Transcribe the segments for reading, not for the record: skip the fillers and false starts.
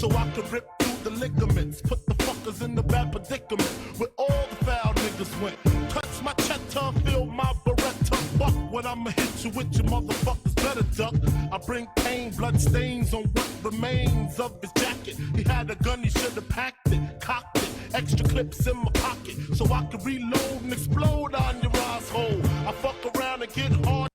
so I could rip through the ligaments. Put the fuckers in the bad predicament where all the foul niggas went. Touch my cheddar, feel my beretta. Fuck when I'ma hit you with your motherfuckers better duck. I bring pain, blood stains on what remains of his jacket. He had a gun, he should've packed it, cocked it. Extra clips in my pocket so I could reload and explode on your asshole. I fuck around and get hard.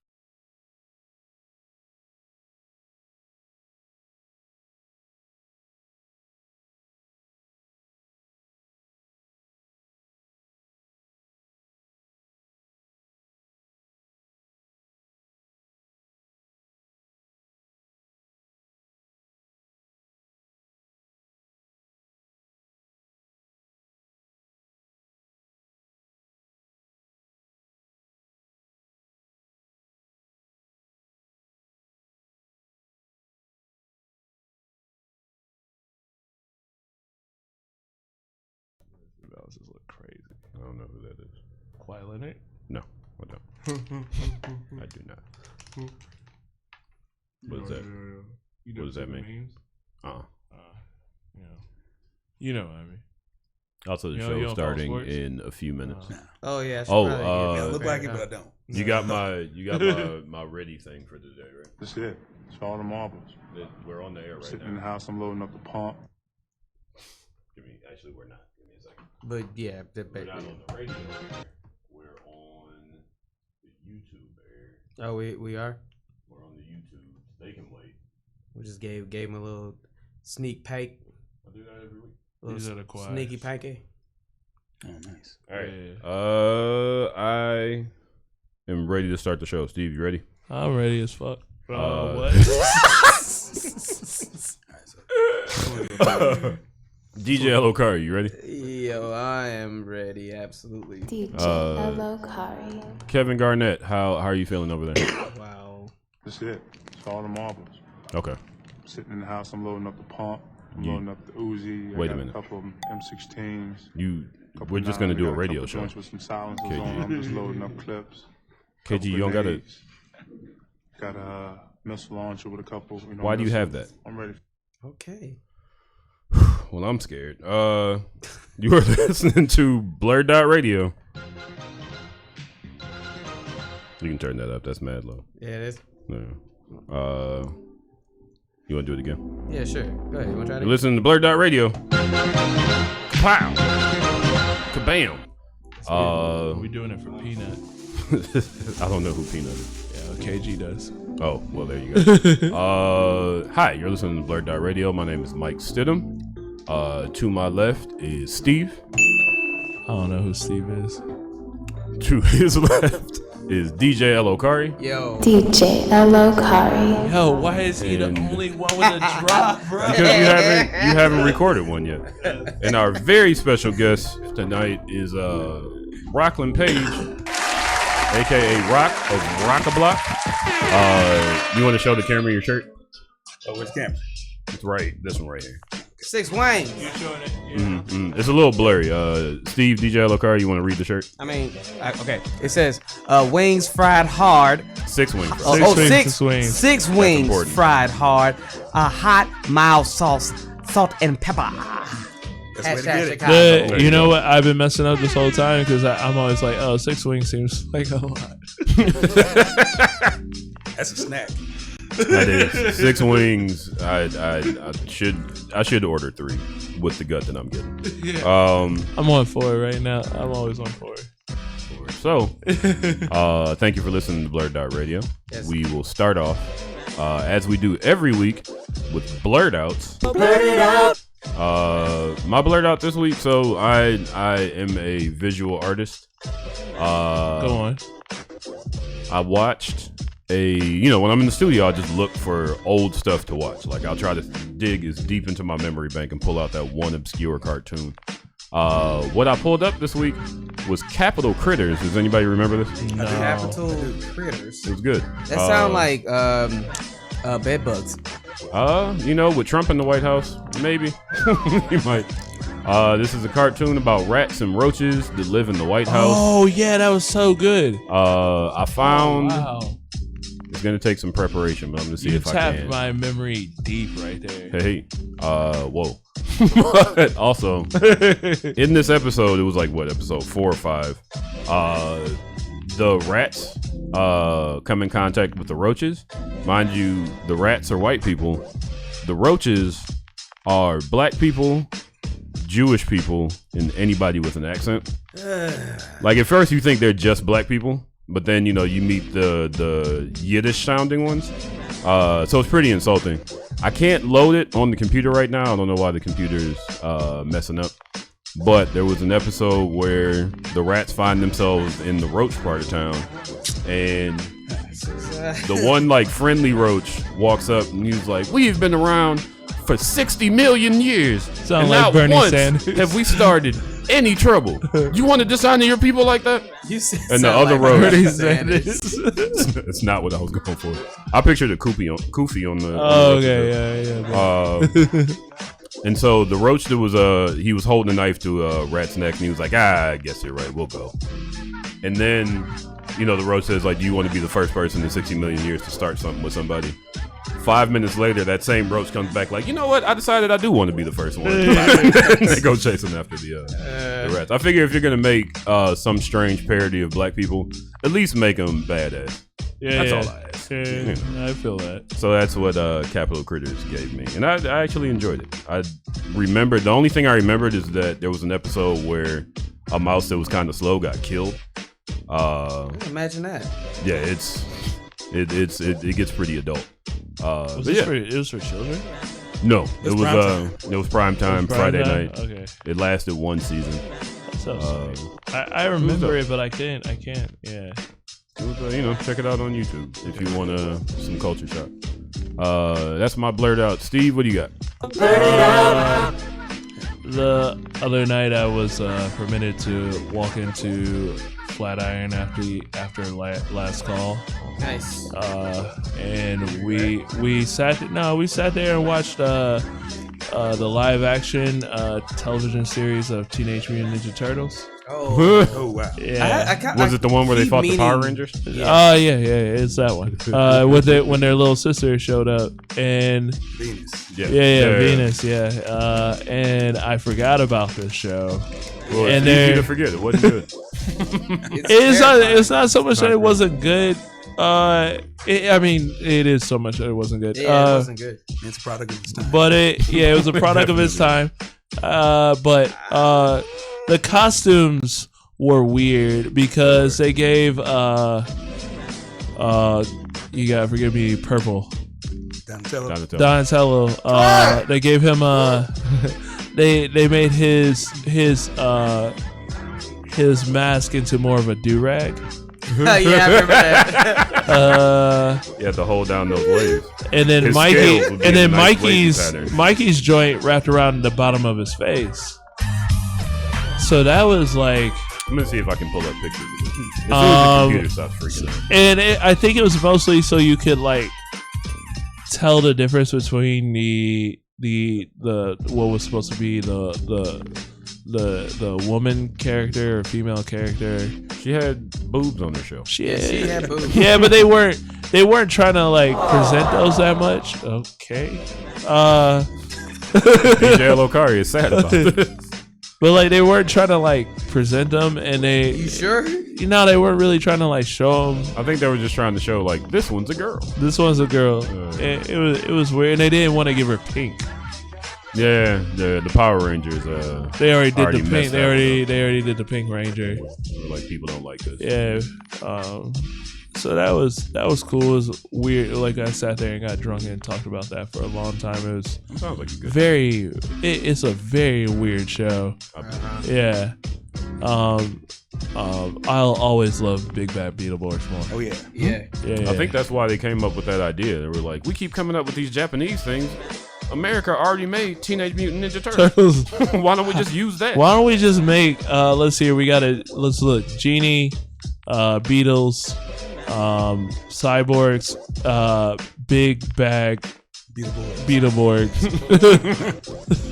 This look crazy. I don't know who that is. Quiet Leonard? No, I don't. I do not. What is that? What does that mean? You know what I mean. Also, the show starting in a few minutes. Oh yeah. I look like it, but I don't. You got my my ready thing for today, right? That's it. It's all the marbles. We're on the air right Sitting now. in the house, I'm loading up the pump. Actually, we're not. Give me a second. But yeah, we're not on the radio. We're on the YouTube air. Oh, we are. We're on the YouTube. They can wait. We just gave him a little sneak peek. I do that every week. These are the quiet. Sneaky peeky. Oh, nice. All right. Yeah. I am ready to start the show. Steve, you ready? I'm ready as fuck. What? DJ Elokari, you ready? Yo, I am ready. Absolutely. DJ Elokari. Kevin Garnett, how are you feeling over there? Wow. That's it. It's all the marbles. Okay. Sitting in the house, I'm loading up the pump. I'm loading up the Uzi. Wait I a got minute. A couple of M16s. We're just gonna do a radio show. With some silencers on. I'm just loading up clips. KG, you don't gotta. Got a missile launcher with a couple. Why do you have that? I'm ready. Okay. Well, I'm scared. You are listening to BlurdDotRadio. You can turn that up. That's mad low. Yeah, it is. Yeah. You want to do it again? Yeah, sure. Go ahead. You want to try it? You're listening to BlurdDotRadio. Pow. Kabam. We doing it for Peanut. I don't know who Peanut is. Yeah, KG does. Oh, well, there you go. Hi, you're listening to BlurdDotRadio. My name is Mike Stidham. To my left is Steve. I don't know who Steve is. To his left is DJ Elokari. Yo. DJ Elokari. Yo, why is he the only one with a drop, bro? Because you haven't recorded one yet. And our very special guest tonight is Rockland Paige, aka Rock of Rockablock. You want to show the camera your shirt? Oh, where's the camera? It's right, this one right here. 6 Wayne. You're showing it. Yeah. It's a little blurry. Steve, DJ Elokari, you want to read the shirt? I mean, okay. It says wings fried hard. 6 wings. Bro. Six wings. 6 wings important. fried hard. Hot, mild sauce, salt and pepper. That's the way to get it. Chicago. You know what? I've been messing up this whole time because I'm always like, oh, 6 wings seems like a lot. That's a snack. That is 6 wings. I should order 3 with the gut that I'm getting. Yeah. I'm on 4 right now. I'm always on 4. So, thank you for listening to BlurdDotRadio. Yes. We will start off as we do every week with blurred outs. Blurt it out. My blurred out this week. So I am a visual artist. Go on. I watched when I'm in the studio, I'll just look for old stuff to watch. Like I'll try to dig as deep into my memory bank and pull out that one obscure cartoon. What I pulled up this week was Capital Critters. Does anybody remember this? No. Capital Critters. It was good. That sound like bed bugs. With Trump in the White House, maybe. You might. This is a cartoon about rats and roaches that live in the White House. Oh yeah, that was so good. I found. Wow. It's gonna take some preparation, but I'm gonna see if I tapped can. my memory deep right there. Hey, whoa. But also, in this episode, it was like what, episode 4 or 5? The rats come in contact with the roaches. Mind you, the rats are white people. The roaches are black people, Jewish people, and anybody with an accent. Like at first you think they're just black people, but then you meet the Yiddish sounding ones. So it's pretty insulting. I can't load it on the computer right now. I don't know why the computer's messing up. But there was an episode where the rats find themselves in the roach part of town, and the one like friendly roach walks up and he's like, "We've been around for 60 million years, Sound and like not Bernie once Sanders. have we started any trouble. You want to dishonor your people like that?" And the other roach, Bernie Sanders. it's not what I was going for. I pictured a Koofy on the. Oh, on the okay, yeah. And so the roach that was he was holding a knife to a rat's neck, and he was like, I guess you're right, we'll go. And then the roach says, like, do you want to be the first person in 60 million years to start something with somebody? 5 minutes later, that same roach comes back like, you know what? I decided I do want to be the first one. They go chasing after the rats. I figure if you're going to make some strange parody of black people, at least make them badass. Yeah, That's all I ask. Yeah, I feel that. So that's what Capital Critters gave me. And I actually enjoyed it. I remembered, the only thing I remembered is that there was an episode where a mouse that was kind of slow got killed. Imagine that. Yeah, it gets pretty adult. Was but this it was for children? No, it was prime time, Friday night. Okay. It lasted one season. I remember it, but I can't. Yeah. It was, check it out on YouTube if you want some culture shock. That's my blurred out. Steve, what do you got? The other night I was permitted to walk into Flatiron after last call. Nice. And we sat there and watched the live action television series of Teenage Mutant Ninja Turtles. Oh wow! Yeah. Was it the one where they fought the Power Rangers? Oh yeah, it's that one. When their little sister showed up and Venus. Yeah, Venus. Yeah, and I forgot about this show. Well, and it's easy to forget. It wasn't good. It's not so much that it wasn't good. It is so much that it wasn't good. Yeah, it wasn't good. It's a product of its time. But it was a product of its time. But the costumes were weird because they gave you gotta forgive me, Purple Donatello. They gave him they made his mask into more of a do-rag. Yeah, I remember that. You had to hold down those waves. And then His scales would be a nice wavy pattern. Mikey's joint wrapped around the bottom of his face. So that was like, I'm gonna see if I can pull up pictures of it. As soon as the computer stops freaking out. and I think it was mostly so you could like tell the difference between the what was supposed to be the woman character or female character. She had boobs on her show. She had boobs. Yeah, but they weren't trying to like present those that much. Okay. DJ Lokari is sad about this. But like they weren't trying to like present them, and You sure? they weren't really trying to like show them. I think they were just trying to show like this one's a girl. This one's a girl. It was weird, and they didn't want to give her pink. Yeah, the Power Rangers. They already did the messed pink. They that already did the Pink Ranger. Like people don't like this. Yeah. So that was cool. It was weird. Like I sat there and got drunk and talked about that for a long time. It was Sounds like a good. It's a very weird show. Yeah. I'll always love Big Bad Beetleborgs more. Oh yeah. Yeah. I think that's why they came up with that idea. They were like, we keep coming up with these Japanese things. America already made Teenage Mutant Ninja Turtles. Why don't we just use that? Why don't we just make? Let's see. Let's look. Genie, Beatles, Cyborgs, Big Bag, Beetleborgs.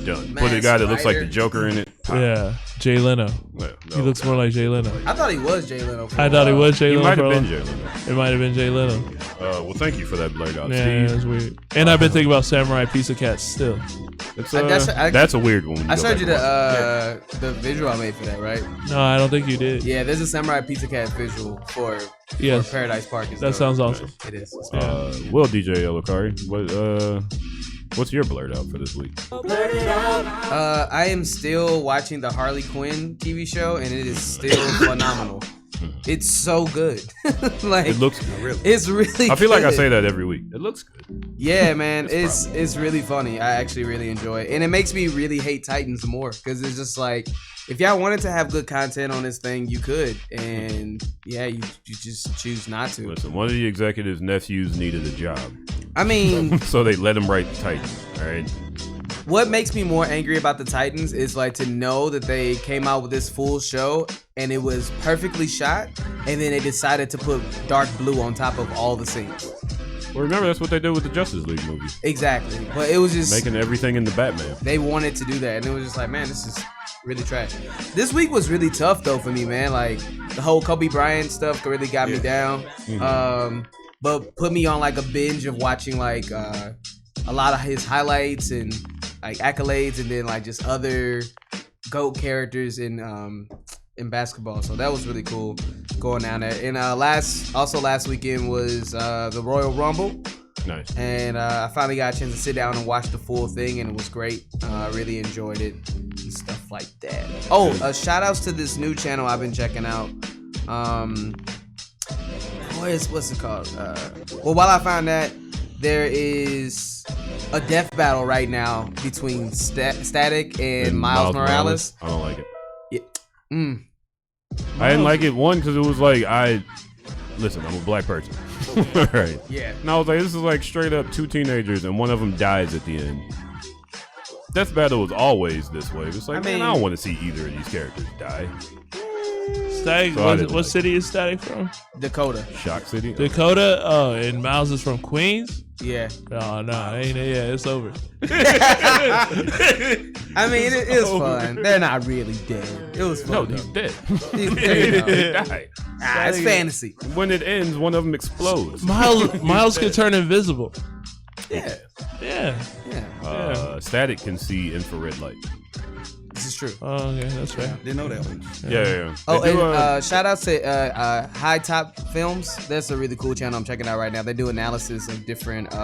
Done. Put a guy that looks like the Joker in it. Yeah, Jay Leno. Yeah, He looks more like Jay Leno. I thought he was Jay Leno. I thought he was Jay He Leno. might have for a been while. Jay Leno. It might have been Jay Leno. Well, thank you for that blurred out, Yeah, Steve. that's weird. And I've been thinking about Samurai Pizza Cat still. It's, That's a weird one. I showed you the visual I made for that, right? No, I don't think you did. Yeah, there's a Samurai Pizza Cat visual for Yes. Paradise Park. That sounds awesome. It is. Well, DJ Elokari, what's your blurred out for this week? I am still watching the Harley Quinn TV show, and it is still phenomenal. It's so good. Like It looks. it's really. I feel like I good. say that every week. It looks good. Yeah, man, it's really funny. I actually really enjoy it, and it makes me really hate Titans more because it's just like if y'all wanted to have good content on this thing, you could, and yeah, you just choose not to. Listen, one of the executives' nephews needed a job, I mean, so they let him write the Titans. All right. what makes me more angry about the Titans is like to know that they came out with this full show and it was perfectly shot, and then they decided to put dark blue on top of all the scenes. Well, remember that's what they did with the Justice League movie, Exactly, but it was just making everything into Batman. they wanted to do that, and it was just like, man, this is really trash. This week was really tough though for me, man. Like the whole Kobe Bryant stuff really got me down. But put me on like a binge of watching like a lot of his highlights and like accolades, and then like just other GOAT characters in basketball. So that was really cool going down there. And last weekend was the Royal Rumble. Nice. And I finally got a chance to sit down and watch the full thing, and it was great. I really enjoyed it and stuff like that. Oh, shout outs to this new channel I've been checking out. What's it called? Well, while I found that, there is a death battle right now between Static and Miles Morales. I don't like it. Yeah. I didn't like it, one, because it was like, listen, I'm a black person. Right. Yeah. And I was like, this is like straight up two teenagers and one of them dies at the end. Death Battle was always this way. It's like, I don't want to see either of these characters die. Static, So what city is Static from? Dakota. Shock City? Dakota? Oh, and Miles is from Queens? Yeah. Oh, no, ain't it? Yeah, it's over. I mean, it is fun. They're not really dead. It was fun. No, though. he's dead. He's dead. They died. It's fantasy. When it ends, one of them explodes. Miles can turn invisible. Yeah. Yeah. Yeah. Static can see infrared light. This is true. Oh, okay, that's fair. Didn't know that one. Yeah. Oh, They do, and shout out to High Top Films. That's a really cool channel I'm checking out right now. They do analysis of different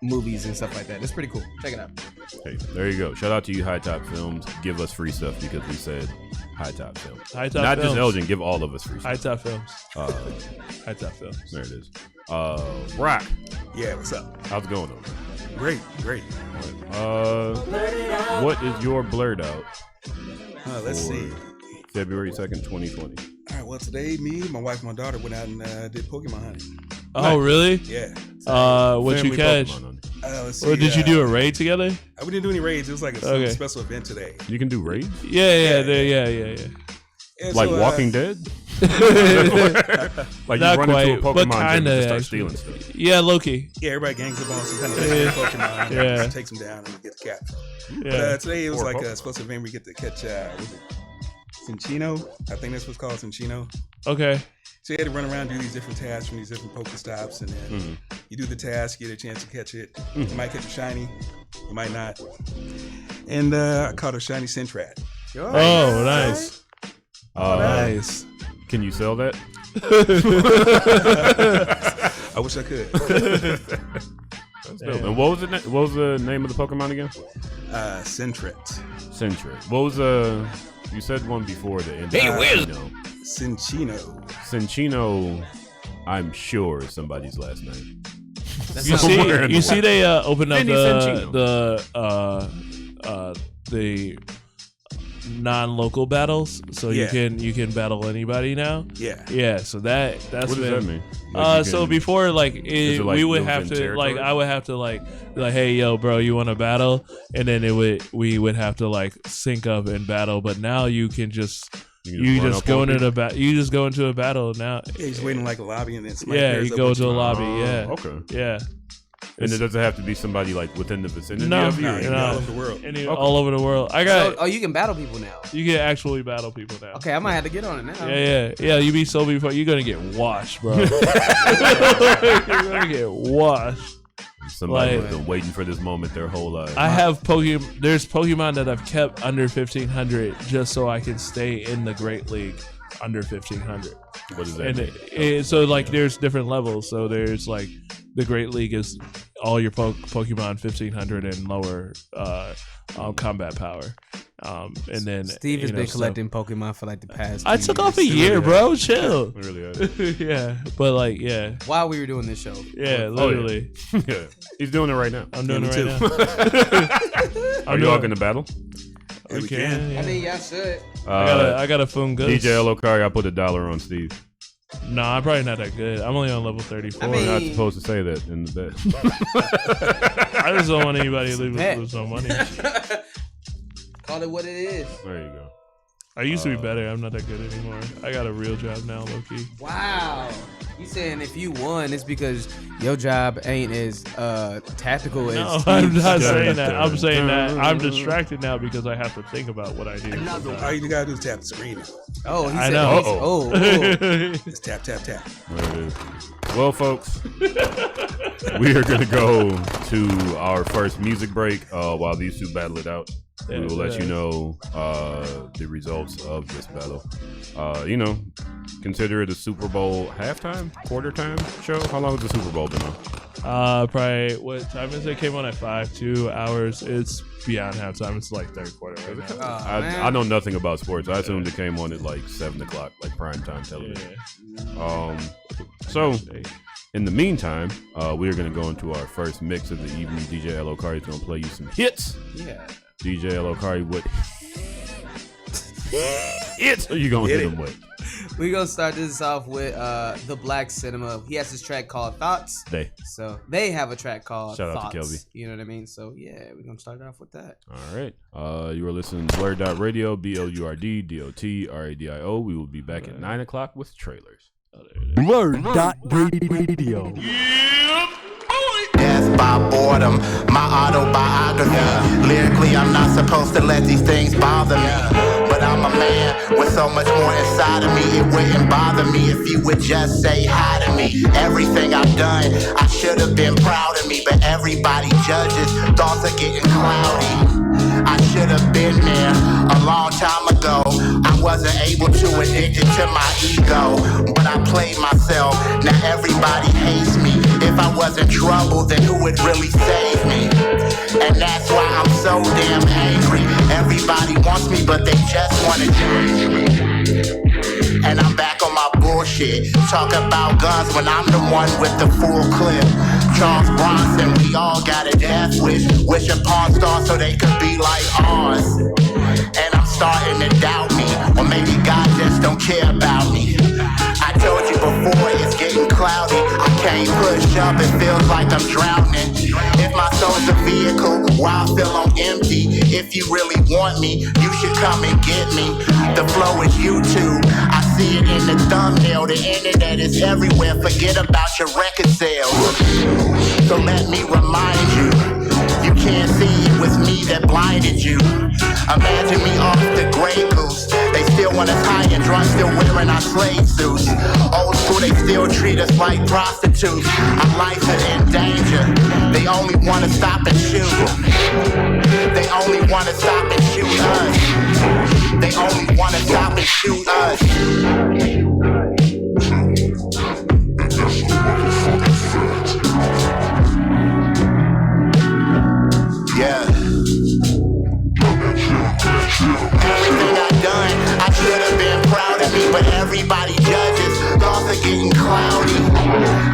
movies and stuff like that. It's pretty cool. Check it out. hey, there you go. Shout out to you, High Top Films. Give us free stuff because we said High Top Films. High Top Not Films. just Elgin. Give all of us free High stuff. Top Films. High Top Films. There it is. Rock. Yeah, what's up? How's it going over? Great. What is your blurred out? Let's see. February 2nd, 2020. All right, well, today, me, my wife, and my daughter went out and did Pokemon hunting. Oh, really? Yeah. What you Family catch? Pokemon hunting. Let's see. Or did you do a raid together? We didn't do any raids. It was like a Okay. special event today. You can do raids? Yeah. And Like so, Walking Dead? Like Not you run quite, into a but Pokemon gym kinda, and just start actually. stealing stuff. Yeah, Loki. Yeah, everybody gangs up on some kind of Pokemon. Yeah. And just takes them down and get the capture. But Yeah. today it was Or like Pokemon. a special event where we get to catch, was it Cinchino? I think that's what's called Cinchino. Okay. So you had to run around, do these different tasks from these different Pokestops, and then you do the task, you get a chance to catch it. You might catch a shiny, you might not. And I caught a shiny Sentrat. Oh, nice. Nice. Can you sell that? I wish I could. That's dope. And what was the name of the Pokemon again? Sentret. Sentry. What was you said one before the end. Cinchino. Cinchino, I'm sure is somebody's last name. You see they opened up Vinny Cinchino. the non-local battles, so Yeah. you can battle anybody now. Yeah. So that's What does been, that mean? Like you so can- before, like, Is it like we would built have in to territory? like I would have to like be like, hey yo bro, you want to battle, and then we would have to like sync up and battle. But now you can just You you just go into a battle now. Yeah, he's waiting like a lobby and then somebody Yeah, pairs you up go with to a you. lobby. Yeah. Okay. Yeah. And it doesn't have to be somebody like within the vicinity No, of you. No, or you anything? can all over the world. All over the world. I got. Oh, you can battle people now. You can actually battle people now. Okay, I might have to get on it now. Yeah. You be so before you're gonna get washed, bro. You're gonna get washed. Somebody Like- has been waiting for this moment their whole life. I have Pokemon. There's Pokemon that I've kept under 1500 just so I can stay in the Great League under 1500. What is that? And mean? so like there's different levels. So there's like the Great League is all your Pokemon 1500 and lower combat power. And then Steve has been so- collecting Pokemon for like the past. I 2 took years. off a year, bro. Chill. We really have. Yeah, but like yeah, While we were doing this show. yeah, Oh, yeah. literally. Yeah. He's doing it right now. I'm doing me it too. right now. Are you all going to battle? Yeah, we Okay, can. yeah. I mean, y'all should. I got a phone good. DJ Elokari, I put $1 on Steve. No, I'm probably not that good. I'm only on level 34. I mean- You're not supposed to say that in the bet. I just don't want anybody to Bet. lose no money. Call it what it is. There you go. I used to be better. I'm not that good anymore. I got a real job now, low key. Wow. You saying if you won, it's because your job ain't as tactical as. No, I'm not Steve's. saying that. I'm saying that I'm distracted now because I have to think about what I do. All you gotta do is tap the screen. Oh, he I said. know. Oh. Just tap, tap, tap. There it is. Well, folks, we are going to go to our first music break while these two battle it out. We will let you know the results of this battle. Consider it a Super Bowl halftime, quarter time show. How long has the Super Bowl been on? Probably what time is it? Came on at 5, 2 hours. It's beyond halftime. It's like third quarter right now. Oh, man. I know nothing about sports. I assumed it came on at like 7 o'clock, like prime time television. So in the meantime, we are going to go into our first mix of the evening. DJ Elokari is going to play you some hits. Yeah. DJ Elokari, what hits are you going to hit him with? We're gonna start this off with the Black Cinema. He has this track called Thoughts. So they have a track called Shout Thoughts. out to Kelby. You know what I mean? So yeah, we're gonna start off with that. All right. You are listening to BlurdDotRadio, BLURDDOTRADIO. We will be back at 9 o'clock with trailers. BlurdDotRadio. Death by boredom, my autobiography. Lyrically, I'm not supposed to let these things bother me. But I'm a man with so much more inside of me. It wouldn't bother me if you would just say hi to me. Everything I've done, I should have been proud of me. But everybody judges, thoughts are getting cloudy. I should have been there a long time ago. I wasn't able to, addicted to my ego. But I played myself, now everybody hates me. If I wasn't trouble, then who would really save me? And that's why I'm so damn angry. Everybody wants me, but they just wanna change me. And I'm back on my bullshit. Talk about guns when I'm the one with the full clip. Charles Bronson, we all got a death wish. Wish upon stars so they could be like ours. And I'm starting to doubt me. Or maybe God just don't care about me. I told you before, it's getting cloudy. I can't push up, it feels like I'm drowning. If my soul's a vehicle, why I feel I'm empty? If you really want me, you should come and get me. The flow is YouTube, I see it in the thumbnail. The internet is everywhere, forget about your record sales. So let me remind you, you can't see it was me that blinded you. Imagine me off the Grey Goose. They still want us high and drunk, still wearing our slave suits. Old school, they still treat us like prostitutes. Our lives are in danger. They only want to stop and shoot. They only want to stop and shoot us. They only want to stop and shoot us. Yeah. Everything I've done, I should have been proud of me, but everybody judges, thoughts are getting cloudy.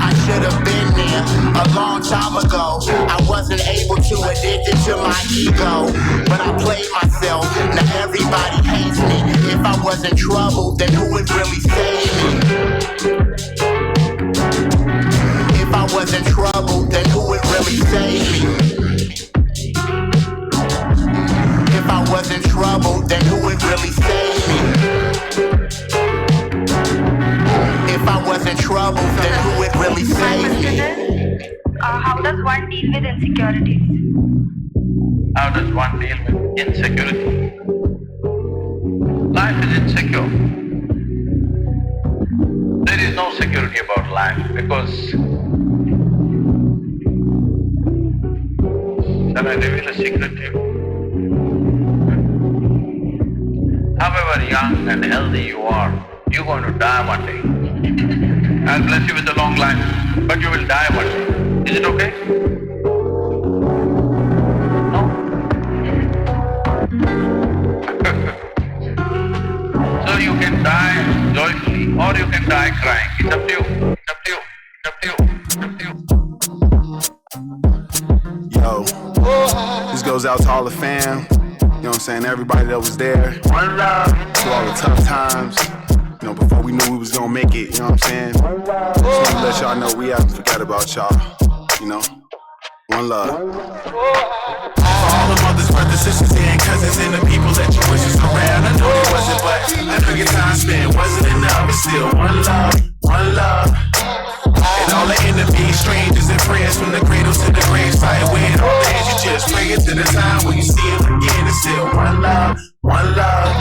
I should have been there a long time ago. I wasn't able to, addicted to my ego. But I played myself, now everybody hates me. If I was in trouble, then who would really save me? If I was in trouble, then who would really save me? If I was in trouble, then who would really save me? If I was in trouble, then who would really save me? How old does one deal with insecurities? How does one deal with insecurity? Life is insecure. There is no security about life because shall I reveal a secret to you? However young and healthy you are, you're going to die one day. I'll bless you with a long life, but you will die one day. Is it okay? No? So you can die joyfully or you can die crying. It's up to you. It's up to you. It's up to you. It's up to you. Yo, this goes out to all the fam. You know what I'm saying? Everybody that was there. One love. Through all the tough times. You know, before we knew we was gonna make it. You know what I'm saying? Just want to let y'all know we haven't forgot about y'all. You know? One love. For all the mothers, brothers, sisters, and cousins, and the people that you wish was around. I know it wasn't, but I know your time spent wasn't enough. It's still one love, one love. And all the enemies, strangers, and friends from the cradle to the gravesite. With all the hands, you just pray it to the time when you see them again. It's still one love, one love.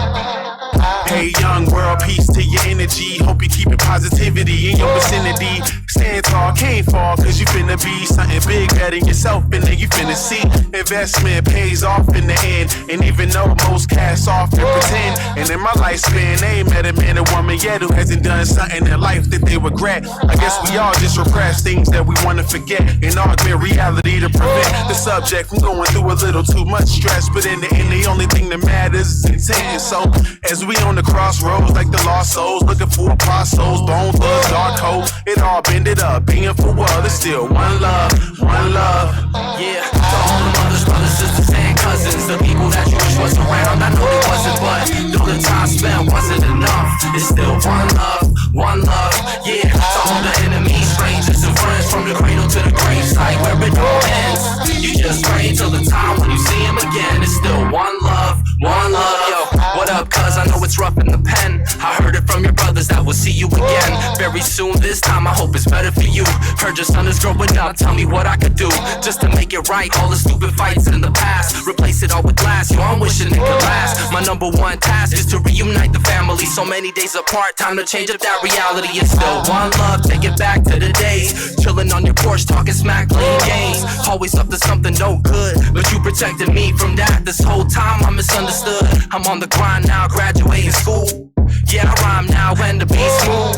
Hey, young world, peace to your energy. Hope you keeping positivity in your vicinity. Stand tall, can't fall, cause you finna be something big, better than yourself, and then you finna see. Investment pays off in the end. And even though most cast off and pretend, and in my lifespan, they ain't met a man or woman yet who hasn't done something in life that they regret. I guess we all just repress things that we wanna forget and augment reality to prevent the subject from going through a little too much stress. But in the end, the only thing that matters is intent. And so, as we on the crossroads like the lost souls, looking for apostles, bone thugs, dark hope, it all bended up, being for what? It's still one love, one love. Yeah, to all the mothers, brothers, sisters, and cousins, the people that you wish was around. I know it wasn't, but though the time spent wasn't enough, it's still one love, one love. Yeah, to all the enemies, strangers, and friends, from the cradle to the gravesite where it all ends. You just pray till the time when you see him again. It's still one love, one love. Yo, what up, cuz? I know it's rough in the pen. I heard it from your brothers that we'll see you again very soon. This time I hope it's better for you. Heard your son is growing up. Tell me what I could do just to make it right. All the stupid fights in the past, replace it all with glass. Yo, I'm wishing it could last. My number one task is to reunite the family. So many days apart, time to change up that reality. It's still one love. Take it back to the days, chilling on your porch, talking smack, playing games. Always up to something no good, but you protected me from that. This whole time I misunderstood. I'm on the grind now, graduating school. Yeah, I rhyme now and the beat smooth.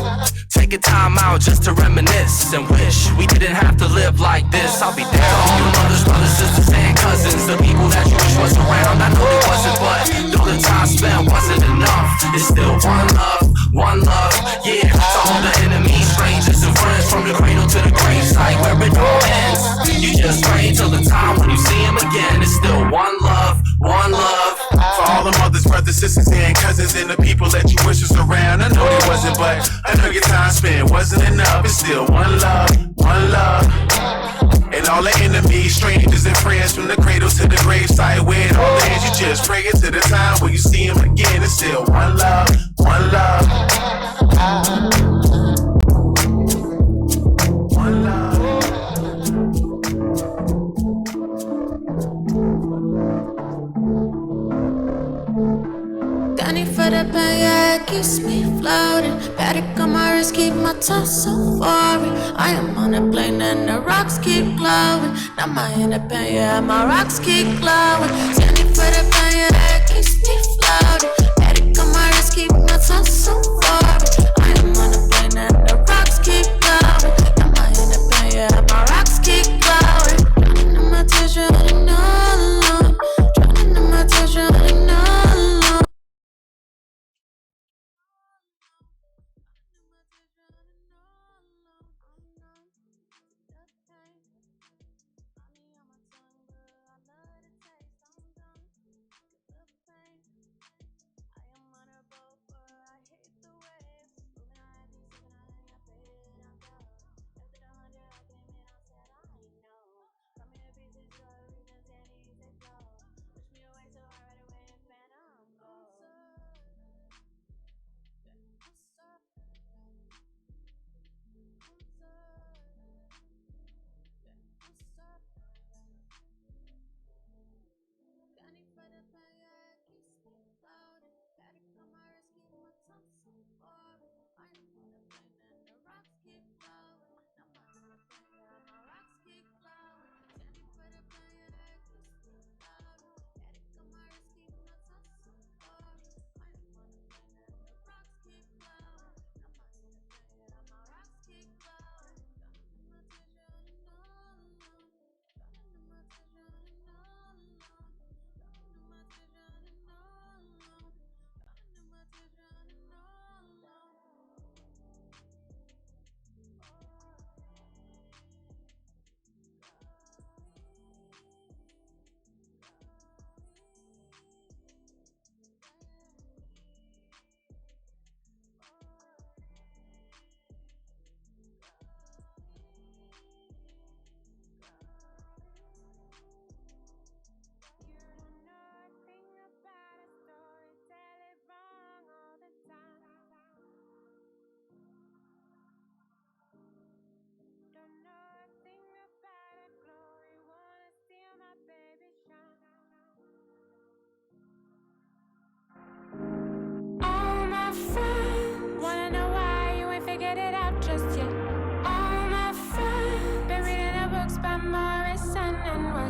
Take a time out just to reminisce and wish we didn't have to live like this. I'll be there for all your mothers, brothers, sisters, and cousins, the people that you wish was around. I know it wasn't, but though the time spent wasn't enough, it's still one love, one love. Yeah, to all the enemies, strangers, and friends, from the cradle to the gravesite where it all ends. You just pray till the time when you see him again. It's still one love, one love. For all the mothers, brothers, sisters, and cousins, and the people that you wish was around. I know it wasn't, but I know your time spent wasn't enough. It's still one love, one love. And all the enemies, strangers, and friends, from the cradle to the gravesite where it all ends. You just pray it to the time when you see him again. It's still one love, one love. One love. Gunny for the pen, yeah, it keeps me floating. Paddock on my wrist, keep my tongue so foreign. I am on a plane and the rocks keep glowing. Now my inner pen, yeah, my rocks keep glowing. Gunny for the pen, yeah, it keeps me floating. Paddock on my wrist, keep my tongue so foreign. I am on a plane and the rocks keep glowing. Now my inner pen, yeah, my rocks keep glowing. Drowning in my tears, running all alone. Drowning in my tears, running all alone.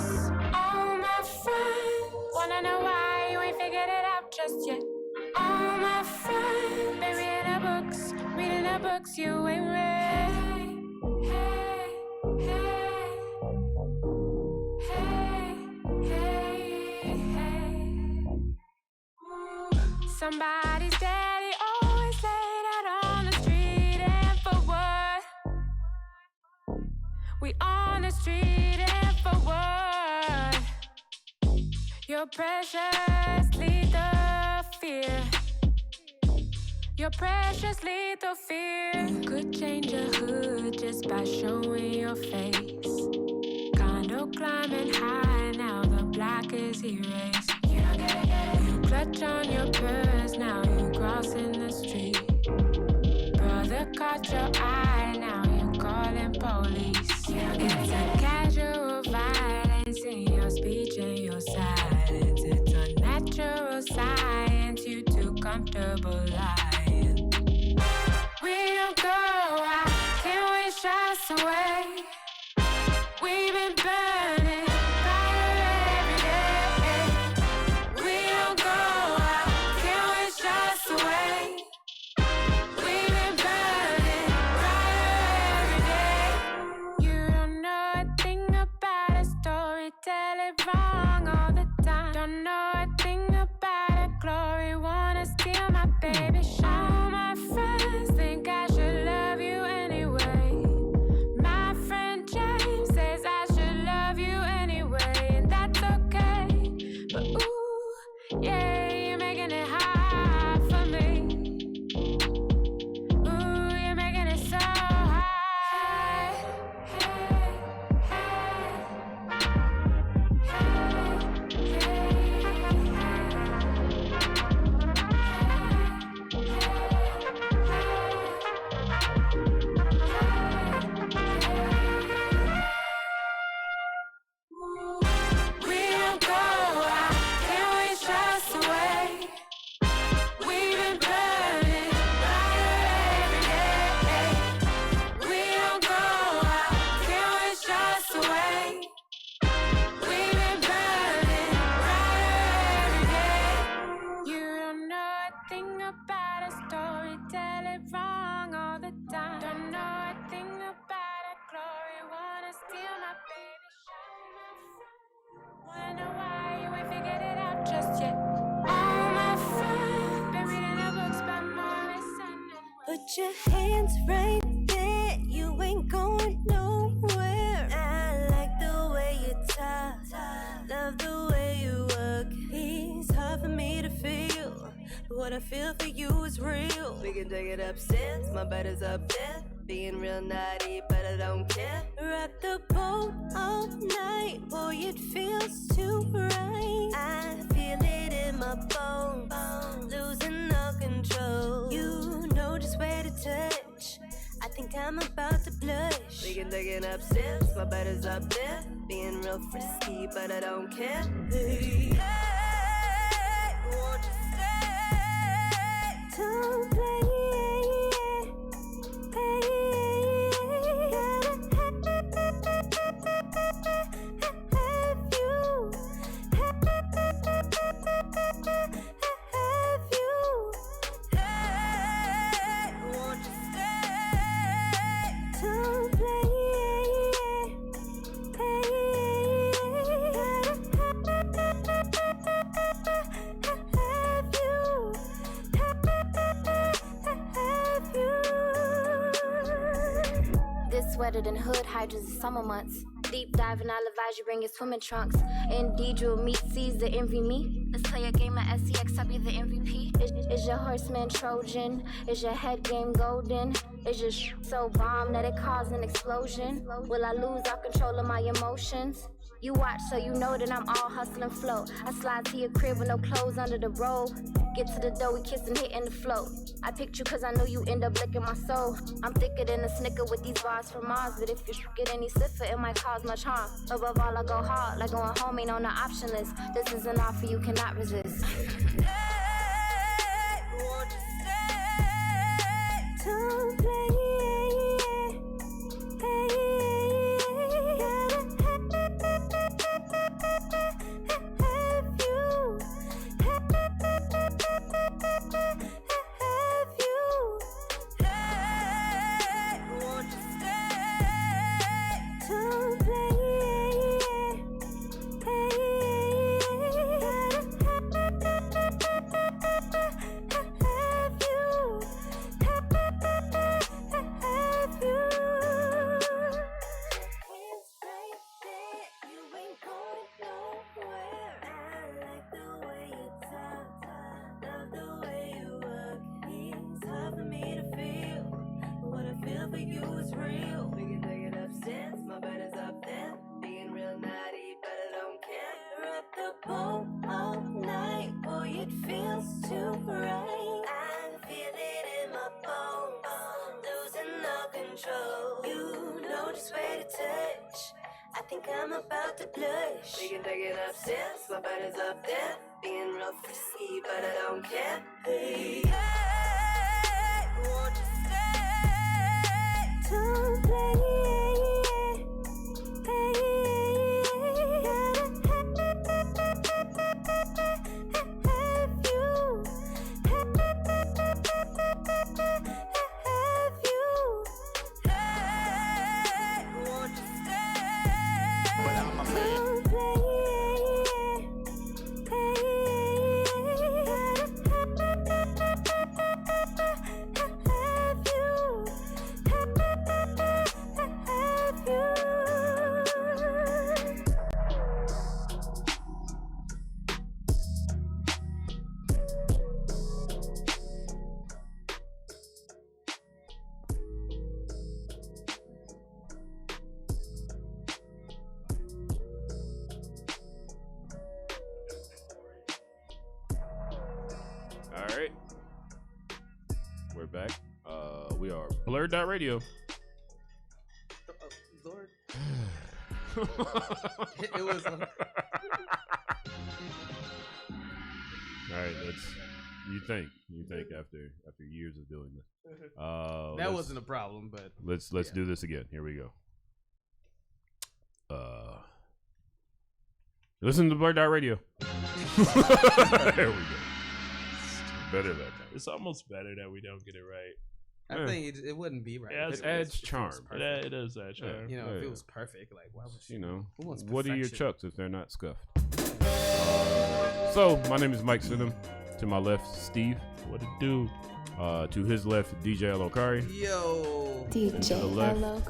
us. All my friends wanna know why you ain't figured it out just yet. All my friends been reading the books you ain't read. Hey, hey, hey, hey, hey. Somebody's daddy always laid out on the street, and for what? We on the street, and for what? Your precious lethal fear. Your precious lethal fear. You could change your hood just by showing your face. Condo climbing high, now the block is erased. You don't get it. You clutch on your purse, now you crossing the street. Brother caught your eye, now you calling police. It's a casual violence in your speech and your silence. It's a natural science, you too comfortable lying. We don't go out, can we shots away? We've been burning brighter every day. We don't go out, can we shots away? We've been burning brighter every day. You don't know a thing about a story, tell it wrong all the time. Don't know a thing about a glory, wanna steal my baby shine. All my friends think I should love you anyway. My friend James says I should love you anyway, and that's okay. But ooh, yeah, you're making it hard for me. Ooh, you're making it so hard. Hey, we don't go out, can we trust away? We've been burning brighter every day. We don't go out, can we trust away? We've been burning brighter every day. You don't know a thing about a story, tell it wrong all the time. Don't know a thing about a glory, wanna steal my baby, show my friend. Wanna know why you ain't figured it out just yet. All my friends been reading the books by Morrison. Put your hands right there, you ain't going nowhere. I like the way you talk, love the way you work. It's hard for me to feel, but what I feel for you is real. We can take it upstairs, my bed is up there. Being real naughty, but I don't care. Rock the boat all night, boy, it feels too right. I feel it in my bones, losing all control. You know just where to touch, I think I'm about to blush. We can take it upstairs, my bed is up there. Being real frisky, but I don't care. Hey, won't you stay? Don't play. Wetter than hood hydrants in summer months. Deep diving, I'll advise you bring your swimming trunks. Indeed, you'll meet Caesar, envy me. Let's play a game of SCX, I'll be the MVP. Is your horseman Trojan? Is your head game golden? Is your so bomb that it caused an explosion? Will I lose all control of my emotions? You watch so you know that I'm all hustle and flow. I slide to your crib with no clothes under the robe. Get to the door, we kiss and hitting the float. I picked you cause I knew you end up licking my soul. I'm thicker than a Snicker with these bars from Mars, but if you get any stiffer, it might cause much harm. Above all, I go hard, like going home ain't on the option list. This is an offer you cannot resist. Hey, won't you stay? Don't play. Hey, think I'm about to blush. We can take it upstairs, my bed is up there. Being real frisky, but I don't care. Hey, won't you stay? Don't play. All right, we're back. We are BlurdDotRadio. Lord. It was. All right, you think after years of doing this. That wasn't a problem, but let's do this again. Here we go. Listen to BlurdDotRadio. There we go. Better that time. It's almost better that we don't get it right. I think it wouldn't be right. Yeah, it adds charm. It does add charm. You know, if it was perfect, like why would you know? Who wants What are your perfection? chucks if they're not scuffed? So my name is Mike Sidham. To my left, Steve. What it do? To his left, DJ Elokari. Yo, And to the left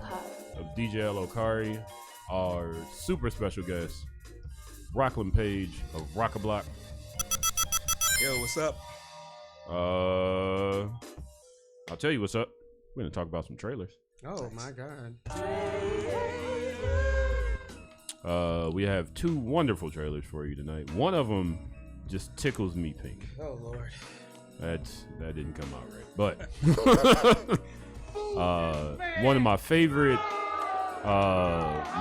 of DJ Elokari, our super special guest, Rockland Paige of Rockablock. Yo, what's up? I'll tell you what's up. We're gonna talk about some trailers. Oh my god. We have two wonderful trailers for you tonight. One of them just tickles me pink. Oh Lord. That didn't come out right, but one of my favorite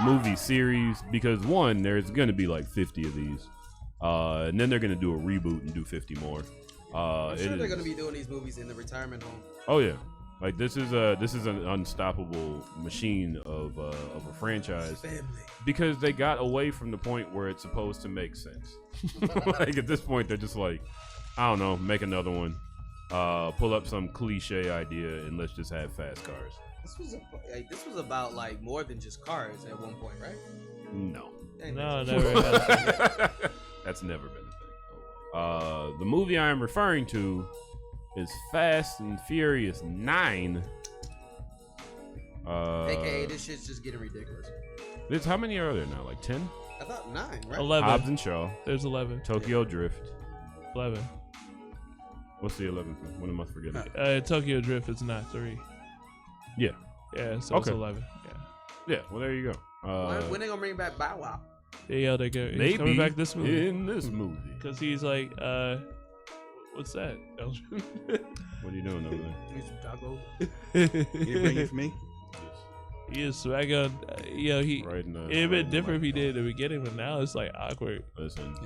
movie series, because one, there's gonna be like 50 of these, and then they're gonna do a reboot and do 50 more. I'm sure they're gonna be doing these movies in the retirement home. Oh yeah, like this is an unstoppable machine of a franchise. Family. Because they got away from the point where it's supposed to make sense. Like at this point, they're just like, I don't know, make another one, pull up some cliche idea, and let's just have fast cars. This was about like more than just cars at one point, right? No. No, never has. That's never been a thing. The movie I am referring to is Fast and Furious 9. AKA, this shit's just getting ridiculous. How many are there now? Like 10? I thought 9, right? 11. Hobbs and Shaw. There's 11. Tokyo Drift. 11. What's the 11th one? What am I forgetting? Tokyo Drift is not 3. Yeah. Yeah, so it's 11. Yeah. Yeah, well, there you go. When they gonna bring back Bow Wow? Yeah, they go. He's Maybe coming back this movie. in this movie. Because he's like, what's that, Elgin? What are you doing over there? Need some tacos. You bring it for me? He is swagging. He. Right in the, It'd been different if he did at the beginning, but now it's like awkward. Listen.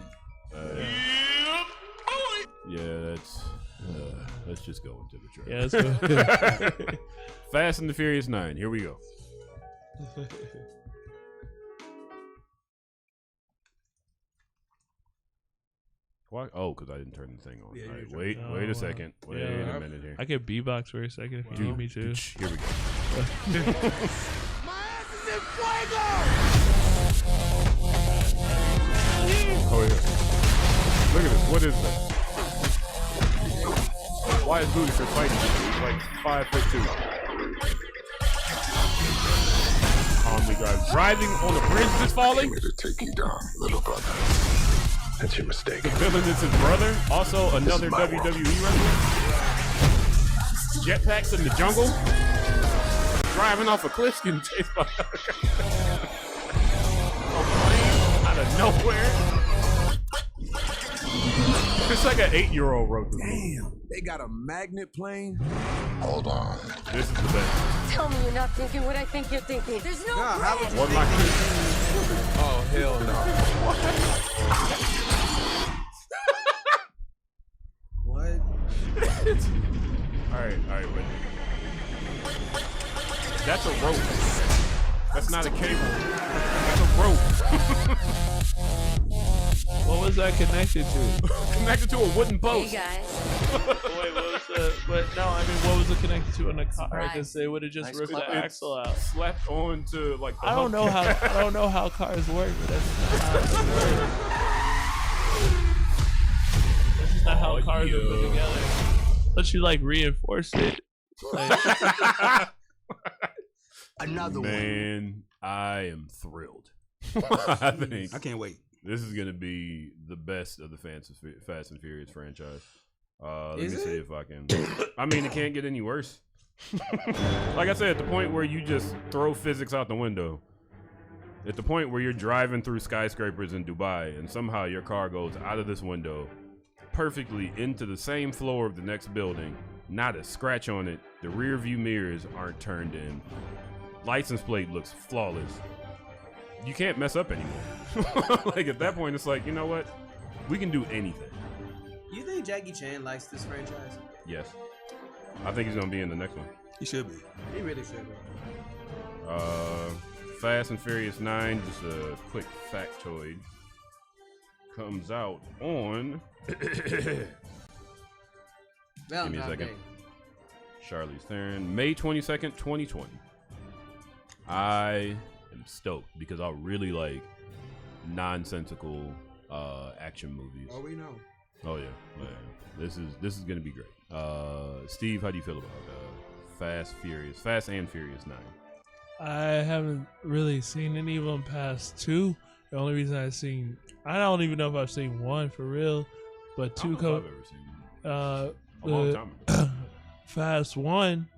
Let's just go into the trailer. Yeah, let's go. Fast and the Furious 9. Here we go. Why? Oh, because I didn't turn the thing on. Yeah, All right, wait a second. Wait a minute here. I could beatbox for a second if you need me to. Here we go. Oh yeah. Look at this. What is that? Why is Lucifer fighting? He's like 5'2". Calmly driving on the bridge that's falling. To take you down, little brother. That's your mistake. The villain is his brother, also another WWE wrestler. Jetpacks in the jungle. Driving off a cliff, getting chased by a plane out of nowhere. It's like an 8-year-old wrote this movie. Damn, they got a magnet plane? Hold on. This is the best. Tell me you're not thinking what I think you're thinking. There's no Nah, how would you What think my Oh hell no! What? All right, wait. That's a rope. That's not a cable. That's a rope. What was that connected to? Connected to a wooden post. Hey guys. Wait, what was the? But no, I mean, what was it connected to in the car? Because they would have just Nice ripped clip. the axle out. Slapped onto like. The I don't know how. I don't know how cars work, but that's not how it works. That's just not how cars are put together. Unless you like reinforce it. Like, Another Man, I am thrilled. I think I can't wait. This is gonna be the best of the Fast and Furious franchise. Let me Is see it? if I can. I mean, it can't get any worse. Like I said, at the point where you just throw physics out the window, at the point where you're driving through skyscrapers in Dubai and somehow your car goes out of this window perfectly into the same floor of the next building, not a scratch on it, the rear view mirrors aren't turned in, license plate looks flawless. You can't mess up anymore. Like at that point, it's like, you know what? We can do anything. You think Jackie Chan likes this franchise? Yes. I think he's gonna be in the next one. He should be. He really should be. Fast and Furious 9, just a quick factoid, comes out on give me a Valentine's second. Day. Charlize Theron, May 22nd, 2020. I am stoked because I really like nonsensical action movies. Oh, we know. Oh yeah, yeah. This is gonna be great. Steve, how do you feel about Fast and Furious 9? I haven't really seen any of them past 2. The only reason I don't even know if I've seen 1 for real, but 2 I don't know if I've ever seen a long time ago. Fast 1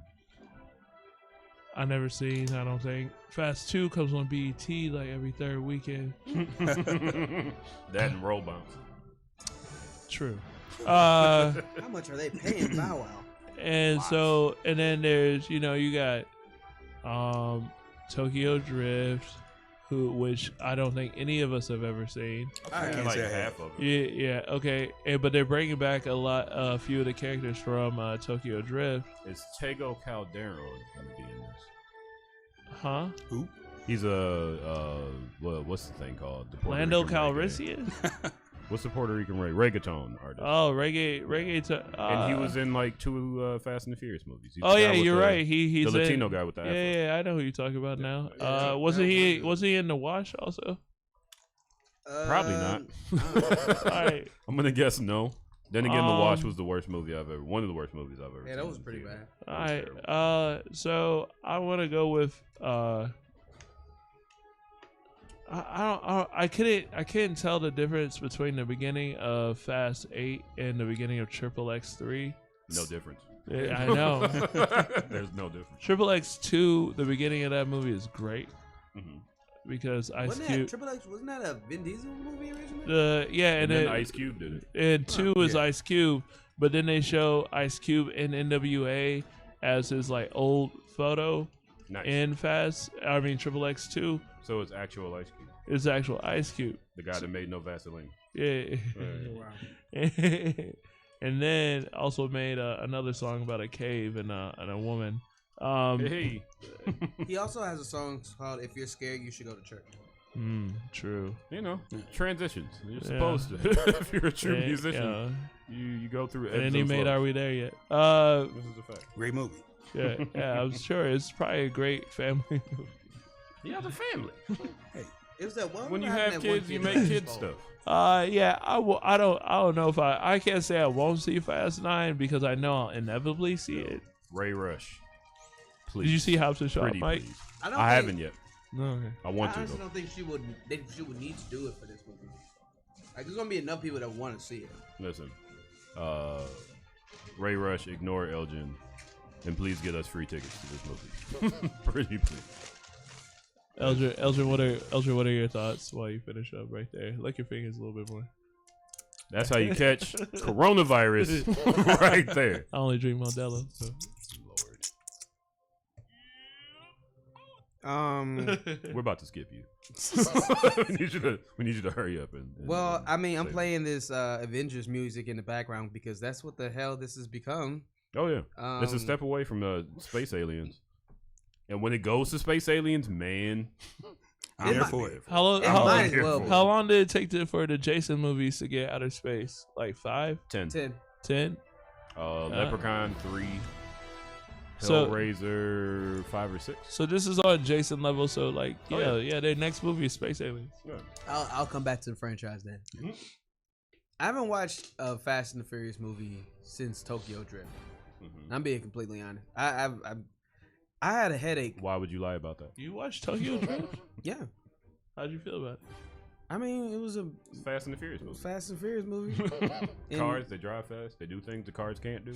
I never seen. I don't think. Fast 2 comes on BET like every third weekend. That and roll bounce. True. How much are they paying Bow Wow? And so, and then there's, you got Tokyo Drift, which I don't think any of us have ever seen. I can't like say half of it. Yeah, okay. But they're bringing back a few of the characters from Tokyo Drift. Is Tego Calderon going to be in this? Huh? Who? He's what's the thing called? The Puerto Lando Rican Calrissian? What's the Puerto Rican reggaeton artist? Oh, reggae. And he was in like 2 Fast and the Furious movies. He's the Oh guy yeah, with you're the- right. He's the Latino in, guy with the afro. Yeah, I know who you're talking about now. Wasn't he in The Wash also? Probably not. All right. I'm gonna guess no. Then again, The Wash was the worst movie I've ever. One of the worst movies I've ever seen. Yeah, that was pretty bad. All right. So I want to go with I couldn't tell the difference between the beginning of Fast 8 and the beginning of Triple X3. No difference. Yeah, I know. There's no difference. Triple X2, the beginning of that movie is great because Wasn't that Triple X? Wasn't that a Vin Diesel movie originally? And then Ice Cube did it. And 2 is Ice Cube, but then they show Ice Cube in NWA as his like old photo in Triple X2. So it's actual Ice Cube. It's actual Ice Cube. The guy that made no Vaseline. Yeah. And then also made another song about a cave and a woman. Hey. He also has a song called "If You're Scared, You Should Go to Church." True. Transitions. You're supposed to. If you're a true musician, you go through. And then he made "Are We There Yet?" This is a fact. Great movie. Yeah, I'm sure it's probably a great family movie. Yeah, the family. Hey, it was that one. When you have kids, you make kid stuff. Yeah, I don't know if I can't say I won't see Fast 9 because I know I'll inevitably see it. Ray Rush. Please. Did you see Hobbs and Shaw, Pretty Mike? please. I haven't yet. No, okay. I want to. I honestly don't think she would need to do it for this movie. Like, there's gonna be enough people that want to see it. Listen, Ray Rush, ignore Elgin, and please get us free tickets to this movie. Pretty please. Elgin, what are your thoughts while you finish up right there? Lick your fingers a little bit more. That's how you catch coronavirus right there. I only drink Modelo. So. We're about to skip you. we need you to hurry up and well, I mean, I'm say playing this Avengers music in the background because that's what the hell this has become. Oh yeah, it's a step away from space aliens. And when it goes to space aliens, man, I'm here for it. How long did it take for the Jason movies to get outer space? Like 5? 10. 10? Leprechaun 3. So- Hellraiser 5 or 6. So this is on Jason level. So like, Oh, yeah, their next movie is space aliens. Yeah. I'll come back to the franchise then. Mm-hmm. I haven't watched a Fast and the Furious movie since Tokyo Drift. Mm-hmm. I'm being completely honest. I had a headache. Why would you lie about that? You watched Tokyo Drift? Yeah. How'd you feel about it? I mean, it was a Fast and the Furious movie. Fast and Furious movie. And Cars, they drive fast. They do things the cars can't do.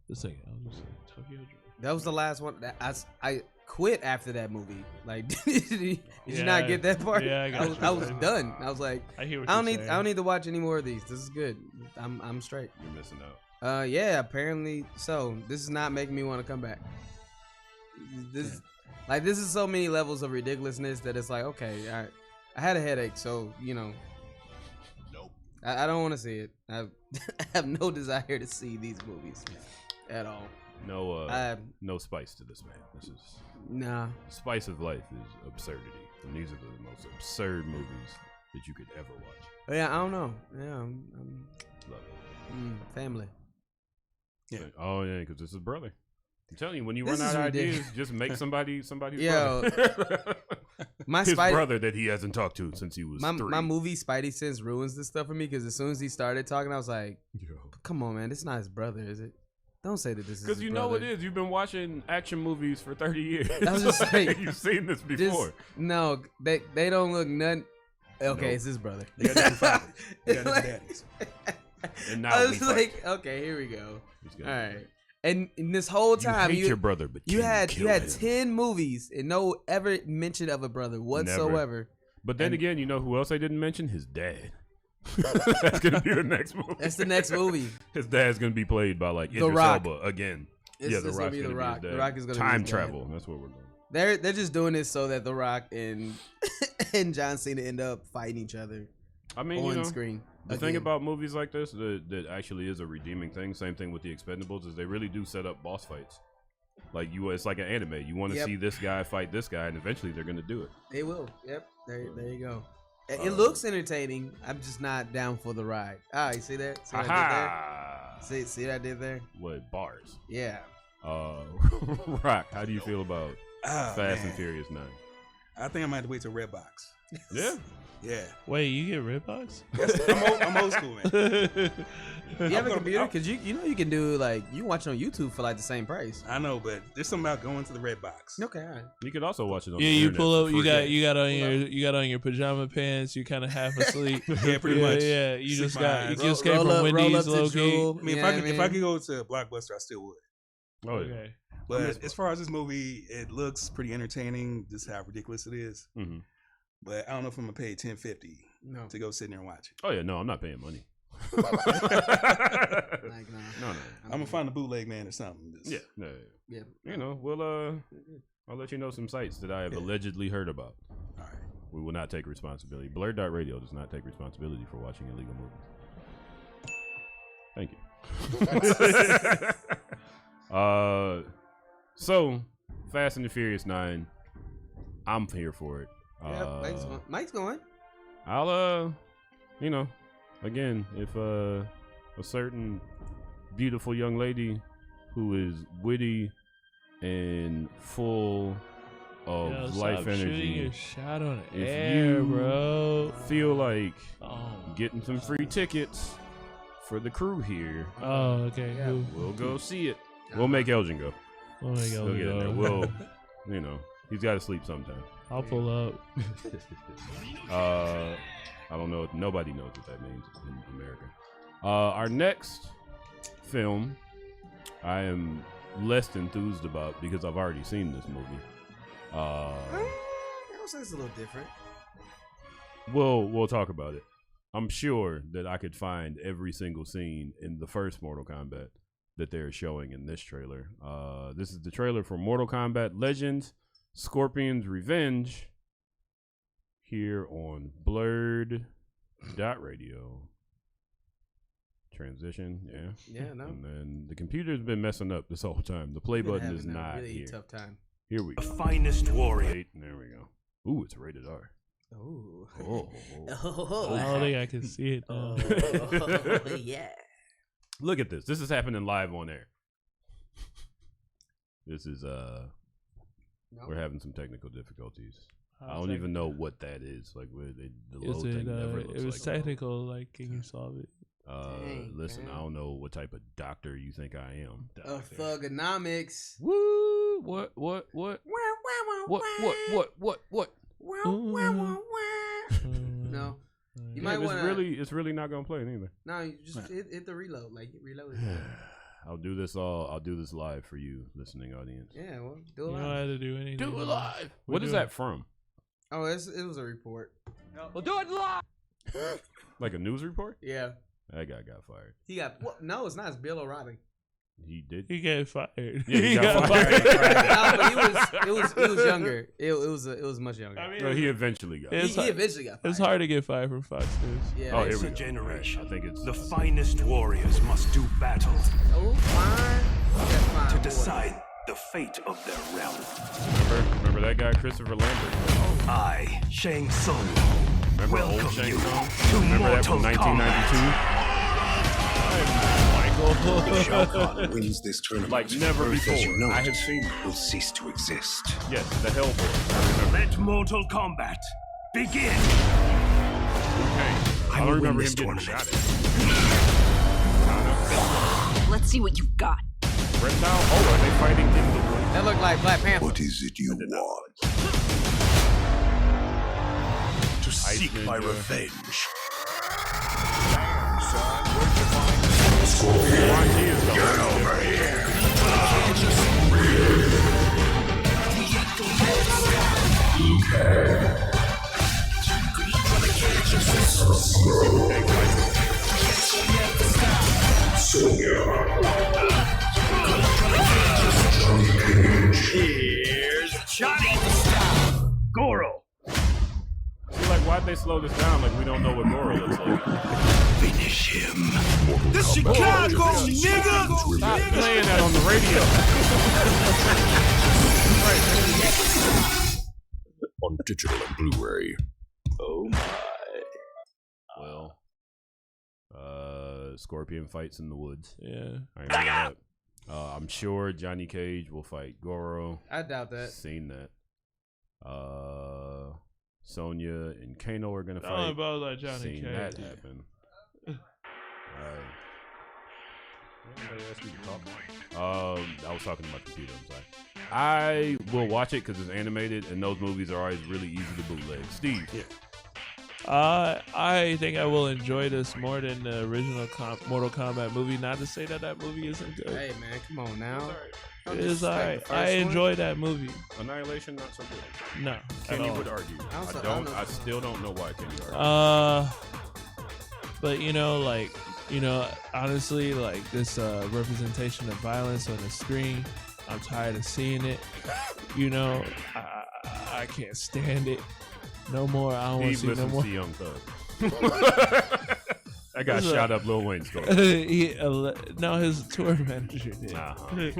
Just like, I was just like, Tokyo Drift. that was the last one. That I quit after that movie. Like, did you not get that part? Yeah, I got you. I was done. I was like, I hear what I don't you're need saying. I don't need to watch any more of these. This is good. I'm straight. You're missing out. Yeah, apparently so. This is not making me want to come back. This is so many levels of ridiculousness that it's like, okay, I had a headache, so nope. I don't want to see it. I have no desire to see these movies at all. No spice to this, man. This is Nah. the spice of life is absurdity, and these are the most absurd movies that you could ever watch. Yeah, I don't know. Yeah, I'm Love it. family. Yeah. Oh yeah, because this is brother. I'm telling you, when you This run is out of ideas, ridiculous. just make somebody's Yo, brother. my His Spidey- brother that he hasn't talked to since he was 3. my movie Spidey Sense ruins this stuff for me because as soon as he started talking, I was like, "Come on, man, this is not his brother, is it? Don't say that this is Because his you brother." know it is. You've been watching action movies for 30 years. I was just like, you've seen this before. No, they don't look none. Okay, Nope. it's his brother. They got different fathers. They got different daddies. And now I we was fight. like, okay, here we go. He's All gonna- right. And in this whole time, hate your brother, but you can had kill you had him. 10 movies and no ever mention of a brother whatsoever. But then And again, you know who else I didn't mention? His dad. That's gonna be the next movie. That's the next movie. His dad's gonna be played by like The Idris Rock. Elba again. It's The gonna Rock's be The gonna Rock. his The dad. Rock is gonna be time his dad. travel. That's what we're doing. They're just doing this so that The Rock and and John Cena end up fighting each other. I mean, on you know, screen. The thing again. about movies like this that actually is a redeeming thing. Same thing with the Expendables is they really do set up boss fights. Like it's like an anime. You want to Yep. see this guy fight this guy, and eventually they're gonna do it. They will. Yep. There you go. It looks entertaining. I'm just not down for the ride. Ah, you see that? See what I did there? Ha See what I did there? What bars? Yeah. Rock. How do you feel about Oh, Fast and man. Furious 9? I think I might have to wait till Redbox. Yeah. Yeah. Wait, you get Redbox? I'm old school, man. You have a computer? Because you know you can do like you can watch it on YouTube for like the same price. I know, but there's something about going to the Redbox. Okay, all right. You could also watch it on Yeah, the you internet pull for up. You free. got on your pajama pants. You kind of half asleep. Yeah, pretty much. Yeah, you Sleep just my got. You eyes. just came Roll from up Wendy's, to low key. Jewel. I mean, if I could go to Blockbuster, I still would. Oh yeah. Okay. But as far as this movie, it looks pretty entertaining. Just how ridiculous it is. Mhm. But I don't know if I'm gonna pay $10.50 No. to go sit there and watch it. Oh yeah. No, I'm not paying money. Like, No. I'm gonna find a bootleg man or something. Just- Yeah. No. Yeah. You know, I'll let you know some sites that I have allegedly heard about. All right. We will not take responsibility. BlurdDotRadio does not take responsibility for watching illegal movies. Thank you. So Fast and the Furious 9. I'm here for it. Yeah, Mike's going. I'll you know, again, if a certain beautiful young lady who is witty and full of Yo, life stop shooting energy, your shot on if air, you bro. feel like Oh. getting some free tickets for the crew here, Oh, okay. Yeah. Cool. we'll go see it. We'll make Elgin go. Oh my He'll get in there. god. We'll, you know, he's got to sleep sometime. I'll pull up. I don't know. Nobody knows what that means in America. Our next film, I am less enthused about because I've already seen this movie. I would say it's a little different. We'll talk about it. I'm sure that I could find every single scene in the first Mortal Kombat that they're showing in this trailer. This is the trailer for Mortal Kombat Legends. Scorpion's Revenge here on BlurdDotRadio. Transition, yeah. Yeah, no. And then the computer's been messing up this whole time. The play button is not really here. tough time. Here we go. The finest warrior. Wait, there we go. Ooh, it's rated R. Ooh. Oh. I don't think I can see it now. Yeah. Look at this. This is happening live on air. This is we're having some technical difficulties. I don't even know what that is. Like where the load thing never looks it was like technical. Like, can you solve it? Listen, man. I don't know what type of doctor you think I am. Thugonomics. Woo! What? No. You Yeah, might want to. It's really not gonna play neither. No, you just hit the reload. Like reload it. I'll do this live for you, listening audience. Yeah, well, do it You live. don't have to do anything. Do it live. What is that from? Oh, it was a report. We'll do it live. Like a news report? Yeah. That guy got fired. He got what? No, it's not. It's Bill O'Reilly. He did. He got fired. Yeah, he got fired. No, but he was younger. It was much younger. I mean, No, he eventually got. He eventually got fired. It's hard to get fired from Fox News. Yeah. Oh, here It's we a go. generation. I think it's The finest warriors must do battle Oh, fine. That's fine. to decide the fate of their realm. Remember that guy, Christopher Lambert? I, Shang Tsung, Remember old welcome Shang you Tsung? to Remember that from Mortal 1992? If Shao Kahn wins this tournament, Like never Earth before. as you know I it have seen it. will cease to exist. Yes, the Hellboy. I remember. Let Mortal Kombat begin. Okay. I don't will remember win him this getting tournament. shot at. Let's see what you've got. Reptile? Oh, are they fighting in the woods? That looked like Black Panther. What is it you want? To seek Ninja. my revenge. Get over here. Here's Johnny. Goro. See, like, why'd they slow this down? Like, we don't know what Goro looks like. Finish him. This Chicago, nigga. Stop playing that on the radio. On digital and Blu-ray. Oh my. Well, Scorpion fights in the woods. Yeah. I remember that. I'm sure Johnny Cage will fight Goro. I doubt that. Seen that. Sonya and Kano are gonna I don't know fight. about that Johnny Seen Cage. that happen. Anybody else need to talk? I was talking to my computer. I'm sorry. I will watch it because it's animated, and those movies are always really easy to bootleg. Steve, I think I will enjoy this more than the original Mortal Kombat movie. Not to say that movie isn't good. Hey man, come on now. It is alright. I enjoyed that movie. Annihilation not so good. No, Kenny at all. would argue. I still don't know why Kenny argues. But honestly, like this representation of violence on the screen, I'm tired of seeing it. I can't stand it no more. I don't want to see no more. To Young Thug. That guy shot up Lil Wayne's store. No, his tour manager did.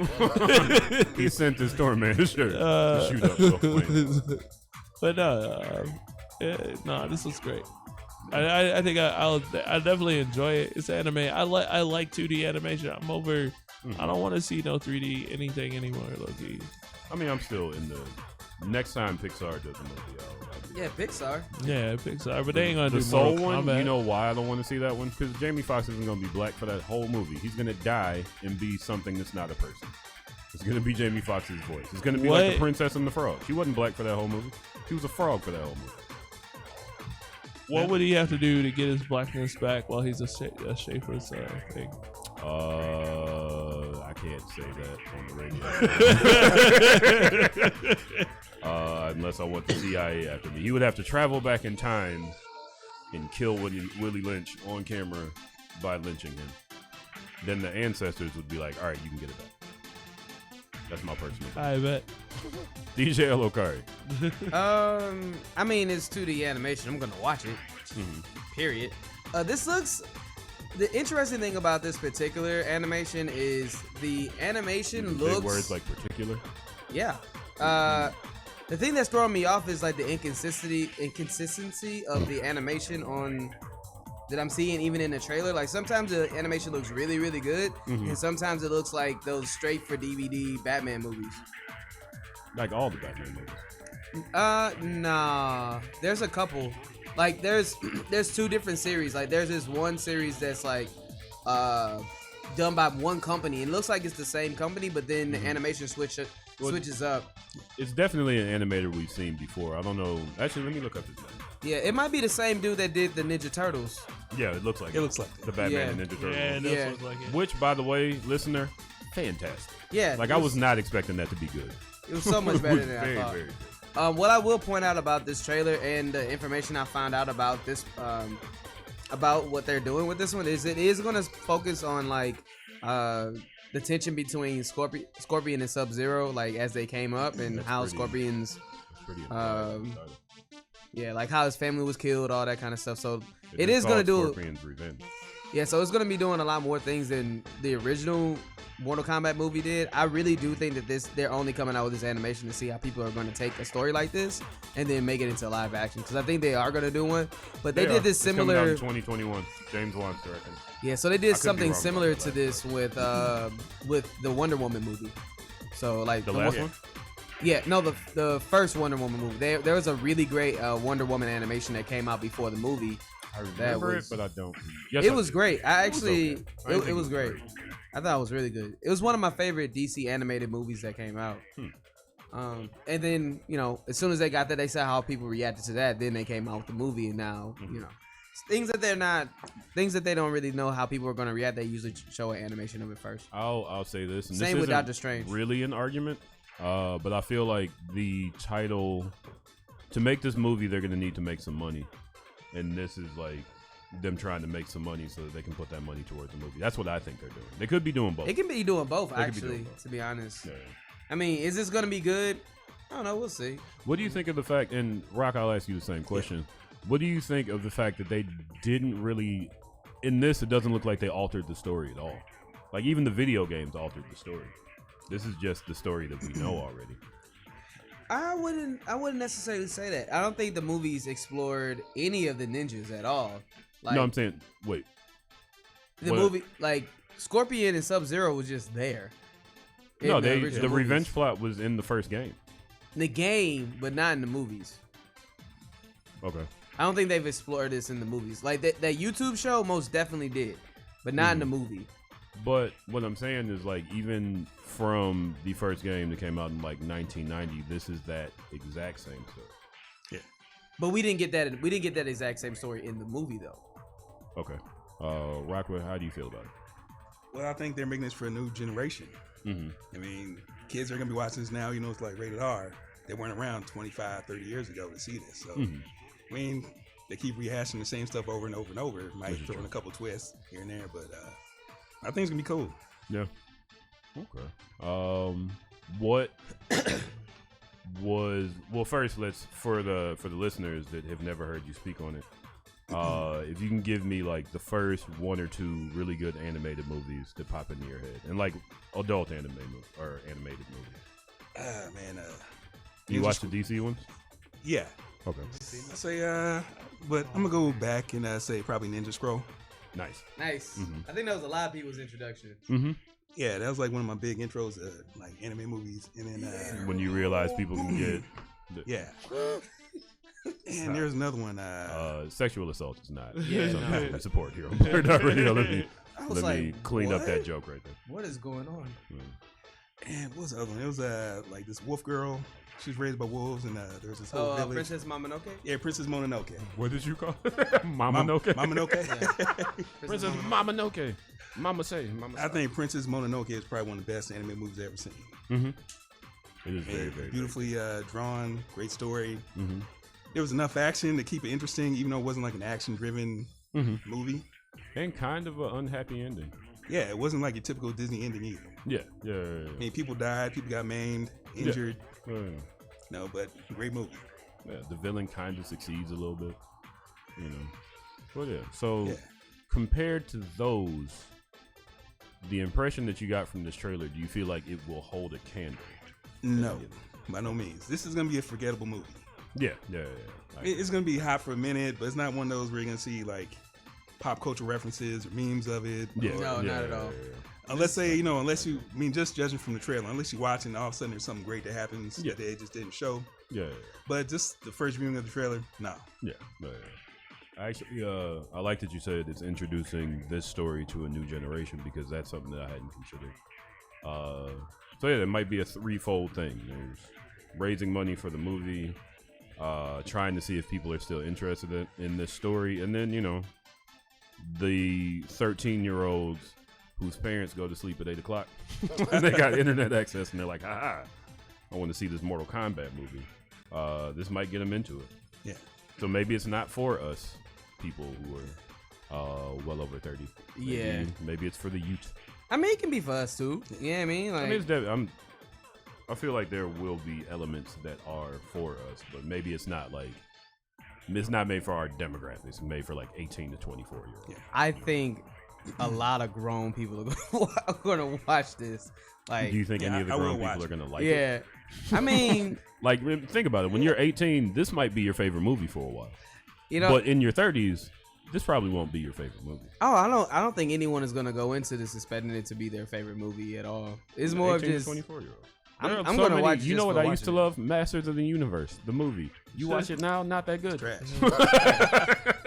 He sent his tour manager to shoot up Lil Wayne. But no, this was great. I think I'll definitely enjoy it. It's anime. I like 2D animation. I'm over. I don't want to see no 3D anything anymore, Loki. I mean, I'm still in the next time Pixar does a movie. Yeah, Pixar. Yeah, Pixar, but they ain't gonna do the Soul Mortal one. Kombat. You know why I don't want to see that one? Because Jamie Foxx isn't gonna be black for that whole movie. He's gonna die and be something that's not a person. It's gonna be Jamie Foxx's voice. It's gonna be like the Princess and the Frog. She wasn't black for that whole movie. She was a frog for that whole movie. What would he have to do to get his blackness back while he's a Schaefer's thing? I can't say that on the radio. Unless I want the CIA after me. He would have to travel back in time and kill Willie Lynch on camera by lynching him. Then the ancestors would be like, all right, you can get it back. That's my personal. I bet. DJ Elokari. I mean, it's 2D animation. I'm gonna watch it. Period. This looks. The interesting thing about this particular animation is the animation looks. Big words like particular. Yeah. The thing that's throwing me off is like the inconsistency of the animation on that I'm seeing even in the trailer. Like sometimes the animation looks really, really good, and sometimes it looks like those straight for DVD Batman movies. Like all the Batman movies. Nah. There's a couple. Like there's two different series. Like there's this one series that's like done by one company. It looks like it's the same company, but then the animation switches up. It's definitely an animator we've seen before. I don't know. Actually, let me look up his name. Yeah, it might be the same dude that did the Ninja Turtles. Yeah, it looks like It looks like the Batman and Ninja Turtles. Yeah, it does look like it. Which, by the way, listener, fantastic. Yeah, like I was not expecting that to be good. It was so much better than very, I thought. very good. What I will point out about this trailer and the information I found out about this, about what they're doing with this one is it is going to focus on like the tension between Scorpion and Sub-Zero, like as they came up, and how Scorpion's, yeah, like how his family was killed, all that kind of stuff. So it is going to do Scorpion's Revenge. Yeah, so it's going to be doing a lot more things than the original Mortal Kombat movie did. I really do think that they're only coming out with this animation to see how people are going to take a story like this and then make it into live action, because I think they are going to do one. But they did this similar. It's coming out in 2021. James Wan's directing. Yeah, so they did something similar to this with the Wonder Woman movie. So like the last one. Yeah, no, the first Wonder Woman movie. There was a really great Wonder Woman animation that came out before the movie. I remember it, but I don't. Yes, it was great. It was great. I thought it was really good. It was one of my favorite DC animated movies that came out. And then, you know, as soon as they got that, they saw how people reacted to that. Then they came out with the movie, and now, you know, things that they don't really know how people are going to react. They usually show an animation of it first. I'll say this. And Same this with Doctor Strange. Really an argument, but I feel like the title, to make this movie, they're going to need to make some money. And this is like them trying to make some money so that they can put that money towards the movie. That's what I think they're doing. They could be doing both. It can be doing both, actually, to be honest. Yeah. I mean, is this going to be good? I don't know. We'll see. What do you think of the fact, and Rock, I'll ask you the same question. What do you think of the fact that they didn't really, in this, it doesn't look like they altered the story at all. Like even the video games altered the story. This is just the story that we know already. I wouldn't necessarily say that. I don't think the movies explored any of the ninjas at all. Like, no, I'm saying, wait. The movie, like Scorpion and Sub-Zero was just there. No, the revenge plot was in the first game. The game, but not in the movies. Okay. I don't think they've explored this in the movies. Like that YouTube show most definitely did, but not in the movie. But what I'm saying is, like, even from the first game that came out in like 1990, this is that exact same story. Yeah. But we didn't get that. We didn't get that exact same story in the movie, though. Okay. Rockwood, how do you feel about it? Well, I think they're making this for a new generation. Mm-hmm. I mean, kids are going to be watching this now. You know, it's like rated R. They weren't around 25, 30 years ago to see this. So, I mean, they keep rehashing the same stuff over and over and over. It might throw in a couple twists here and there, but I think it's going to be cool. Yeah. Okay. What was, well, first, let's, for the listeners that have never heard you speak on it, if you can give me like the first one or two really good animated movies that pop into your head, and like adult animated movies. Man, you watch the DC ones? Yeah. Okay. I say, but I'm gonna go back and say probably Ninja Scroll. Nice. I think that was a lot of people's introduction. Yeah, that was like one of my big intros to like anime movies, and then when you realize people can get and there's another one. Sexual assault is not something we support here on BlurdDotRadio. Let me clean up that joke right there. What is going on? And what was the other one? It was like this wolf girl. She was raised by wolves, and there was this whole village. Princess Mononoke? Yeah, Princess Mononoke. What did you call it? Momonoke? Momonoke? Princess Momonoke. I think Princess Mononoke is probably one of the best anime movies I've ever seen. It is very, very beautifully drawn, great story. There was enough action to keep it interesting, even though it wasn't like an action-driven movie. And kind of an unhappy ending. Yeah, it wasn't like your typical Disney ending either. Yeah. I mean, people died, people got maimed, injured. Yeah. No, but great movie. Yeah, the villain kind of succeeds a little bit, you know. But yeah, so compared to those, the impression that you got from this trailer, do you feel like it will hold a candle? No, by no means. This is gonna be a forgettable movie. Yeah. It's gonna be hot for a minute, but it's not one of those where you're gonna see like pop culture references or memes of it. Yeah, no, not at all. Unless just judging from the trailer, unless you watch and all of a sudden there's something great that happens that they just didn't show. Yeah. But just the first viewing of the trailer, no. Yeah. Actually, I like that you said it's introducing this story to a new generation because that's something that I hadn't considered. So yeah, it might be a threefold thing. There's raising money for the movie, trying to see if people are still interested in this story, and then, you know, the 13-year-olds whose parents go to sleep at 8 o'clock. They got internet access and they're like, I want to see this Mortal Kombat movie. This might get them into it. Yeah. So maybe it's not for us people who are well over 30. Maybe it's for the youth. I mean, it can be for us too. Yeah, I mean, like, I feel like there will be elements that are for us, but maybe it's not like it's not made for our demographics. It's made for like 18 to 24 year olds. I think a lot of grown people are going to watch this. Like, do you think any of the grown people are going to like it? Yeah, I mean, like, think about it. When you're 18, this might be your favorite movie for a while. You know, but in your 30s, this probably won't be your favorite movie. Oh, I don't think anyone is going to go into this expecting it to be their favorite movie at all. It's more of just 24-year-old. I'm going to watch. You know what I used to love? Masters of the Universe, the movie. You watch it now, not that good.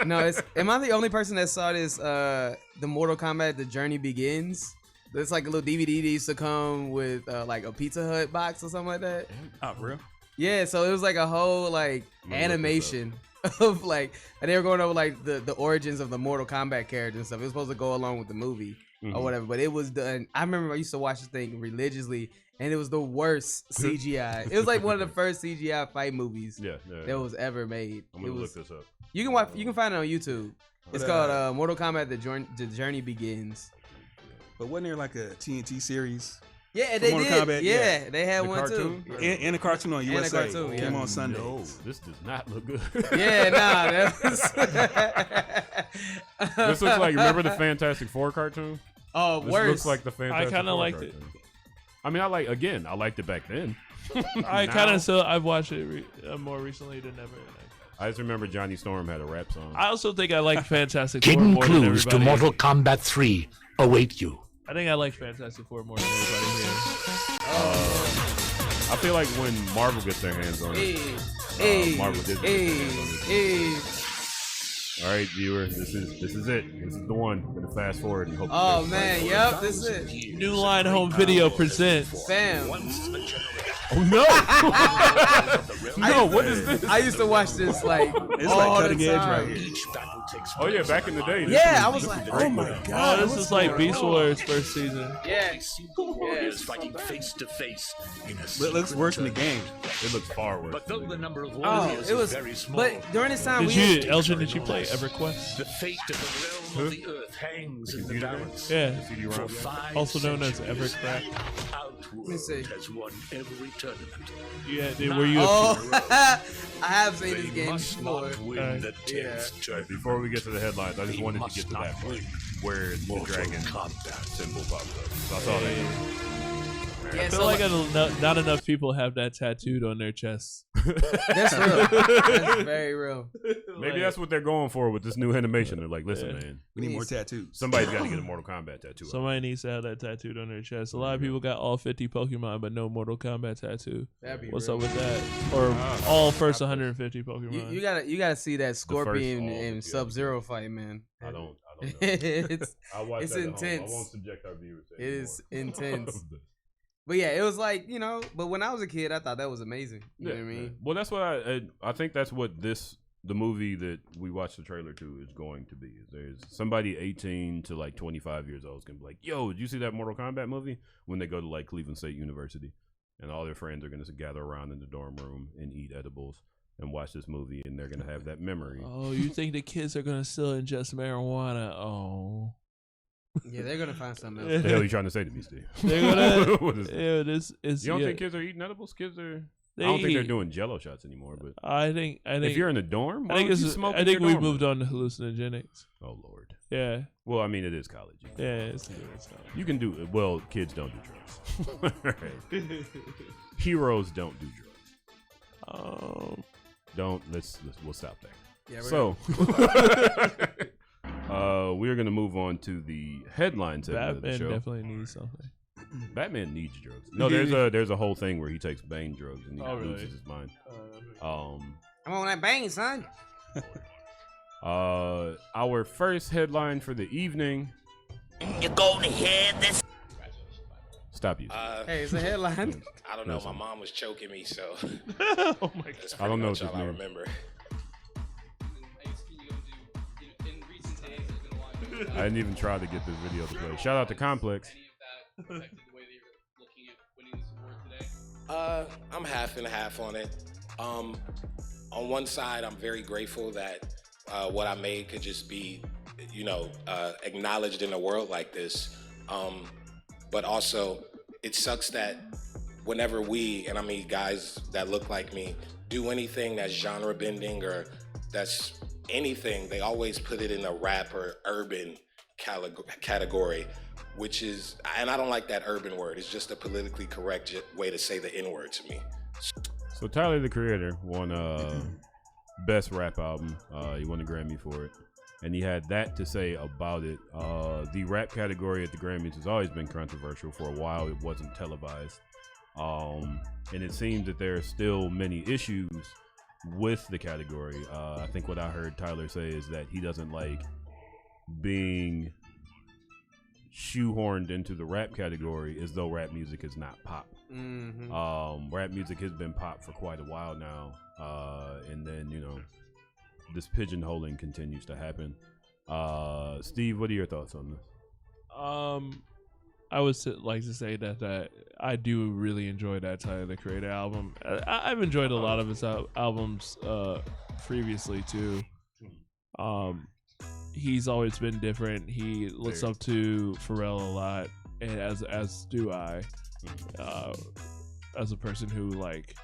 No, am I the only person that saw this? The Mortal Kombat: The Journey Begins. It's like a little DVD that used to come with like a Pizza Hut box or something like that. Oh, for real? Yeah, so it was like a whole like animation of like, and they were going over like the origins of the Mortal Kombat characters and stuff. It was supposed to go along with the movie or whatever, but it was done. I remember I used to watch this thing religiously, and it was the worst CGI. It was like one of the first CGI fight movies that was ever made. I'm gonna look this up. You can find it on YouTube. It's called Mortal Kombat: The Journey Begins. But wasn't there like a TNT series? Yeah, they did. Kombat? Yeah, they had one cartoon? too. And a cartoon on USA. And a cartoon, came on Sundays. No, this does not look good. Yeah, nah. This looks like, remember the Fantastic Four cartoon? Oh, this worse. Looks like the Fantastic Four. I kind of liked it. I mean, I liked it back then. I've watched it more recently than ever. I just remember Johnny Storm had a rap song. I also think I like Fantastic Four Hidden more than clues to everybody. Mortal Kombat 3 await you. I think I like Fantastic Four more than everybody here. I feel like when Marvel gets their hands on it, Marvel Disney gets their hands on it. All right, viewer, this is it. This is the one. I'm gonna fast forward and hope. Oh man, yep, this is it. New Line Home Video presents. Fam. Oh no! No, what is this? I used to watch this like It's all like cutting the edge time. right here. Oh yeah, back in the day. Yeah, I was like, oh my god, Oh, this is like Beast Wars first season. Yeah. Warriors fighting face to face in a But it looks worse in the game. It looks far worse. But though the number of Oh, warriors it was is very small, but during this time Elgin, did you play EverQuest? the fate of the realm of the earth hangs in the balance. Yeah. For 5 Also known as centuries, EverCraft. Outworld see. has won every tournament. Yeah, were you? I have seen this They game must before. not win the 10th tournament. Before we get to the headlines, I just They wanted to must get to not that part win where the Mortal dragon Kombat. symbol popped up. So I saw that. Yeah, I feel so like not enough people have that tattooed on their chests. that's real. That's very real. Maybe that's what they're going for with this new animation. They're like, listen, man, We need more tattoos. somebody's got to get a Mortal Kombat tattoo. Somebody needs to have that tattooed on their chest. A lot of people got all 50 Pokemon, but no Mortal Kombat tattoo. That'd be What's real. up with that? Or all first 150 Pokemon. You gotta see that Scorpion all and of the Sub-Zero fight, man. I don't know. it's I'll watch it's that at home. intense. I won't subject our viewers to It is any more. intense. But yeah, it was like, you know, but when I was a kid, I thought that was amazing. You know what I mean? Well, that's what I think that's what the movie that we watched the trailer to is going to be. Is there's somebody 18 to like 25 years old is gonna be like, yo, did you see that Mortal Kombat movie? When they go to like Cleveland State University, and all their friends are gonna gather around in the dorm room and eat edibles and watch this movie, and they're gonna have that memory. Oh, you think the kids are gonna still ingest marijuana? Oh. Yeah, they're gonna find something What else. the hell are you trying to say to me, Steve? They're gonna. What is Yeah, this is. You don't yeah. think kids are eating edibles? Kids are. They I don't think they're eat. doing Jello shots anymore. But I think if you're in a dorm, why I think would you smoke I in think your we've dorm moved room? on to hallucinogenics. Oh Lord. Yeah. Well, I mean, it is college. Yeah. It's You can do it. Well, kids don't do drugs. Right. Heroes don't do drugs. Don't. We'll stop there. Yeah, so, we're gonna move on to the headline segment of the Batman show. definitely needs something. Batman needs drugs. No, there's a whole thing where he takes Bane drugs and he loses his mind. I'm on that bang, son. Our first headline for the evening. You're going to hear this. Stop you. Hey, it's a headline. I don't know. My mom was choking me, so. Oh my god. I don't know That's what this all I means. remember. I didn't even try to get this video to play. Shout out to Complex. I'm half and half on it. On one side, I'm very grateful that what I made could just be, acknowledged in a world like this. But also, it sucks that whenever we, and I mean guys that look like me, do anything that's genre bending or that's anything, they always put it in a rap or urban category, which is, and I don't like that urban word. It's just a politically correct way to say the N word to me. So Tyler, the Creator, won Best Rap Album. He won a Grammy for it. And he had that to say about it. The rap category at the Grammys has always been controversial. For a while, it wasn't televised. And it seems that there are still many issues with the category. I think what I heard Tyler say is that he doesn't like being shoehorned into the rap category as though rap music is not pop. Mm-hmm. Rap music has been pop for quite a while now. And then, this pigeonholing continues to happen. Steve, what are your thoughts on this? I would like to say that I do really enjoy that Tyler the Creator album. I've enjoyed a lot of his albums previously too. He's always been different. He looks up to Pharrell a lot, and as do I. As a person who like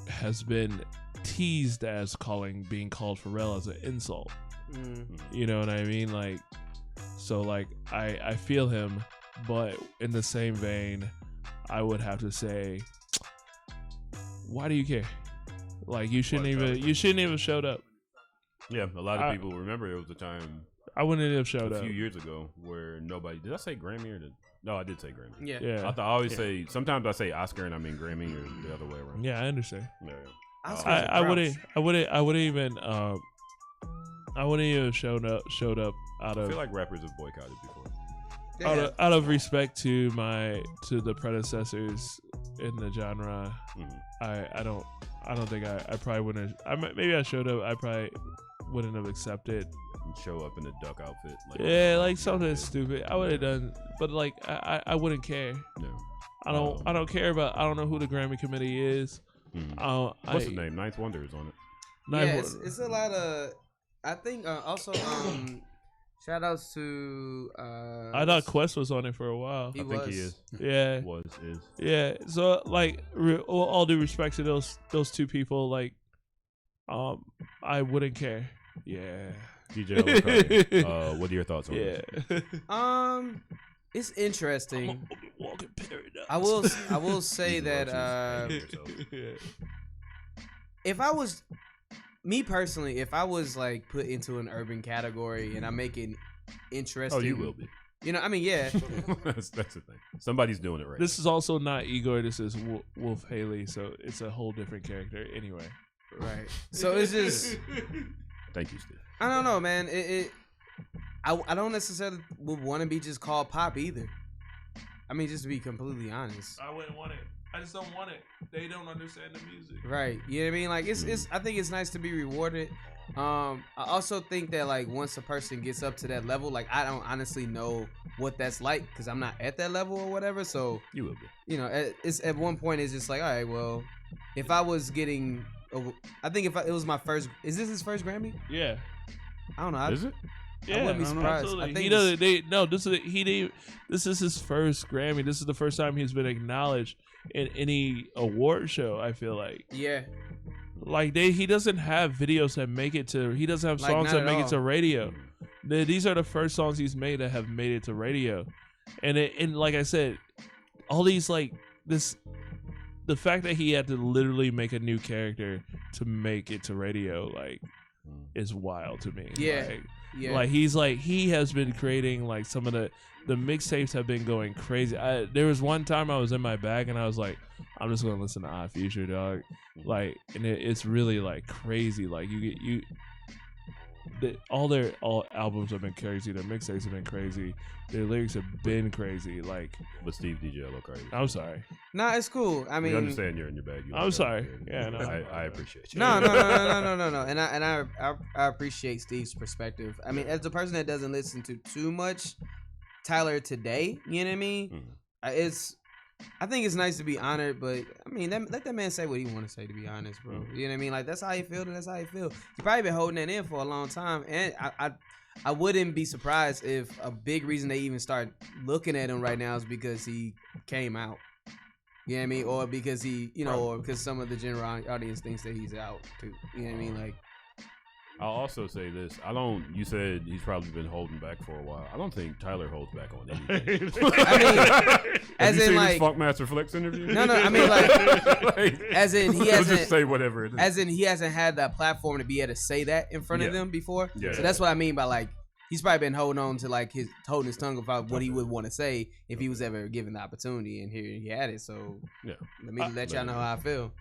has been teased as being called Pharrell as an insult. You know what I mean? Like, so like I feel him, but in the same vein, I would have to say, why do you care? Like, you shouldn't even showed up. Yeah, a lot of people remember it was a time I wouldn't have showed a up few years ago where nobody. Did I say Grammy or no? I did say Grammy. Yeah. I always say. Sometimes I say Oscar and I mean Grammy or the other way around. Yeah, I understand. Yeah. I wouldn't even have showed up out of. I feel like rappers have boycotted before. Out of respect to the predecessors in the genre, I don't think I probably wouldn't. Maybe I showed up. I probably wouldn't have accepted. And show up in a duck outfit. Like something stupid. I would have done, but like I wouldn't care. No. I don't care about. I don't know who the Grammy committee is. What's his name? Ninth Wonder is on it. It's a lot of. I think also shout outs to. I thought Quest was on it for a while. I think he is. Yeah. Is. Yeah. So like, all due respect to those two people, like, I wouldn't care. Yeah. DJ, what are your thoughts on this? It's interesting. Walking paradise. I will say that if I was me personally, if I was like put into an urban category and I make it interesting, you will be. I mean, yeah. that's the thing. Somebody's doing it right. This is also not Igor. This is Wolf Haley, so it's a whole different character. Anyway, right. So it's just. Thank you, Steve. I don't know, man. I don't necessarily would want to be just called pop either. I mean, just to be completely honest. I wouldn't want it. I just don't want it. They don't understand the music. Right. You know what I mean? Like, it's. I think it's nice to be rewarded. I also think that like once a person gets up to that level, like I don't honestly know what that's like because I'm not at that level or whatever. So you will be. It's at one point it's just like, all right, well, if I was getting, I think it was my first. Is this his first Grammy? Yeah. I don't know. Is it? Yeah, wouldn't be surprised. absolutely. I think He doesn't. No, this is his first Grammy. This is the first time he's been acknowledged in any award show. I feel like. Yeah. Like he doesn't have videos that make it to. He doesn't have Like, songs not that at make all. it to radio. These are the first songs he's made that have made it to radio, and like I said, all these like this. The fact that he had to literally make a new character to make it to radio, like, is wild to me. Yeah. Like, Yeah. Like he has been creating like some of the mixtapes have been going crazy. There was one time I was in my bag and I was like, I'm just gonna listen to Odd Future, dog. Like, and it's really like crazy. Like all albums have been crazy. Their mixtapes have been crazy. Their lyrics have been crazy. Like, but Steve DJ look crazy. I'm sorry. Nah, it's cool. I mean, we understand you're in your bag. I'm sorry. Yeah, no. I appreciate you. No. And I appreciate Steve's perspective. I mean, as a person that doesn't listen to too much Tyler today, you know what I mean? I think it's nice to be honored, but I mean, let that man say what he want to say. To be honest, bro, you know what I mean? Like, that's how he feel. That's how he feel. He probably been holding that in for a long time, and I wouldn't be surprised if a big reason they even start looking at him right now is because he came out. You know what I mean? Or because he, or because some of the general audience thinks that he's out too. You know what I mean? Like, I'll also say this. You said he's probably been holding back for a while. I don't think Tyler holds back on anything. I mean, Have you seen like, his Funkmaster Flex interview? No, I mean, like as in he hasn't just say whatever it is. As in he hasn't had that platform to be able to say that in front of them before. Yeah. So that's what I mean by, like, he's probably been holding on to, like, holding his tongue about what he would want to say if he was ever given the opportunity, and here he had it. So let me let y'all know how I feel.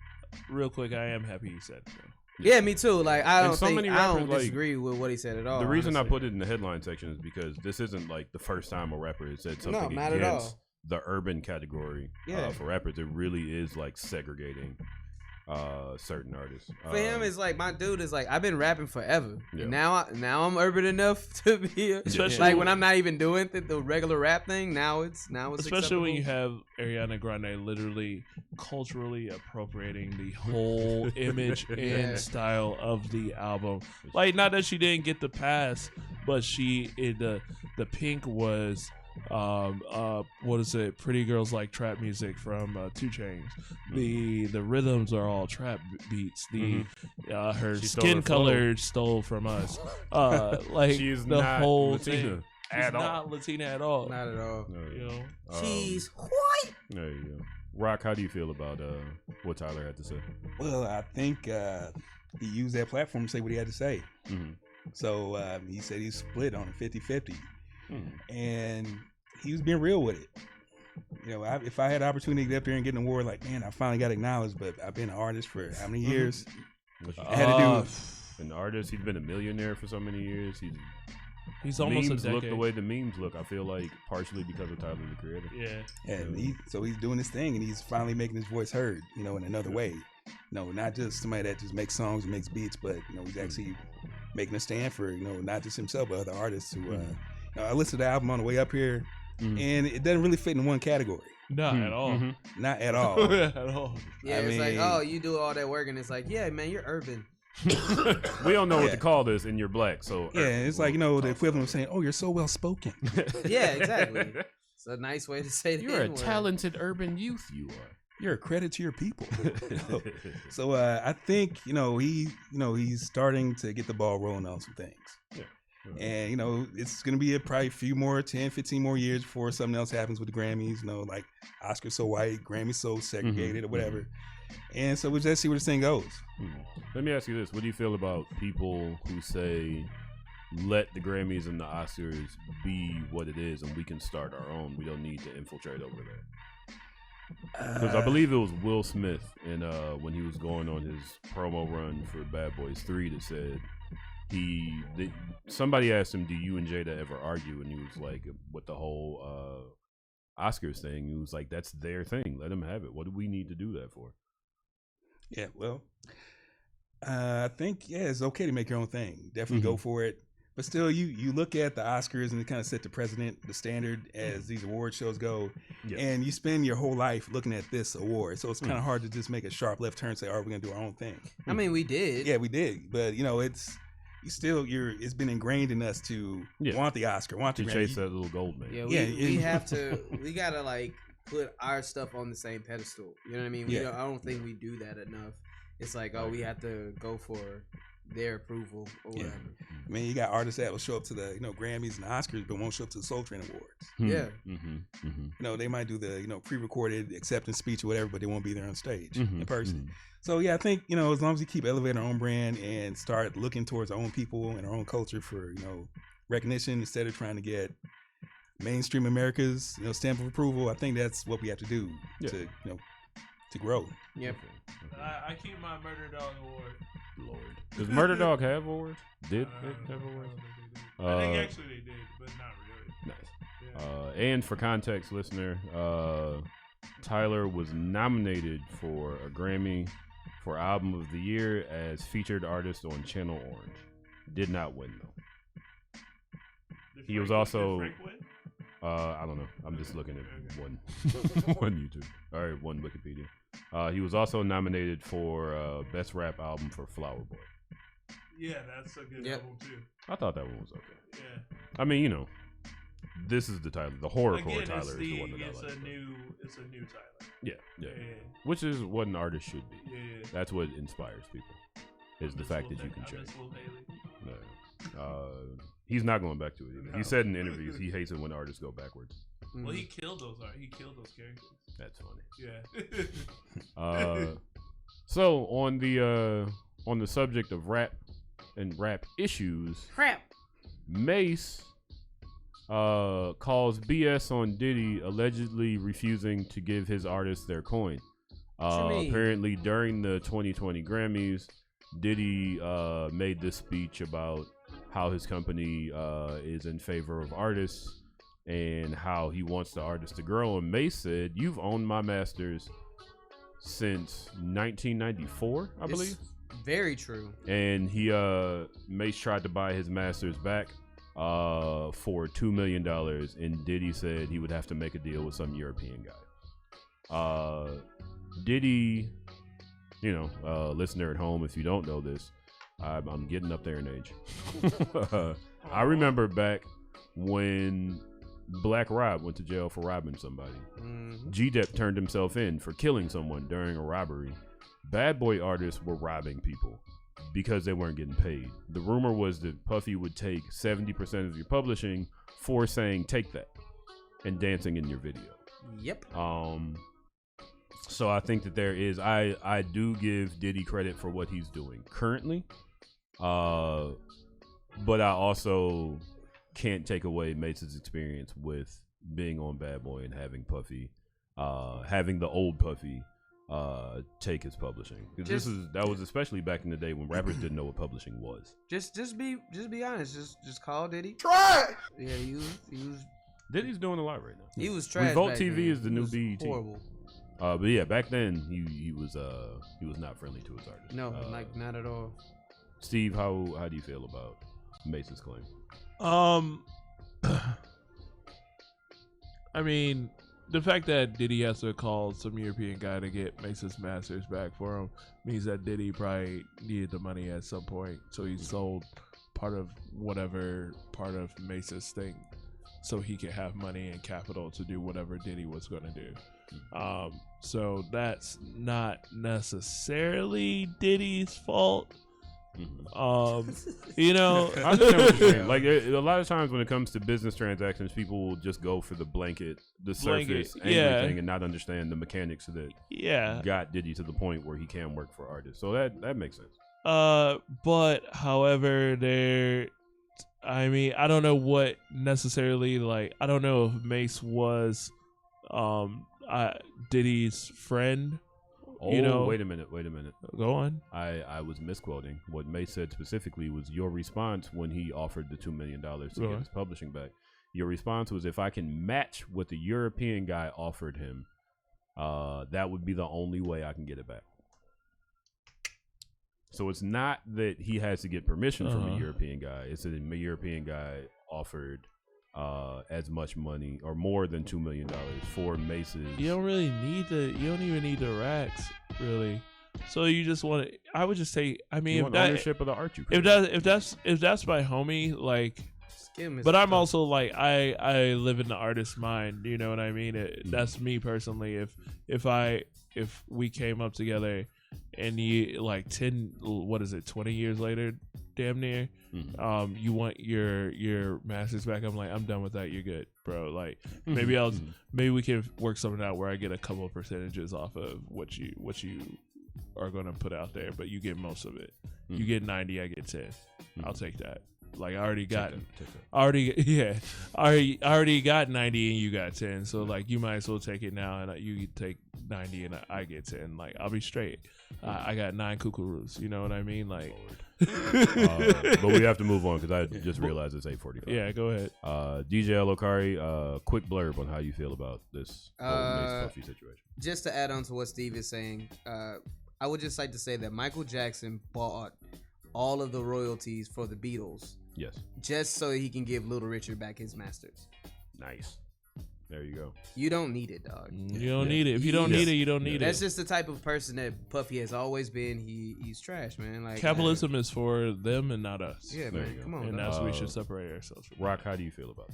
Real quick, I am happy he said so. Yeah, me too. Like, I And don't disagree with what he said at all. The reason honestly. I put it in the headline section is because this isn't like the first time a rapper has said something not at against all. the urban category for rappers. It really is like segregating certain artists. For him, it's like, my dude is like, I've been rapping forever. Yeah. And now I'm urban enough to be, Especially like, when I'm not even doing the regular rap thing. Now it's especially acceptable. when you have Ariana Grande literally culturally appropriating the whole image and style of the album. Like, not that she didn't get the pass, but the pink was what is it? Pretty Girls Like Trap Music from 2 Chainz. The rhythms are all trap beats. Her She stole skin her color stole from us. Like, She is the not whole Latina thing. at She's all. not Latina at all. Not at all. You know, She's white. There you go. Rock, how do you feel about what Tyler had to say? Well, I think he used that platform to say what he had to say. Mm-hmm. So he said he's split on 50-50. And he was being real with it. You know, if I had the opportunity to get up there and get an award, like, man, I finally got acknowledged, but I've been an artist for how many years? I had to do an artist. He's been a millionaire for so many years. He's almost a memes look decade. the way the memes look. I feel like partially because of Tyler the Creator. Yeah. And so he's doing this thing, and he's finally making his voice heard, in another way. Not just somebody that just makes songs and makes beats, but he's actually making a stand for not just himself but other artists who. I listened to the album on the way up here, and it doesn't really fit in one category. Not at all. Not at all. At all. Yeah, it's like, oh, you do all that work, and it's like, yeah, man, you're urban. We don't know what to call this, and you're black, so yeah, it's like the equivalent of saying, "Oh, you're so well spoken." Yeah, exactly. It's a nice way to say that. You're a talented urban youth. You are. You're a credit to your people. So I think he's starting to get the ball rolling on some things. Yeah. And it's gonna be probably a few more 10, 15 more years before something else happens with the Grammys. Like Oscars so white, Grammys so segregated, or whatever. And so we'll just see where this thing goes. Let me ask you this: what do you feel about people who say, "Let the Grammys and the Oscars be what it is, and we can start our own. We don't need to infiltrate over there"? Because I believe it was Will Smith, and when he was going on his promo run for Bad Boys 3, that said somebody asked him, "Do you and Jada ever argue?" And he was like, "With the whole Oscars thing," he was like, "That's their thing. Let them have it. What do we need to do that for?" Yeah, well, I think it's okay to make your own thing. Definitely go for it. But still, you look at the Oscars and it kind of set the standard as these award shows go. Yes. And you spend your whole life looking at this award. So it's kind of hard to just make a sharp left turn and say, all right, we're going to do our own thing. I mean, we did. Yeah, we did. But, it's, it's been ingrained in us to want the Oscar, want to chase that little gold man. Yeah, we have to. We gotta like put our stuff on the same pedestal. You know what I mean? I don't think we do that enough. It's like, we have to go for their approval or whatever. I mean, you got artists that will show up to the Grammys and the Oscars, but won't show up to the Soul Train Awards. They might do the pre-recorded acceptance speech or whatever, but they won't be there on stage in person. So I think as long as we keep elevating our own brand and start looking towards our own people and our own culture for recognition instead of trying to get mainstream America's stamp of approval, I think that's what we have to do to grow. Yep. I keep my Murder Dog award. Lord, does Murder Dog have awards? Did they have awards? I think actually they did, but not really. Nice. And for context, listener, Tyler was nominated for a Grammy for Album of the Year as featured artist on Channel Orange. Did not win though. He was also. I don't know. I'm just looking at one YouTube. All right, one Wikipedia. He was also nominated for Best Rap Album for Flower Boy. Yeah, that's a good album too. I thought that one was okay. Yeah. I mean, this is the Tyler. The horrorcore Tyler is the one that I like. It's a new Tyler. Yeah. Which is what an artist should be. Yeah. That's what inspires people. Is the fact that you can change. He's not going back to it either. He said in interviews he hates it when artists go backwards. Well, he killed those characters. That's funny. Yeah. So on the subject of rap and rap issues, Mace calls BS on Diddy allegedly refusing to give his artists their coin. Apparently during the 2020 Grammys, Diddy made this speech about how his company is in favor of artists and how he wants the artists to grow. And Mace said, "You've owned my masters since 1994, I believe." Very true. And he Mace tried to buy his masters back for $2 million, and Diddy said he would have to make a deal with some European guy. Diddy, listener at home, if you don't know this, I'm getting up there in age. I remember back when Black Rob went to jail for robbing somebody. G-Dep turned himself in for killing someone during a robbery. Bad boy artists were robbing people because they weren't getting paid. The rumor was that Puffy would take 70% of your publishing for saying take that and dancing in your video. Yep. So I think that there is, I do give Diddy credit for what he's doing currently. But I also can't take away Mace's experience with being on Bad Boy and having Puffy, having the old Puffy take his publishing. That was especially back in the day when rappers didn't know what publishing was. Just be honest. Just call Diddy. Try. Yeah, he was. Diddy's doing a lot right now. He was trash. Revolt back TV then. is the new BET. Horrible. But yeah, back then he was not friendly to his artists. No, not at all. Steve, how do you feel about Mace's claim? I mean, the fact that Diddy has to call some European guy to get Mace's masters back for him means that Diddy probably needed the money at some point, so he sold part of Mace's thing so he could have money and capital to do whatever Diddy was going to do. So that's not necessarily Diddy's fault. I understand what you're saying. Like a lot of times when it comes to business transactions, people will just go for the surface, everything, and not understand the mechanics that got Diddy to the point where he can work for artists. So that makes sense. But however, I don't know what necessarily, I don't know if Mace was Diddy's friend. Wait a minute. Go on. I was misquoting. What Mace said specifically was your response when he offered the $2 million to get his publishing back. Your response was, if I can match what the European guy offered him, that would be the only way I can get it back. So it's not that he has to get permission from a European guy. It's that a European guy offered as much money or more than $2 million for Mace's. You don't even need the racks, really. So you just want to? I would just say. I mean, You if want that, ownership of the art you if create. if that's my homie, like. Him But I'm also like I live in the artist's mind. You know what I mean? That's me personally. If we came up together and you like 20 years later, damn near, you want your masters back. I'm like, I'm done with that. You're good, bro. Like maybe we can work something out where I get a couple of percentages off of what you are gonna put out there, but you get most of it. You get 90, I get 10. I'll take that. Like I already got 90 and you got 10. So like you might as well take it now and you take 90 and I get 10. Like I'll be straight. I got 9 kookaroos. You know what I mean? Like. But we have to move on because I just realized it's 8:45. Yeah, go ahead. DJ Elokari, quick blurb on how you feel about this Mace Puffy situation. Just to add on to what Steve is saying, I would just like to say that Michael Jackson bought all of the royalties for the Beatles. Yes. Just so he can give Little Richard back his masters. Nice. There you go. You don't need it, dog. You don't need it. If you don't need it, you don't need it. That's just the type of person that Puffy has always been. He's trash, man. Like capitalism is for them and not us. Yeah, man. Come on. And that's what we should separate ourselves from. Rock, how do you feel about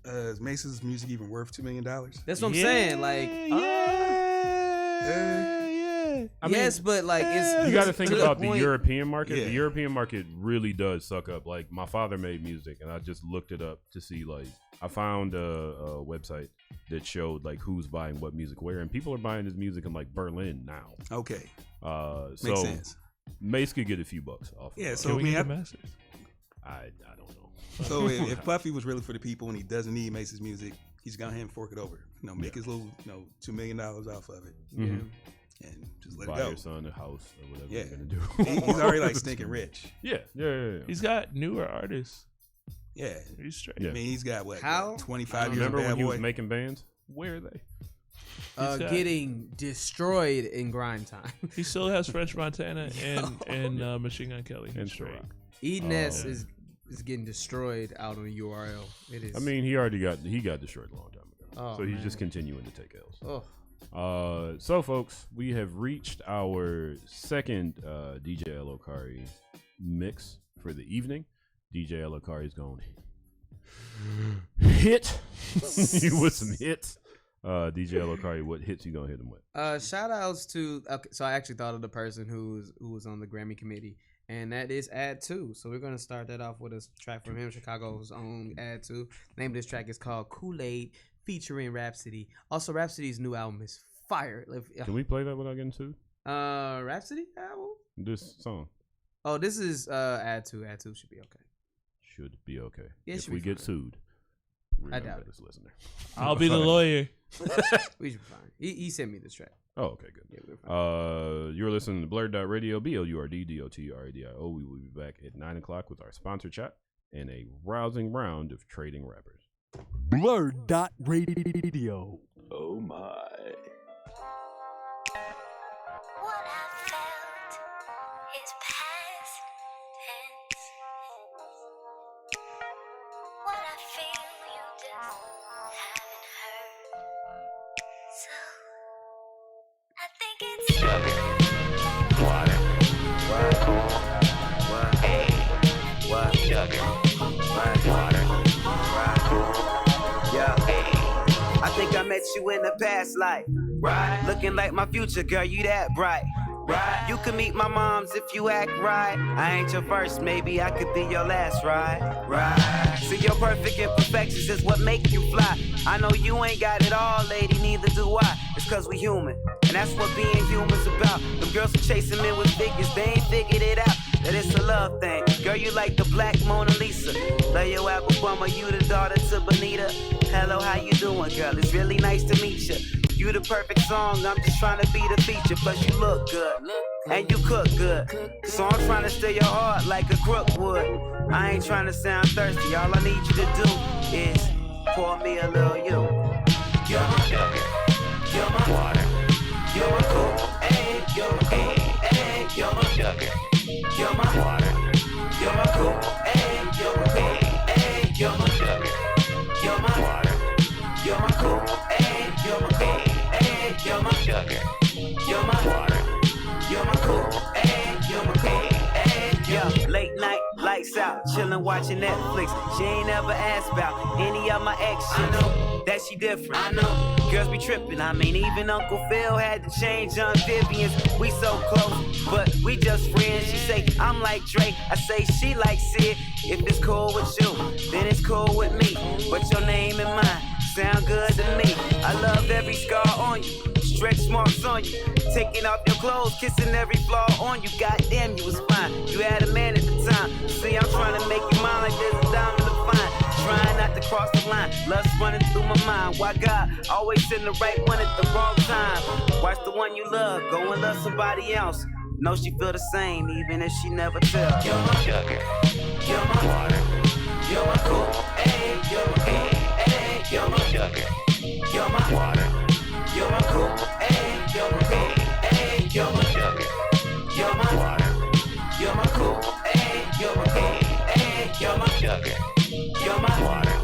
this? Is Mace's music even worth $2 million? That's what I'm saying. Like, I mean, yes, but like it's you got to think about the point. European market. Yeah. The European market really does suck up. Like my father made music, and I just looked it up to see. Like I found a website that showed like who's buying what music where, and people are buying his music in like Berlin now. Okay, so makes sense. Mace could get a few bucks off. Yeah, of, so I mean, I don't know. So if Puffy was really for the people and he doesn't need Mace's music, he's gonna have him fork it over. You know, make his little $2 million off of it. Mm-hmm. And just let buy it go. your son a house or whatever Yeah, you're gonna do. He's already like stinking rich. Yeah. He's got newer artists. Yeah, he's straight. Yeah. I mean, he's got what? How? 25 years. Remember of when Bad he Boy? was making bands? Where are they? Getting destroyed in grind time. He still has French Montana and Machine Gun Kelly And straight. Edness is getting destroyed out on URL. It is. I mean, he got destroyed a long time ago. Oh, so he's man. just continuing to take L's. Oh. So folks, we have reached our second DJ Elokari mix for the evening. DJ Elokari is going hit you with some hits. DJ Elokari, what hits you gonna hit him with? Shout outs to so I actually thought of the person who was on the Grammy committee, and that is Ad 2. So we're gonna start that off with a track from him, Chicago's own Ad 2. The name of this track is called Kool-Aid, featuring Rhapsody. Also, Rhapsody's new album is fire. Can we play that without getting sued? Rhapsody album? This song Oh, this is Ad 2. Ad 2 should be okay. should be okay. Yeah, it if should we be get fine. sued, I doubt this listener. I'll be the lawyer. We should be fine. He sent me this track. Oh, okay, good. Yeah, we're fine. You're listening to BlurdDotRadio, BLURDDOTRADIO. We will be back at 9 o'clock with our sponsor chat and a rousing round of trading rappers. BlurdDotRadio. Oh my. What I felt is past tense. What I feel you just haven't heard. So I think it's Water. What? Hey. What? Sugar. Water. Yeah. I think I met you in the past life. Right. Looking like my future, girl, you that bright. Right. You can meet my moms if you act right. I ain't your first, maybe I could be your last, right? Right. See, your perfect imperfections is what make you fly. I know you ain't got it all, lady, neither do I. It's cause we human, and that's what being human's about. Them girls who chasing men with figures, they ain't figured it out. That it's a love thing. Girl, you like the black Mona Lisa. Love your apple bummer, you the daughter to Bonita. Hello, how you doing, girl? It's really nice to meet you. You the perfect song, I'm just trying to be the feature. Plus you look good, and you cook good. So I'm trying to steal your heart like a crook would. I ain't trying to sound thirsty, all I need you to do is pour me a little you. You're my sugar, you're my water, you're my Kool-Aid, you're my Kool-Aid, you're my sugar, you're my water, you're my Kool-Aid, you're my Kool-Aid, you're my sugar, you're my water, you're my Kool-Aid, you're my Kool-Aid, you're my sugar, you're my water, you're my cool, hey, you're my cool, hey, yeah. Late night, lights out, chillin' watching Netflix. She ain't ever asked about any of my ex shit. I know that she different. I know girls be trippin'. I mean, even Uncle Phil had to change on Vivian's. We so close, but we just friends. She say I'm like Drake, I say she like Sid. If it's cool with you, then it's cool with me. But your name and mine sound good to me. I love every scar on you, stretch marks on you, taking off your clothes, kissing every flaw on you. Goddamn, you was fine. You had a man at the time. See, I'm trying to make you mine like there's a diamond to find. Trying not to cross the line, lust running through my mind. Why God always send the right one at the wrong time? Watch the one you love go and love somebody else. Know she feel the same even if she never tell. You're my sugar, you're my water, you're my cool, hey, you're my cool, hey, you're my sugar, you're my water, you're my cool, hey, you're my cool, hey, you're my sugar, you're my water, you're my cool, hey, you're my cool, hey, you're my sugar, you're my water,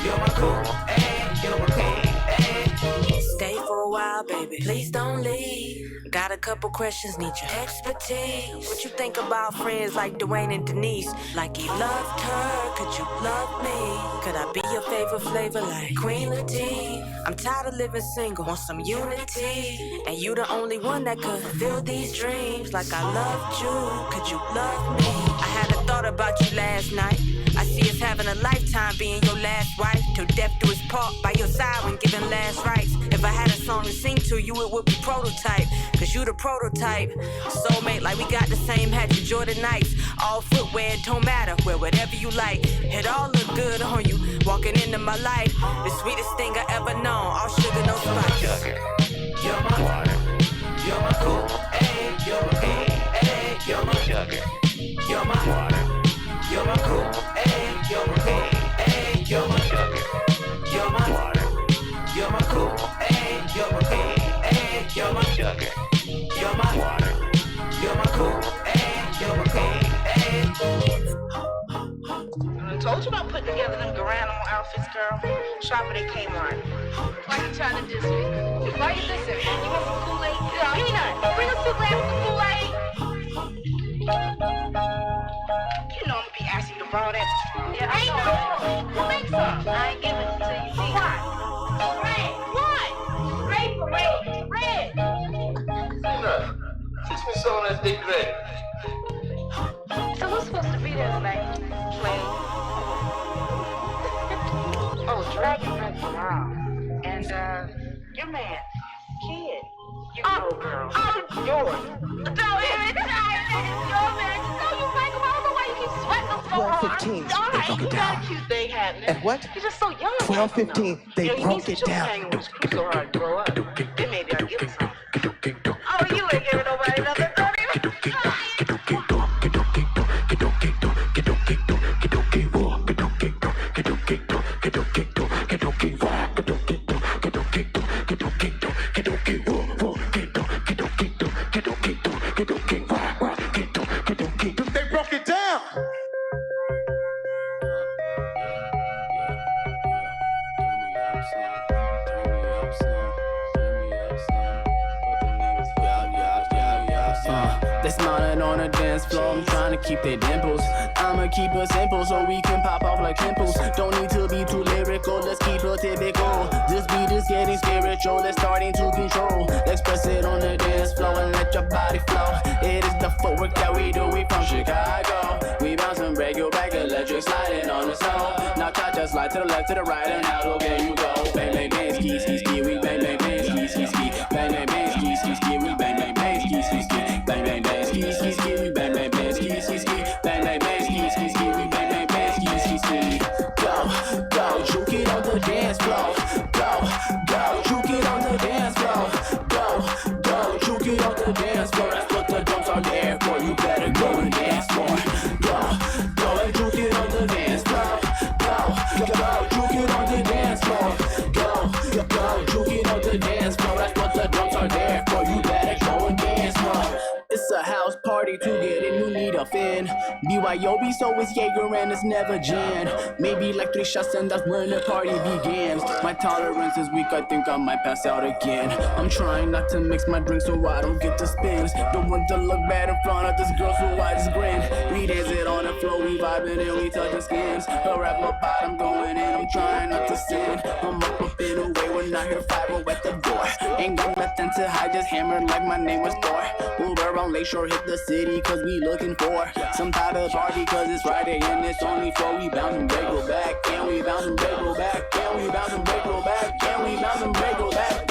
you're my cool, hey, you're my cool, hey. Stay for a while, baby. Please don't leave. Got a couple questions, need your expertise. What you think about friends like Dwayne and Denise? Like he loved her, could you love me? Could I be your favorite flavor like Queen Latifah? I'm tired of living single, want some unity. And you the only one that could fulfill these dreams. Like I loved you, could you love me? I had a thought about you last night. I see us having a lifetime being your last wife. Till death do us part, by your side when giving last rites. If I had a song to sing to you, it would be Prototype. Cause you the prototype. Soulmate, like we got the same hat, you Jordan Knights. All footwear, it don't matter, wear whatever you like. It all look good on you, walking into my life. The sweetest thing I ever known, all sugar, no spice. You're my water, you're my cool, hey, you're my cool, hey, you're my sugar, you're my water, you're my cool, hey, you're my cool, hey, you're my sugar, you're my water, you're my cool, hey, you're my cool, hey, you're my sugar, you're my water, you're my cool, hey, you're my cool, hey. I told you about putting together them Garanimo outfits, girl. Shopping at Kmart. Why you trying to diss me? Why you dissing me? You want some Kool-Aid? Yeah, give me none. Bring us 2 glasses of Kool-Aid. You know I'm gonna be asking you to borrow that. Yeah, I know. Who makes some? I ain't giving it to you. See why? Red. What? Red for red. Red. Zena, teach me some of that big red. So who's supposed to be there tonight? Flame. Oh, Dragon Red. Wow. And your man, Kid. You know, girl. Yours. Don't hear it. Your man. You know you like him. I don't know why you keep sweating him so hard. 12:15. All They right, broke you it got down. a cute thing happening. At what? You're just so young. 12:15. They broke it down. Hanging with crew so hard to grow up. Then maybe I'll give him some. Oh, you ain't giving nobody nothing. Don't even. They broke it down. They smiling on the dance floor, I'm trying to keep their dimples. I'ma keep it simple so we can pop off like pimples. Don't need to be too lyrical, let's keep it typical. This beat is getting spiritual, it's starting to control. Express it on the dance floor and let your body flow. It is the footwork that we do, we from Chicago. We bounce and break your back, electric sliding on the snow. Now cha-cha slide to the left, to the right, and now look where you go. Bang, bang, bang, ski, ski, ski, we bang, bang, bang, ski, ski, ski. Bang, bang, bang, ski, ski, ski, we bang, bang, bang, ski, ski, ski. Bang, bang, bang, ski, ski, ski, we bang, bang, bang, ski, ski, ski. Bang, bang, bang, ski, ski, ski, we bang, bang, bang, ski, ski, ski. Go, go, juke it on the dance floor. Go, go, juke it on the dance floor. Go, go, juke it on the dance floor. That's what the drums are there for. You better go and dance more. Go, go and juke it on the dance floor. Go, go, juke it on the dance floor. Go, go, juke it on the dance floor. That's what the drums are there for. You better go and dance more. It's a house party to get in, you need a fin. BYOB, so it's Jaeger and it's never gin. Maybe like 3 shots and that's when the party begins. My tolerance is weak, I think I might pass out again. I'm trying not to mix my drink so I don't get the spins. Don't want to look bad in front of this girl, so I just grin. We dance it on the floor, we vibing and we touch the skins. Her rap my bottom going in, I'm trying not to sin. I'm up in a way when I hear 5 at the door. Ain't got nothing to hide, just hammered like my name was Thor. Uber on Lakeshore, hit the city cause we looking for some type of party cause it's Friday and it's only 4. We bounce and break, go back. Can we bounce and break, go back? Can we bounce and break, go back? Can we bounce and break, go back?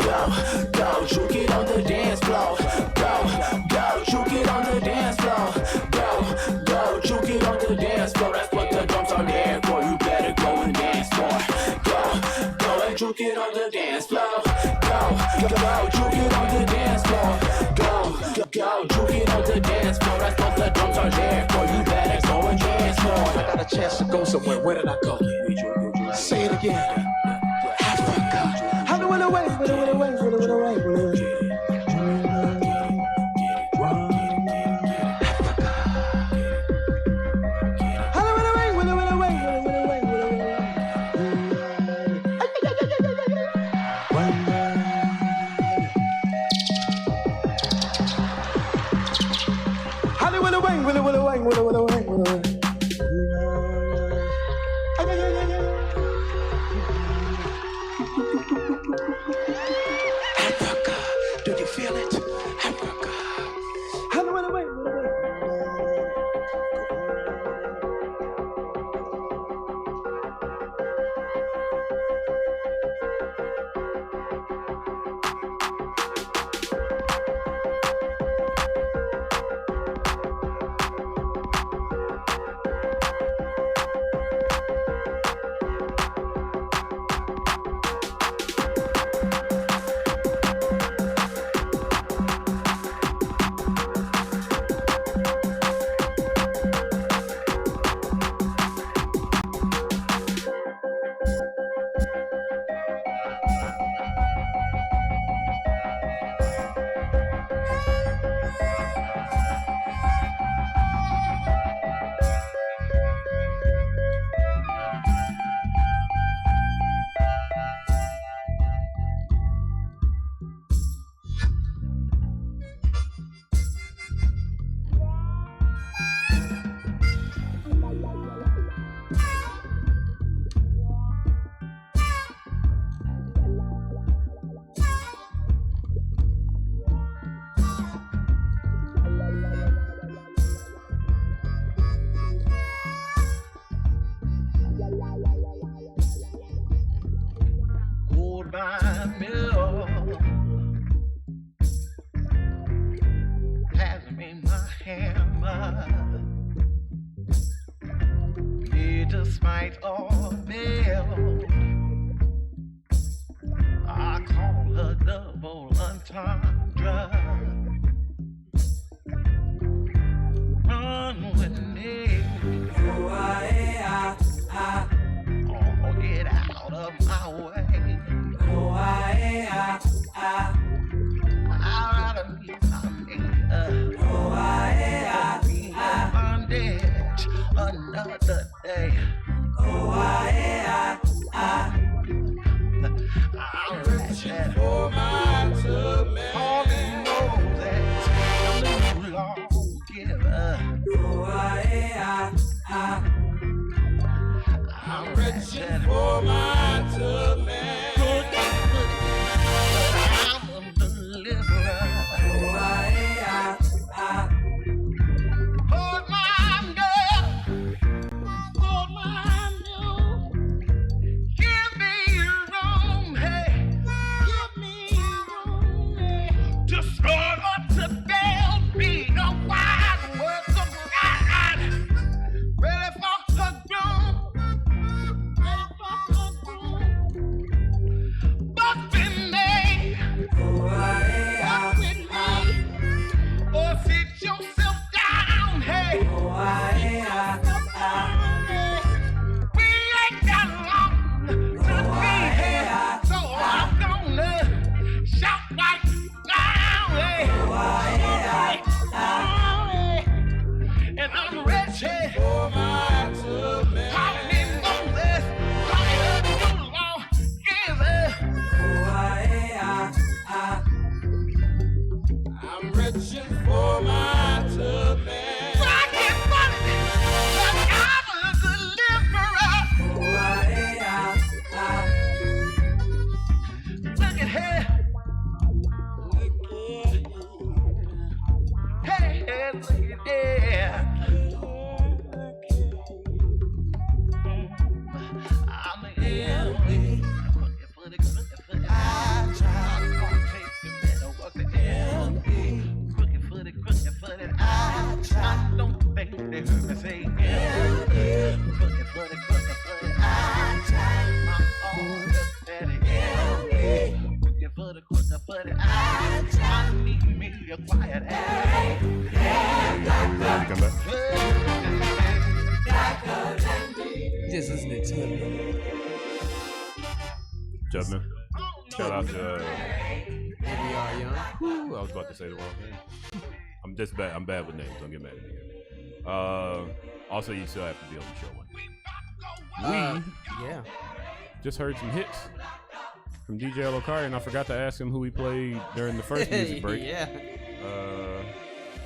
Go, juke it on the dance floor. Go, juke it on the dance floor. Go, juke it on the dance floor. That's what the drums are there for. You better go and dance more. Go and juke it on the dance floor. Go, juke it on the dance floor. Go, juke it on the dance floor. That's what the drums are there for. You better go and dance more. I got a chance to go somewhere. Where did I go? Say it again. Africa. How do I away? your quiet ass. Ready to come back? Just listening to him. Tubman. Shout out to AVR Young. Whew, I was about to say the wrong name. I'm just bad. I'm bad with names. Don't get mad at me. Also, you still have to be on the show one day. Yeah. Just heard some hits from DJ Lokari, and I forgot to ask him who he played during the first music break. Yeah.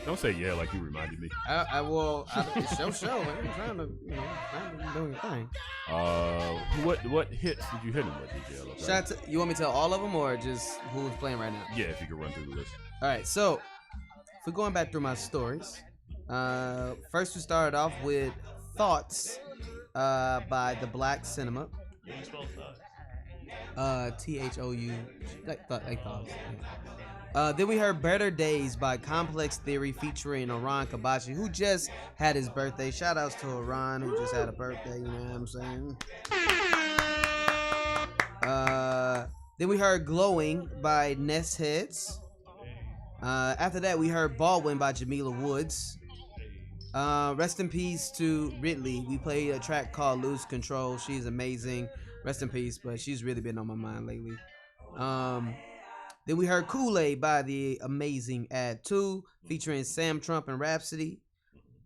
Don't say yeah like you reminded me. It's your show. I'm trying to, trying to do your thing. What hits did you hit him with, DJ Lokari? Shout out to, you want me to tell all of them or just who's playing right now? Yeah, if you could run through the list. All right, so if we're going back through my stories, first we started off with Thoughts by The Black Cinema. THOU, like thoughts. Then we heard Better Days by Complex Theory featuring Aran Kabachi, who just had his birthday. Shout outs to Aran, who just had a birthday, you know what I'm saying? Then we heard Glowing by Nest Heads. After that, we heard Baldwin by Jamila Woods. Rest in peace to Ridley. We played a track called Lose Control. She's amazing. Rest in peace, but she's really been on my mind lately. Then we heard Kool-Aid by the amazing Ad 2 featuring Sam Trump and Rhapsody.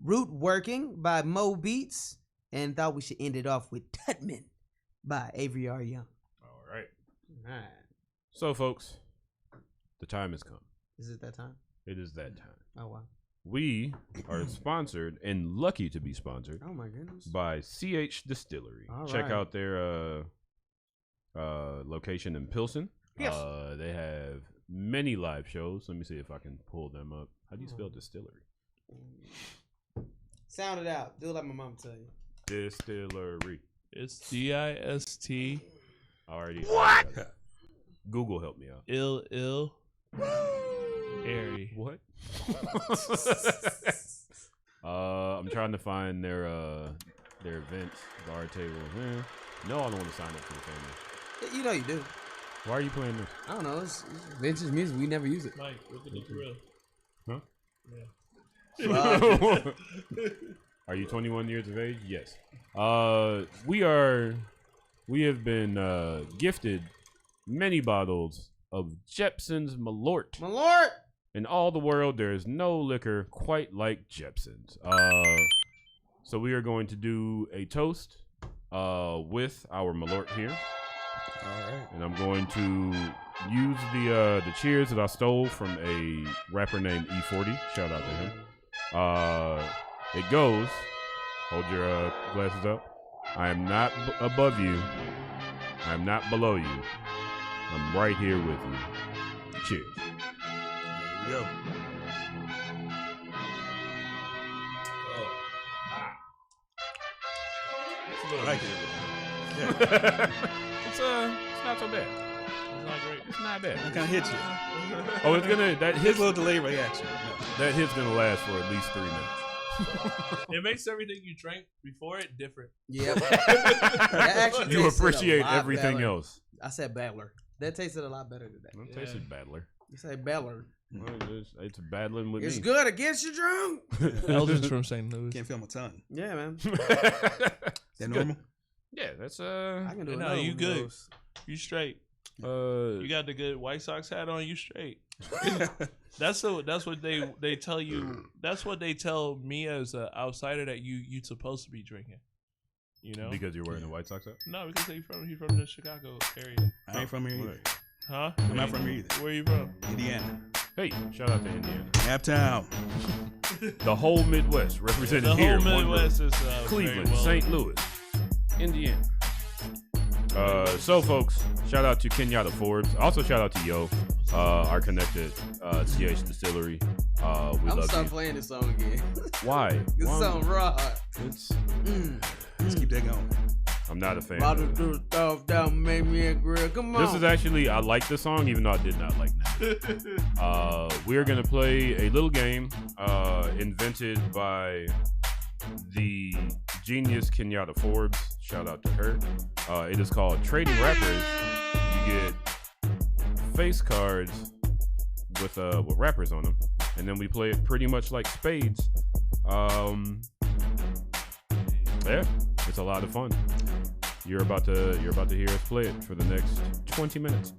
Root Working by Mo Beats. And thought we should end it off with Tutman by Avery R. Young. All right. All right. So, folks, the time has come. Is it that time? It is that time. Oh, wow. We are sponsored and lucky to be sponsored. Oh my goodness. By CH Distillery. All Check right. out their location in Pilsen. Yes. They have many live shows. Let me see if I can pull them up. How do you spell distillery? Sound it out. Do it like my mom tell you. Distillery. It's DIST. Already. What? Google help me out. Ill. Airy. What? I'm trying to find their events, bar table. No, I don't want to sign up for the family. You know you do. Why are you playing this? I don't know. It's vintage music. We never use it. Mike, look at the grill. Huh? Yeah. Are you 21 years of age? Yes. We have been gifted many bottles of Jepson's Malort. Malort! In all the world, there is no liquor quite like Jepson's. So we are going to do a toast with our Malort here. All right. And I'm going to use the cheers that I stole from a rapper named E40. Shout out to him. It goes, hold your glasses up. I am not above you. I am not below you. I'm right here with you. Cheers. There we go. I like it. Yeah. It's not so bad. It's not great. It's not bad. It kind of hits you. Oh, it's gonna that hits a little delay reaction. That hit's gonna last for at least 3 minutes. It makes everything you drank before it different. Yep. You appreciate everything better. else. I said Battler. That tasted a lot better today. It tasted Battler. You say Battler. Well, it's battling with It's me. good against you drunk. Eldridge from St. Louis. Can't feel my tongue. Yeah, man. That normal? Yeah, that's I can do it. No, you good. You straight. You got the good White Sox hat on. You straight. That's what they tell you. That's what they tell me as an outsider that you supposed to be drinking. You know, because you're wearing the White Sox hat. No, because he's from the Chicago area. I ain't from here either. Huh? I'm not from here either. Where you from? Indiana. Hey, shout out to Indiana. Naptown. The whole Midwest represented The here. whole Midwest is Cleveland, very well. St. Louis, Indiana. So folks, shout out to Kenyatta Forbes. Also shout out to Yo, our connected CH Distillery. We I'm love start you. playing this song again. Why? This song raw. Let's keep that going. I'm not a fan. Bottle of it. do stuff down, make me a grill. Come on. This is actually, I like this song, even though I did not like that. We're going to play a little game invented by the genius Kenyatta Forbes. Shout out to her. It is called Trading Rappers. You get face cards with rappers on them. and then we play it pretty much like spades. Yeah, it's a lot of fun. You're about to hear us play it for the next 20 minutes.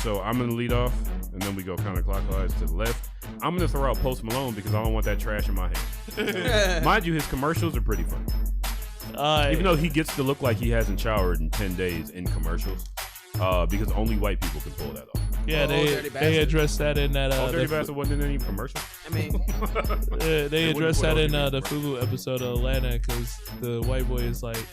So I'm gonna lead off, and then we go counterclockwise to the left. I'm gonna throw out Post Malone because I don't want that trash in my head. Mind you, his commercials are pretty funny. Even though he gets to look like he hasn't showered in 10 days in commercials, because only white people can pull that off. Yeah, they addressed that in that. Dirty Bastard wasn't in any commercial. I mean, they addressed that in the Fubu episode of Atlanta because the white boy is like,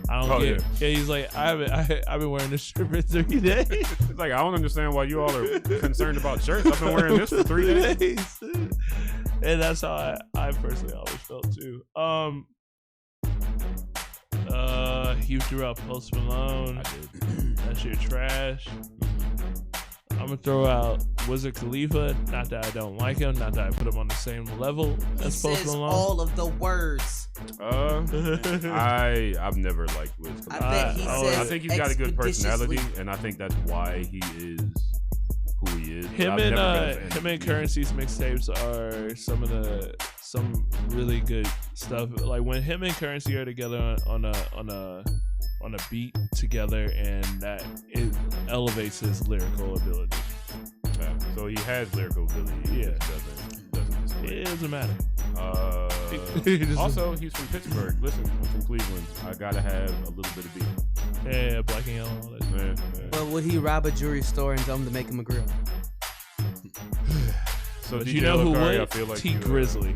I don't get. Yeah, he's like, I've been wearing this shirt for 3 days. It's like, I don't understand why you all are concerned about shirts. I've been wearing this for 3 days. And that's how I personally always felt too. You threw out Post Malone. I did. That shit trash. I'm gonna throw out Wizard Khalifa. Not that I don't like him. Not that I put him on the same level as Post Malone. All of the words. I've never liked Wiz Khalifa. I think he's got a good personality, and I think that's why he is who he is. Him and Currency's mixtapes are some really good stuff. Like when him and Currency are together on a beat together, and that it elevates his lyrical ability. Yeah. So he has lyrical ability. Yeah, it doesn't matter. Also, he's from Pittsburgh. Listen, I'm from Cleveland. I gotta have a little bit of beat. Yeah, black and yellow. All that. Yeah. But would he rob a jewelry store and tell him to make him a grill? So but you know who would? I feel like T Grizzly.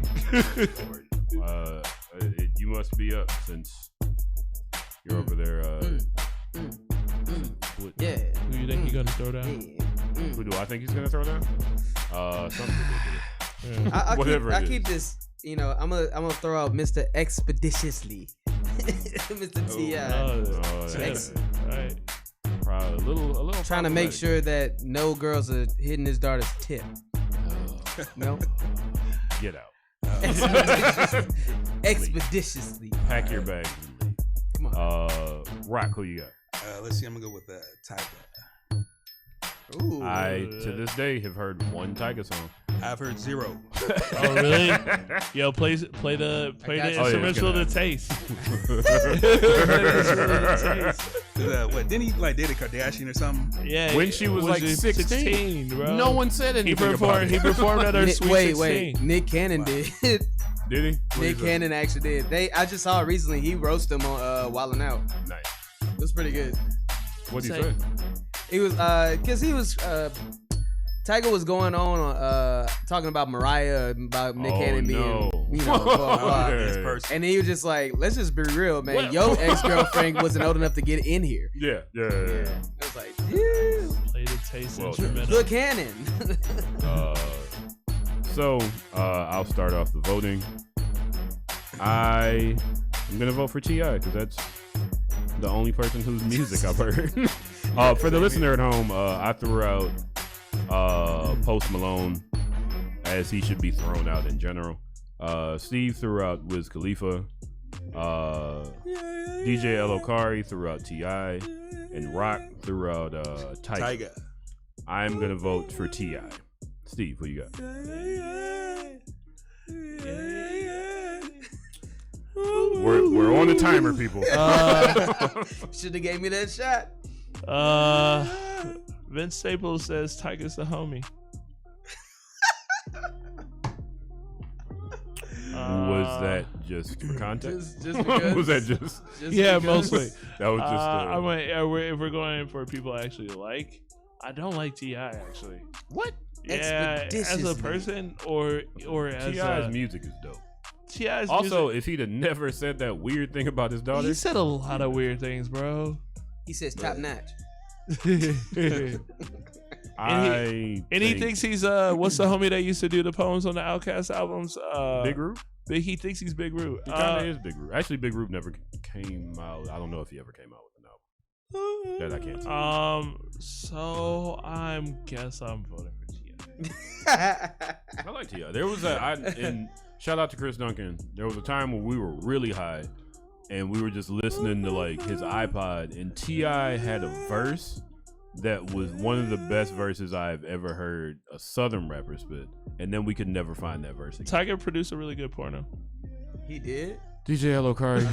You must be up since you're over there. Yeah. Who you think he's gonna throw down? Who do I think he's gonna throw down? Something ridiculous. I keep this. You know, I'm gonna throw out Mr. Expeditiously, Mr. T.I. Right. Probably a little. Trying to make sure that no girls are hitting his daughter's tip. No. Get out. Expeditiously. Pack your bags. Come on. Rock, who you got? Let's see. I'm gonna go with Tiger. Ooh. I to this day have heard one Tiger song. I've heard 0. Oh really? Yo, play the instrumental to Taste. What didn't he like date a Kardashian or something? Yeah, when she was like 16, bro. No one said anything about it. He performed at her Sweet 16. Wait. Nick Cannon did. Did he? Nick Cannon actually did. I just saw it recently. He roasted him on Wildin' Out. Nice. It was pretty good. What did he say? It was because he was Tiger was going on talking about Mariah, about Nick Cannon being, blah, blah, blah. And he was just like, let's just be real, man. What? Your ex-girlfriend wasn't old enough to get in here. Yeah. I was like, yeah. Play the Taste instrumental. Look, Cannon. So I'll start off the voting. I'm gonna vote for T.I. because that's the only person whose music I've heard. For the listener at home, I threw out Post Malone as he should be thrown out in general. Steve threw out Wiz Khalifa. DJ Elokari threw out T.I. and Rock threw out Tiger. I'm gonna vote for T.I. Steve, who you got? We're on the timer, people. Should have gave me that shot. Vince Staples says Tiger's the homie. Was that just for context? Just because? Was that just yeah, mostly. That was just. If we're going for people I actually like, I don't like T.I. actually. What? Yeah, as a person or as T.I.'s music is dope. T.I.'s also, music, if he'd have never said that weird thing about his daughter, he said a lot of weird things, bro. He says top notch. He thinks he's what's the homie that used to do the poems on the Outkast albums? Big Rube. He thinks he's Big Rube. He kind of is Big Rube. Actually, Big Rube never came out. I don't know if he ever came out with an album. That I can't see. So I'm voting for T.I. I like T.I. There was and shout out to Chris Duncan. There was a time when we were really high, and we were just listening to like his iPod, and T.I. had a verse that was one of the best verses I've ever heard a Southern rapper spit, and then we could never find that verse again. Tiger produced a really good porno. He did. DJ Hello Kari.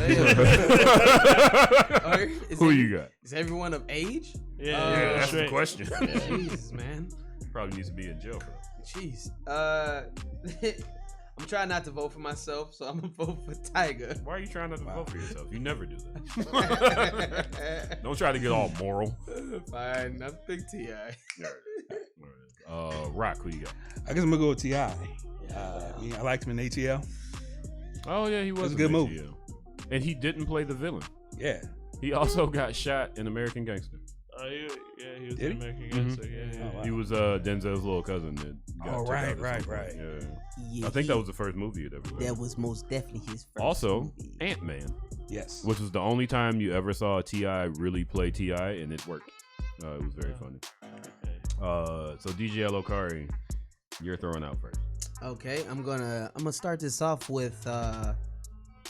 Who you got? Is everyone of age? Yeah, that's the question. Jesus, man. Probably needs to be in jail for that. Jeez. I'm trying not to vote for myself, so I'm gonna vote for Tiger. Why are you trying not to vote for yourself? You never do that. Don't try to get all moral. Fine, I pick T.I. Rock, who you got? I guess I'm gonna go with T.I. I liked him in ATL. Oh yeah, he was a good movie. And he didn't play the villain. Yeah. He also got shot in American Gangster. He was an American Gangster. Yeah. Oh, wow. He was Denzel's little cousin that got took out right. Yeah. I think that was the first movie you'd ever That was most definitely his first Also, movie. Ant-Man. Yes. Which was the only time you ever saw T.I. really play T.I. and it worked. It was very funny. So DJ Lokari, you're throwing out first. Okay, I'm gonna start this off with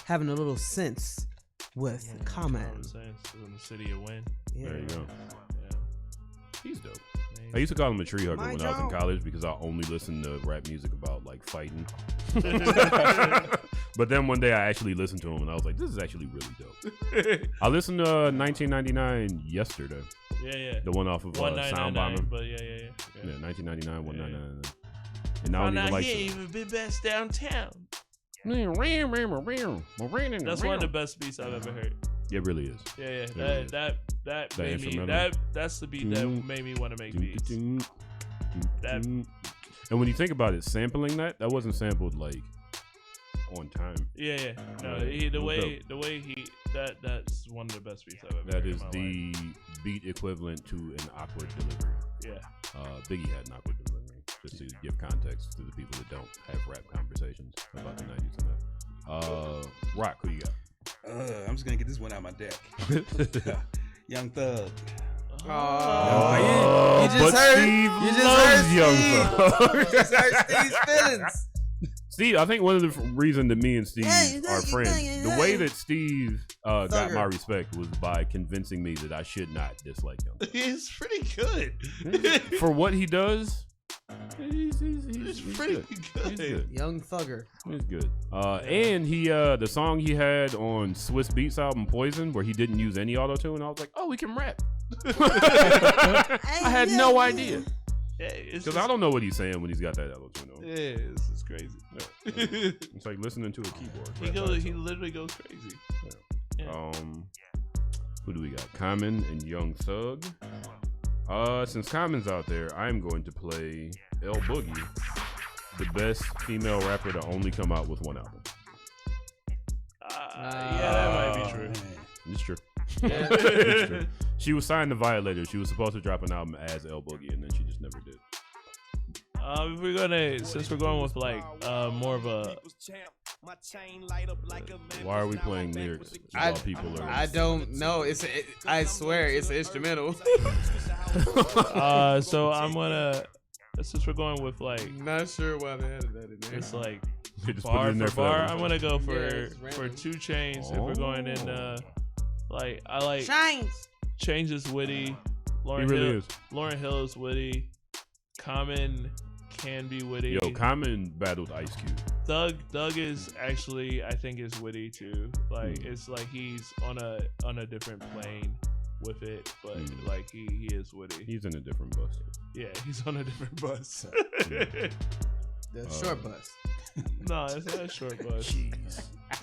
having a little sense with Common. In the city of Win. Yeah. There you go. Yeah. He's dope. I used to call him a tree hugger when I was in college because I only listened to rap music about like fighting. But then one day I actually listened to him and I was like, this is actually really dope. I listened to 1999 yesterday. Yeah. The one off of Sound Bomber. But yeah. 1999, 1999. And I don't even like even been best downtown. That's one of the best beats I've ever heard. It really is. Yeah. Really That is. made me. That's the beat that made me want to make beats. And when you think about it, sampling that wasn't sampled like on time. Yeah. No, that's one of the best beats I've ever heard. That is in my the life. beat equivalent to an awkward delivery. Yeah. Biggie had an awkward delivery. Just to give context to the people that don't have rap conversations about the 90s and that. Rock, who you got? I'm just gonna get this one out of my deck. Young Thug. You just heard Steve's feelings. Steve, I think one of the reason that me and Steve are friends, the way that Steve got my respect was by convincing me that I should not dislike him. He's pretty good. For what he does, he's pretty good. good. He's good. Young Thugger. He's good. And he the song he had on Swiss Beats album Poison, where he didn't use any auto-tune, I was like, oh, we can rap. I had no idea. Yeah, because I don't know what he's saying when he's got that auto-tune on. Yeah, this is crazy. Yeah. It's like listening to a keyboard. He literally goes crazy. Yeah. Who do we got? Common and Young Thug. Since Common's out there, I'm going to play L Boogie, the best female rapper to only come out with one album. Yeah, that might be true. It's true. It's true. She was signed to Violator. She was supposed to drop an album as L Boogie, and then she just never did. Since we're going with like more of a. Why are we playing lyrics while people are? I don't know. I swear it's an instrumental. So I'm gonna. Since we're going with like. Not sure why they added that in there. It's like they just bar put it in there for bar. for I'm gonna go for 2 random. Chainz. If we're going in, like I like Chainz. Chainz is witty. He really is. Lauryn Hill is witty. Common can be witty. Yo, Common battled Ice Cube. Thug is actually, I think, is witty too. Like it's like he's on a different plane with it, but like he is witty. He's in a different bus. Yeah, he's on a different bus. The short bus. No, it's not a short bus.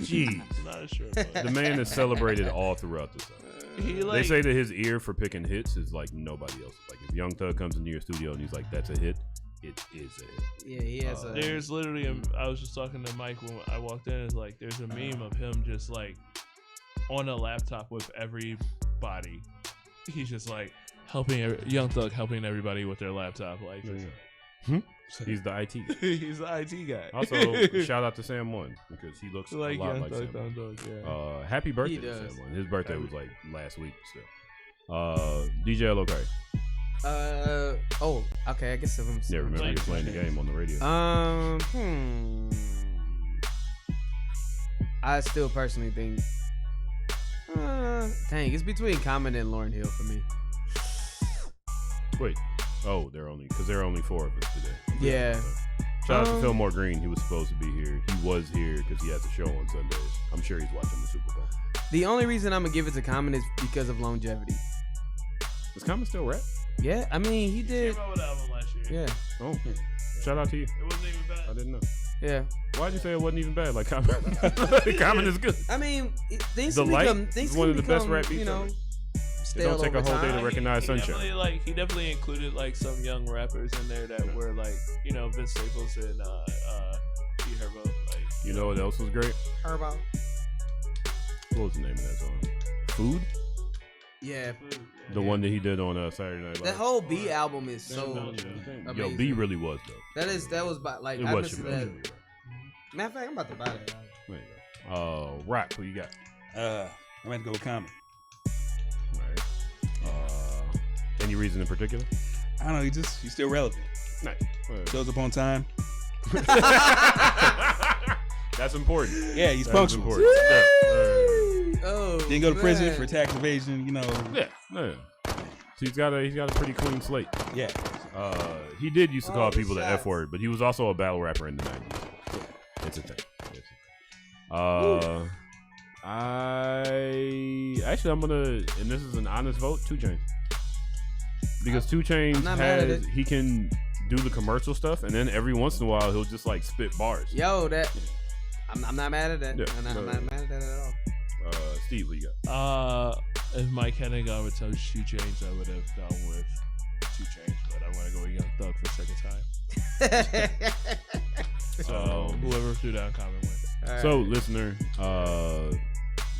Jeez. It's not a short bus. The man is celebrated all throughout the song. They say that his ear for picking hits is like nobody else. Like if Young Thug comes into your studio and he's like, "That's a hit," it is a hit. Yeah, he has There's literally I was just talking to Mike when I walked in. It's like there's a meme of him just like on a laptop with everybody. He's just like Young Thug helping everybody with their laptop. Like, he's the IT guy. He's the IT guy. Also, shout out to Sam One because he looks like a lot Young like Thug, Sam One. yeah. Happy birthday to Sam One. His birthday was like last week still. DJ Lokari. Okay. I guess I'm. Yeah, remember you're playing the game on the radio. I still personally think. Dang, it's between Common and Lauryn Hill for me. Wait. Oh, they're only 4 of us today. Yeah. Shout out to Fillmore Green. He was supposed to be here. He was here because he has a show on Sundays. I'm sure he's watching the Super Bowl. The only reason I'm gonna give it to Common is because of longevity. Is Common still rap? Yeah, I mean he did. Came out with an album last year. Yeah. Oh, shout out to you. It wasn't even bad. I didn't know. Yeah. Why'd you say it wasn't even bad? Like Common, Common is good. I mean, things The can Light become, is things one can of the best become, rap beats you know, ever. It stale don't take a over whole day time. to recognize He Sunshine. definitely included like some young rappers in there that were like, you know, Vince Staples and G Herbo. Like, You know what else was great? Herbo. What was the name of that song? Food? Yeah. The one that he did on Saturday Night Live. That whole B album is so Yo, amazing. B really was dope. That was by like It I was listened to your that. Matter of fact, I'm about to buy that. There you go. Rock, who you got? I'm going to go with Common. All right. Any reason in particular? I don't know. He's still relevant. Nice. Shows up on time. That's important. Yeah, he's That is punctual. important. Oh, didn't go to prison man. for tax evasion. You know. Yeah. So he's got a pretty clean slate. Yeah. He did used to call people the shots. F word, but he was also a battle rapper in the 90s. Yeah, it's a thing. I'm gonna, and this is an honest vote, 2 Chainz. Because 2 Chainz he can do the commercial stuff, and then every once in a while he'll just like spit bars. Yo, I'm not mad at that. Yeah, I'm not mad at that at all. Steve, what you got? If Mike hadn't gone with 2 Chainz, I would have gone with 2 Chainz, but I want to go with Young Thug for a second time. So whoever threw down Common wins. So, listener,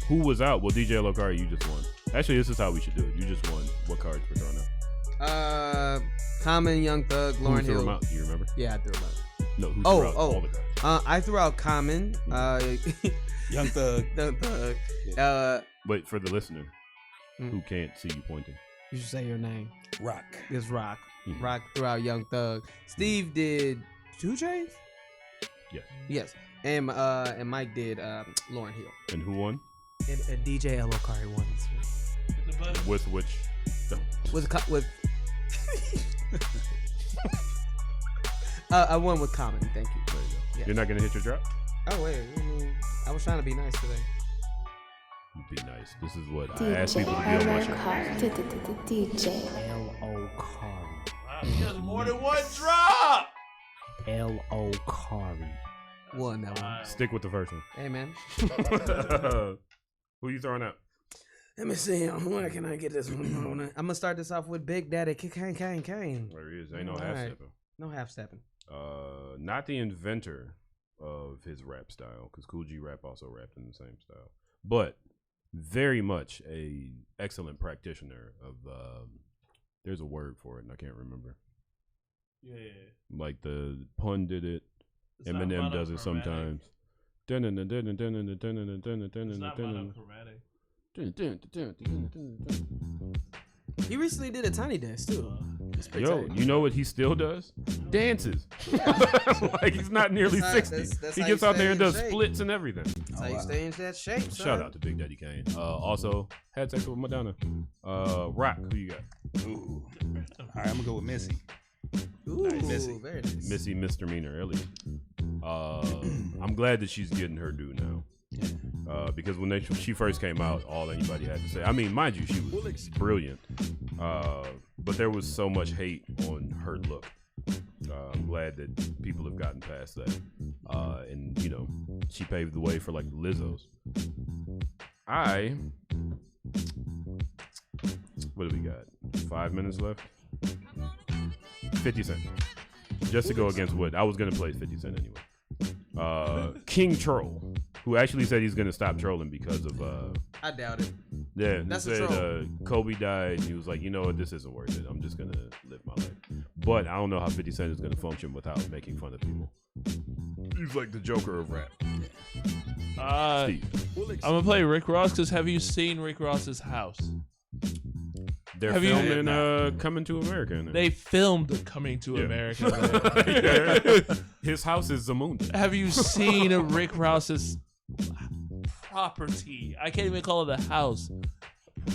who was out? Well, DJ Lokari, you just won. Actually, this is how we should do it. You just won. What cards were thrown out? Common, Young Thug, Lauryn Who threw Hill. them out? Do you remember? Yeah, I threw them out. No, who threw out all the cards? I threw out Common, Young Thug. Young Thug. Wait, for the listener who can't see you pointing. You should say your name. Rock. It's Rock. Mhm. Rock threw out Young Thug. Steve did 2 Chainz? Yes. Yes. And Mike did Lauryn Hill. And who won? And DJ Lokari won this week. With which? With I won with Common. Thank you. There you go. Yeah. You're not gonna hit your drop? Oh wait, I was trying to be nice today. Be nice. This is what I ask people to be on my show. DJ L.O. Kari. Wow, he has more than one drop. L.O. Kari. Won that one. Stick with the first one. Hey man. Who you throwing out? Let me see. Where can I get this one? I'm gonna start this off with Big Daddy Kane. There he is. Ain't no half stepping. No half stepping. Not the inventor of his rap style, because Cool G Rap also rapped in the same style, but very much a excellent practitioner of. There's a word for it, and I can't remember. Yeah. Like the pun did it. It's not Eminem does it monochromatic. sometimes. It's not monochromatic. He recently did a Tiny Desk too. Yo, you know what he still does? Dances. Like he's not nearly 60. That's He how gets you out there and stay in does shape. splits and everything. That's how you stay in that shape, son. Shout out to Big Daddy Kane. Also, had sex with Madonna. Rock, who you got? Ooh. All right, I'm gonna go with Missy. Ooh, Missy. very nice. Missy Misdemeanor Elliott. I'm glad that she's getting her due now. Because when she first came out, all anybody had to say, I mean, mind you, she was brilliant, but there was so much hate on her look. I'm glad that people have gotten past that, and you know, she paved the way for like the Lizzos. What do we got? 5 minutes left. 50 Cent. Just to go against what I was gonna play 50 Cent anyway. King Troll, who actually said he's gonna stop trolling because of I doubt it. yeah, That's he a said troll. Kobe died and he was like, you know what, this isn't worth it. I'm just gonna live my life. But I don't know how 50 Cent is gonna function without making fun of people. He's like the Joker of rap. Steve. I'm gonna play Rick Ross because have you seen Rick Ross's house? They're Have you- filming Coming to America in there. They filmed Coming to Yeah. America. Yeah. His house is Zamunda. Have you seen Rick Ross's property? I can't even call it a house.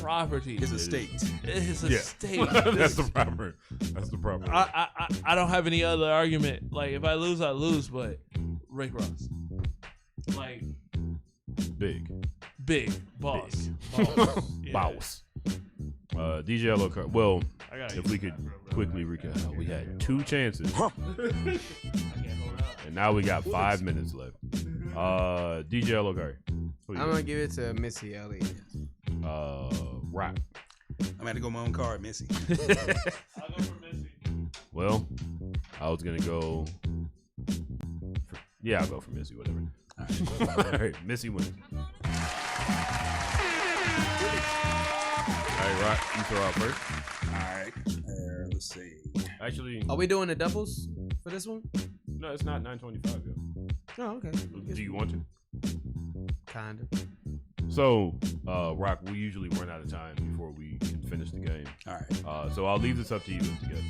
property. His estate. His Yeah. estate. That's the problem. That's the problem. I don't have any other argument. Like if I lose, I lose. But Rick Ross, like Big boss. Yeah. boss. DJ Loco. Well, I gotta if we could quickly recap, we had 2 chances, and now we got 5 minutes left. DJ Loco. I'm gonna give it to Missy Elliott. Rock. I'm gonna have to go my own card, Missy. I'll go for Missy. Well, I was gonna go. I'll go for Missy. Whatever. All right, Missy wins. All right, Rock, you throw out first. All right. Let's see. Actually, Are we doing the doubles for this one? no, it's not 9:25 yet. Oh, okay. Do you want to? Kinda. So, Rock, we usually run out of time before we can finish the game. All right. So I'll leave this up to you together.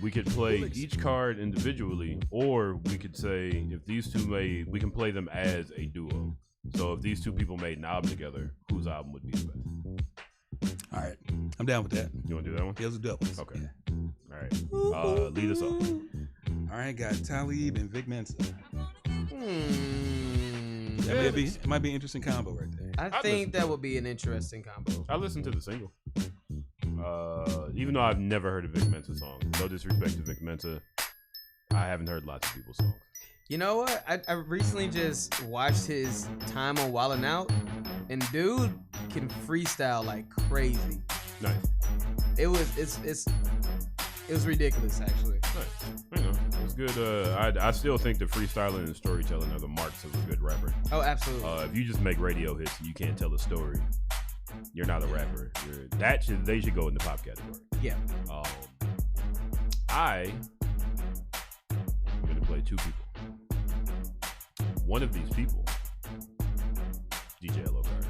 We could play each card individually, or we could say if these two we can play them as a duo. So if these two people made an album together, whose album would be the best? All right. I'm down with that. You want to do that one? Those are doubles. Okay. Yeah. All right. Lead us off. All right. Got Talib and Vic Mensa. Hmm. That might be an interesting combo right there. I think that would be an interesting combo. I listened to the single. Even though I've never heard a Vic Mensa song. No disrespect to Vic Mensa. I haven't heard lots of people's songs. You know what? I recently just watched his time on Wildin' Out, and dude can freestyle like crazy. Nice. It was ridiculous actually. Nice. You know, it's good. I still think the freestyling and storytelling are the marks of a good rapper. Oh, absolutely. If you just make radio hits and you can't tell a story, you're not a rapper. They should go in the pop category. Yeah. I'm gonna play 2 people. One of these people, DJ Locard.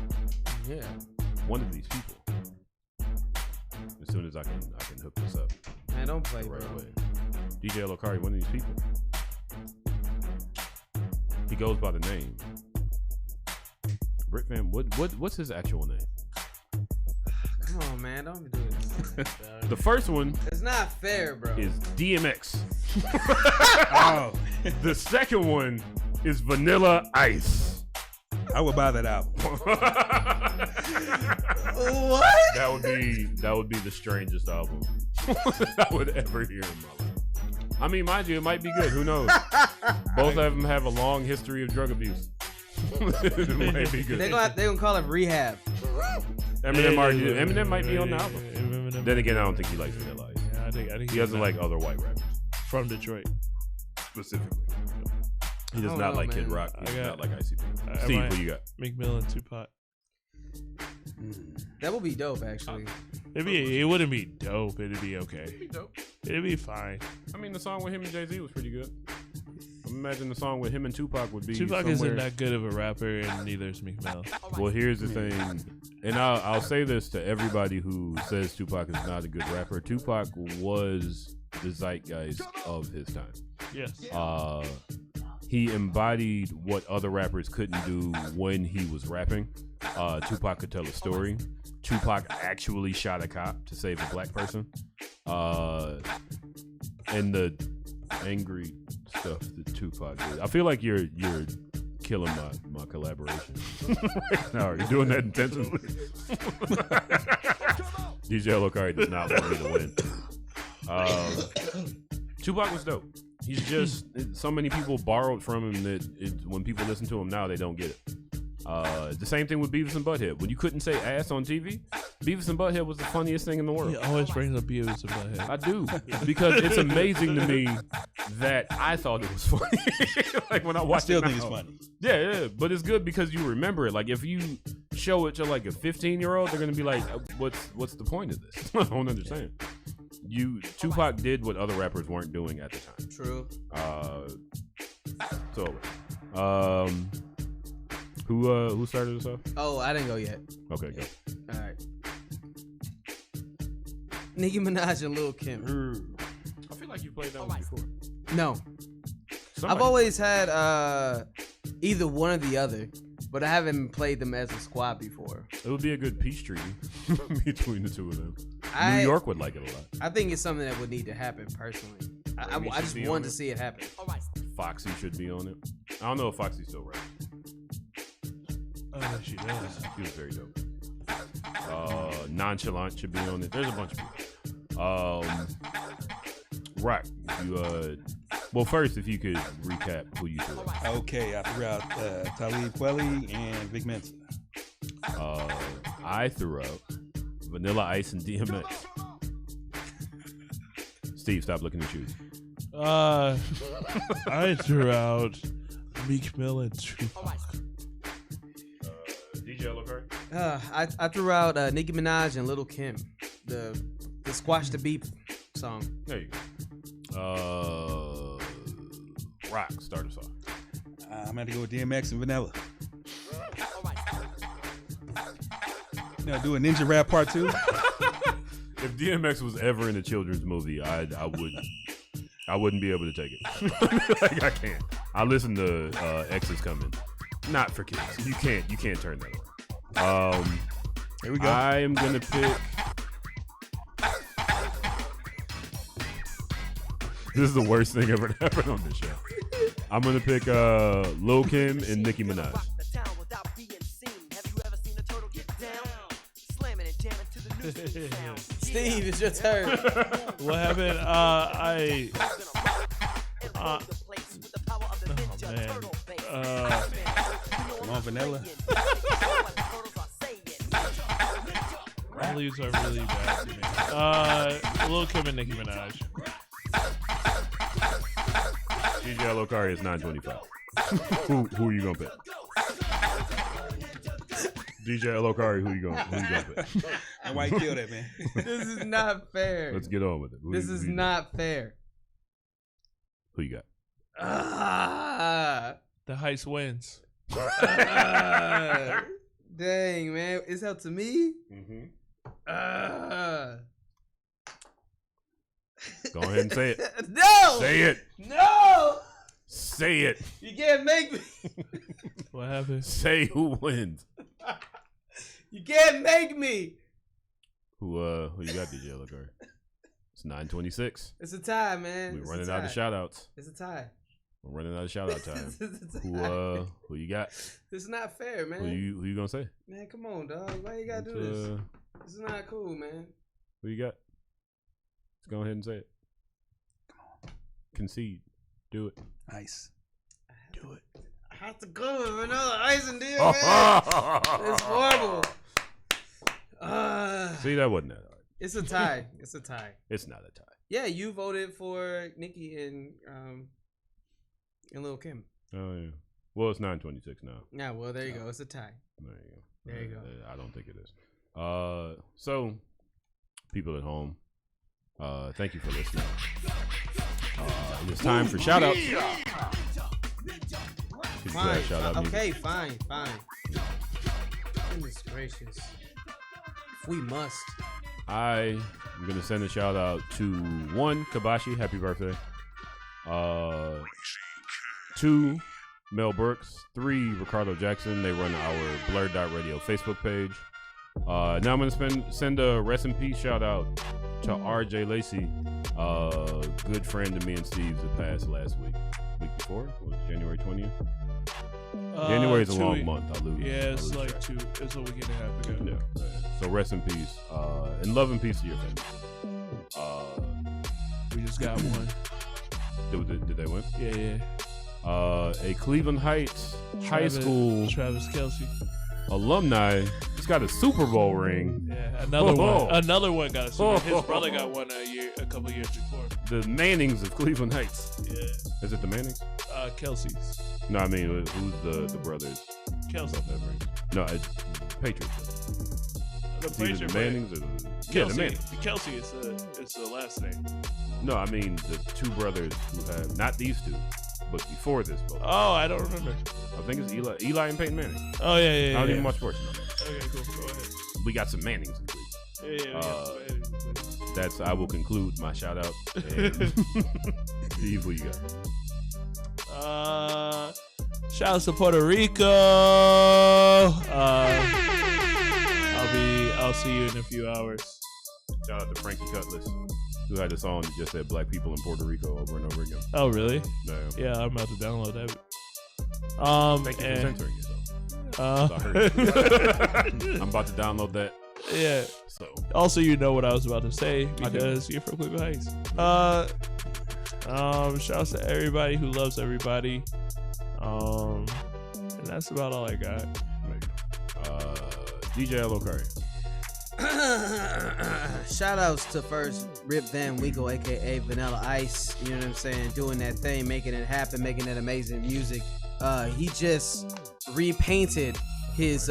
Yeah. One of these people. As soon as I can hook this up. Man, don't play, right bro. away. DJ Locari, one of these people. He goes by the name. Rick Van, what's his actual name? Come on, man, don't do this. The first one. It's not fair, bro. Is DMX. Oh. The second one is Vanilla Ice. I would buy that album. What? That would be the strangest album I would ever hear in my life. I mean, mind you, it might be good. Who knows? Both of them have a long history of drug abuse. It might be good. They're gonna call it Rehab. Eminem might be on the album. Then again, I don't think he likes Vanilla Ice. Yeah, I think he doesn't like other white rappers from Detroit specifically. He does not like Kid Rock. He does not like ICP. Steve, what you got? Meek Mill and Tupac. That would be dope, actually. It wouldn't be dope. It'd be okay. It'd be dope. It'd be fine. I mean, the song with him and Jay-Z was pretty good. I imagine the song with him and Tupac would be. Tupac isn't that good of a rapper, and neither is Meek Mill. Well, here's the thing, and I'll say this to everybody who says Tupac is not a good rapper. Tupac was the zeitgeist of his time. Yes. He embodied what other rappers couldn't do when he was rapping. Tupac could tell a story. Tupac actually shot a cop to save a black person. And the angry stuff that Tupac did. I feel like you're killing my collaboration right now. Are you doing that intentionally? DJ Locari does not want me to win. Tupac was dope. He's just so many people borrowed from him that when people listen to him now, they don't get it. The same thing with Beavis and Butthead. When you couldn't say ass on TV, Beavis and Butthead was the funniest thing in the world. He always brings up Beavis and Butthead. I do, because it's amazing to me that I thought it was funny. Like when I watch still it think now. it's funny. Yeah, but it's good because you remember it. Like if you show it to like a 15-year-old, they're gonna be like, "What's the point of this?" I don't understand. Tupac did what other rappers weren't doing at the time. True. Who started us off? Oh, I didn't go yet. Okay, go. All right. Nicki Minaj and Lil Kim. I feel like you played that one before. No. I've always had either one or the other, but I haven't played them as a squad before. It would be a good peace treaty. between the two of them. I- New York would like it a lot. I think it's something that would need to happen personally. I Maybe just should be on wanted to it. see it happen. Foxy should be on it. I don't know if Foxy's still right. Oh, she does. She was very dope. Nonchalant should be on it. There's a bunch of people. Rock, you well, first, if you could recap who you threw out. Okay, I threw out Talib Kweli and Vic Mensa. I threw out Vanilla Ice and DMX. Steve, stop looking at you. I threw out Meek Mill and Tupac. DJ Lockhart? I threw out Nicki Minaj and Lil' Kim, the Squash the Beef song. There you go. Rock, start us off. I'm going to go with DMX and Vanilla. No, do a Ninja Rap Part 2. If DMX was ever in a children's movie, I wouldn't be able to take it. Like, I can't. I listen to X is Coming. Not for kids. You can't turn that on. Here we go. I am gonna pick. This is the worst thing ever to happen on this show. I'm gonna pick Lil' Kim and Nicki Minaj. Steve, it's your turn. What happened? Oh man. Come on, Vanilla. All these are really bad to me. Lil' Kim and Nicki Minaj. DJ Lokari is 925. Who are you gonna pick? DJ Lokari, who you gonna pick? And why you kill that, man? This is not fair. Let's get on with it. This is not fair. Who you got? The Heist wins. Dang, man. It's up to me? Mm-hmm. Go ahead and say it. No! Say it. No! Say it. You can't make me. What happened? Say who wins. You can't make me. Who you got, DJ Lokari? It's 926. It's a tie, man. We're It's running a out of tie. shout outs. It's a tie. We're running out of shout out time. It's a tie. Who you got? This is not fair, man. Who you gonna say? Man, come on, dog. Why you gotta do this? This is not cool, man. Who you got? Let's go ahead and say it. Come on. Concede. Do it. Nice. Do it. I have to go with Vanilla Ice and DMX. It's horrible. See, that wasn't that hard. It's a tie. It's a tie. It's not a tie. Yeah, you voted for Nicki and Lil' Kim. Oh yeah. Well, it's 926 now. Yeah, well, there you go. It's a tie. There you go. There you go. I don't think it is. So people at home, thank you for listening. It's time for shout outs. Fine. Shout out Okay, fine. Goodness gracious. We must. I am gonna send a shout out to 1, Kabashi, happy birthday. 2, Mel Brooks. 3, Ricardo Jackson. They run our BlurdDotRadio Facebook page. Now I'm gonna send a rest in peace shout out to RJ Lacey, good friend of me and Steve's that passed last week before. Was it January 20th? January is a long month. I lose. Yeah, it's like it's a week and a half ago. Yeah. So rest in peace, and love and peace to your family. We just got one. Did they win? Yeah. A Cleveland Heights High School Travis Kelce alumni. He's got a Super Bowl ring. Yeah, another one got a Super Bowl. His brother got one a couple years before. The Mannings of Cleveland Heights. Yeah. Is it the Mannings? Kelsey's. No, I mean, who's the brothers? Kelsey. No, it's Patriots. The It's either Patriot, the Mannings or the Kelsey, yeah, the Mannings. Kelsey is the last name. No, I mean the two brothers who have not these two, but before this. Both. Oh, I don't remember. I think it's Eli and Peyton Manning. Oh yeah. I don't even watch sports. No. Okay, cool. Go ahead. We got some Mannings in Cleveland. Yeah. I will conclude my shout out. And Steve, what you got? Shout out to Puerto Rico. I'll I'll see you in a few hours. Shout out to Frankie Cutlass, who had a song that just said "Black people in Puerto Rico" over and over again. Oh, really? Yeah. Yeah, I'm about to download that. Thank you for censoring it, though. I'm about to download that. Yeah. So. Also, you know what I was about to say because you're from Cleveland Heights. Shouts to everybody who loves everybody. And that's about all I got. DJ Lokari. Shout outs to first Rip Van Winkle, aka Vanilla Ice. You know what I'm saying? Doing that thing, making it happen, making that amazing music. He just repainted his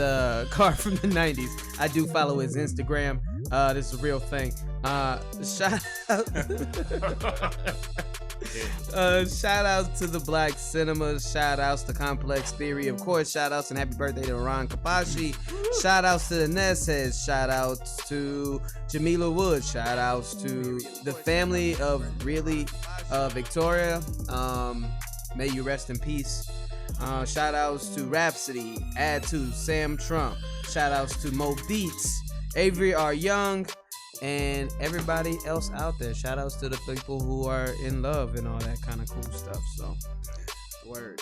car from the 90s. I do follow his Instagram. This is a real thing. Shout out to the Black Cinemas. Shout outs to Complex Theory. Of course, shout outs and happy birthday to Ron Kapashi. Shout outs to the Nesses. Shout outs to Jamila Wood. Shout outs to the family of Victoria. May you rest in peace. Shout outs to Rhapsody, Add to Sam Trump. Shout outs to Mo Beats, Avery R. Young, and everybody else out there. Shout outs to the people who are in love and all that kind of cool stuff. So, word.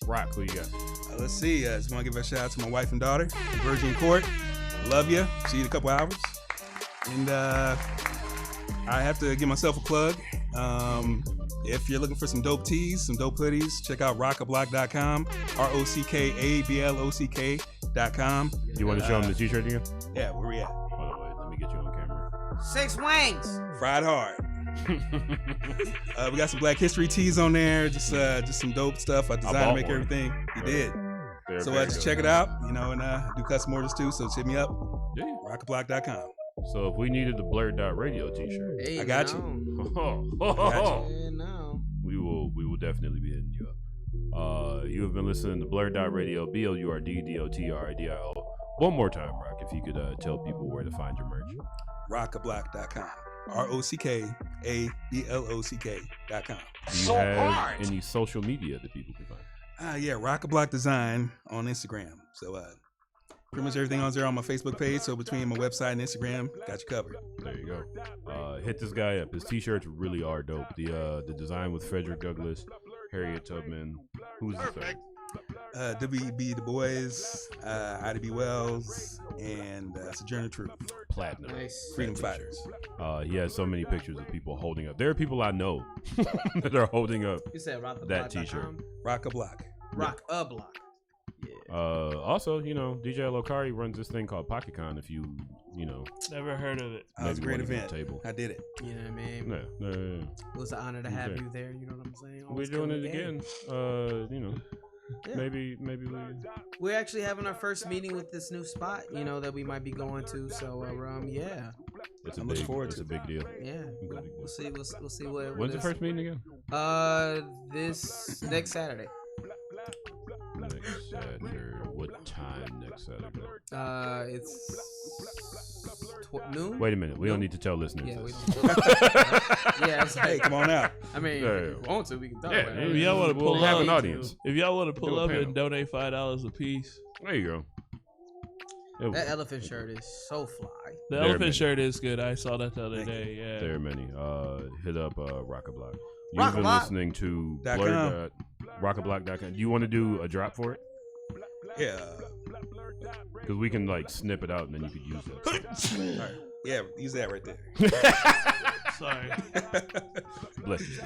Rock, who you got? Let's see. I just want to give a shout out to my wife and daughter, Virgin Court. Love you. See you in a couple hours. And I have to give myself a plug. If you're looking for some dope tees, some dope hoodies, check out rockablock.com, ROCKABLOCK.com. You want to show them the t-shirt again? Yeah, where we at? Hold on, wait, let me get you on camera. 6 wings. Fried hard. We got some Black History tees on there, just some dope stuff. I designed to make everything. You did. So just check it out, and do custom orders too. So hit me up. Yeah. Rockablock.com. So if we needed the BlurdDotRadio t-shirt, Hey, I got you. We will definitely be hitting you up. You have been listening to BlurdDotRadio, BLURDDOTRADIO. One more time, Rock, if you could tell people where to find your merch. Rockablock.com. ROCKABLOCK.com. Do you have any social media that people can find? Yeah, Rockablock Design on Instagram. So pretty much everything on there on my Facebook page. So between my website and Instagram, got you covered. There you go. Hit this guy up. His t-shirts really are dope. The design with Frederick Douglass, Harriet Tubman. Who's the third? W.B. Du Bois, Ida B. Wells, and Sojourner Truth. Platinum. Nice. Freedom Fighters. He has so many pictures of people holding up. There are people I know that are holding up You said that t-shirt. Rockablock. Rockablock. Also, DJ Lokari runs this thing called PocketCon. If you Never heard of it. That was a great event. Table. I did it. You know what I mean? Yeah. It was an honor to have you there. You know what I'm saying? We're doing it again. Yeah. Maybe We're actually having our first meeting with this new spot, that we might be going to. So, yeah. I'm looking forward to it. It's a big deal. Yeah. We'll see. We'll see what. When's the first meeting again? This next Saturday. Next Saturday. What time next Saturday? It's noon. Wait a minute. We don't need to tell listeners. Yeah, this. Hey, come on out. I mean, if we want to, we can talk about it. If y'all want to pull have up, an audience. If y'all want to pull Do a up panel. and donate $5 a piece. There you go. That elephant shirt is so fly. The There are elephant many. shirt is good. I saw that the other day. Yeah. There are many. Hit up Rockablock. You've been Rockablock. listening to .com. Rockablock.com. Do you want to do a drop for it? Yeah. Because we can snip it out and then you could use it. All right. Yeah, use that right there. Sorry. Bless you, Steve.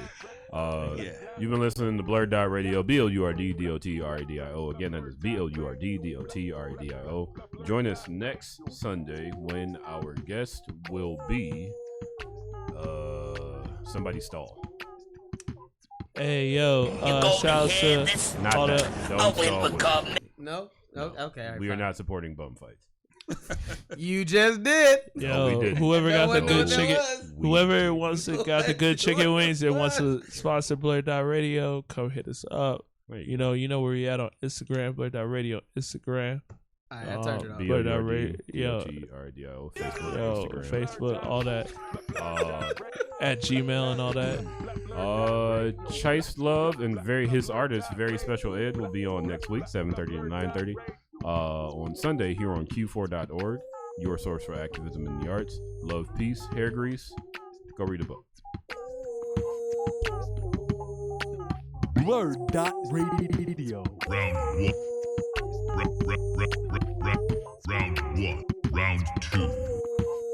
Yeah. You've been listening to BlurdDotRadio, BLURDDOTRADIO. Again, that is BLURDDOTRADIO. Join us next Sunday when our guest will be somebody stall. Hey, yo. Shout out to Not all that. the. Don't stall with it. No. Okay. All right, We are fine. not supporting bum fights. You just did. No, we Yo, didn't. whoever got the No, good no, chicken, was. whoever wants to got the good chicken wings and wants to sponsor BlurdDotRadio, come hit us up. Wait. You know where we at on Instagram, BlurdDotRadio Instagram. All right, I turned it off. BLURDDOTRADIO, Facebook, Instagram. Facebook, all that. At Gmail and all that. Chase Love and his artist, Very Special Ed, will be on next week, 7:30 to 9:30. On Sunday here on Q4.org. your source for activism in the arts. Love, peace, hair grease. Go read a book. BlurdDotRadio. Round one. Round one. Round two.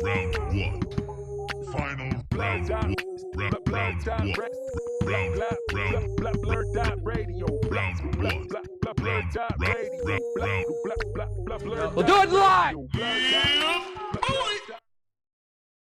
Round one. Final round one. Round one. BlurdDotRadio. Round one. We'll do it live.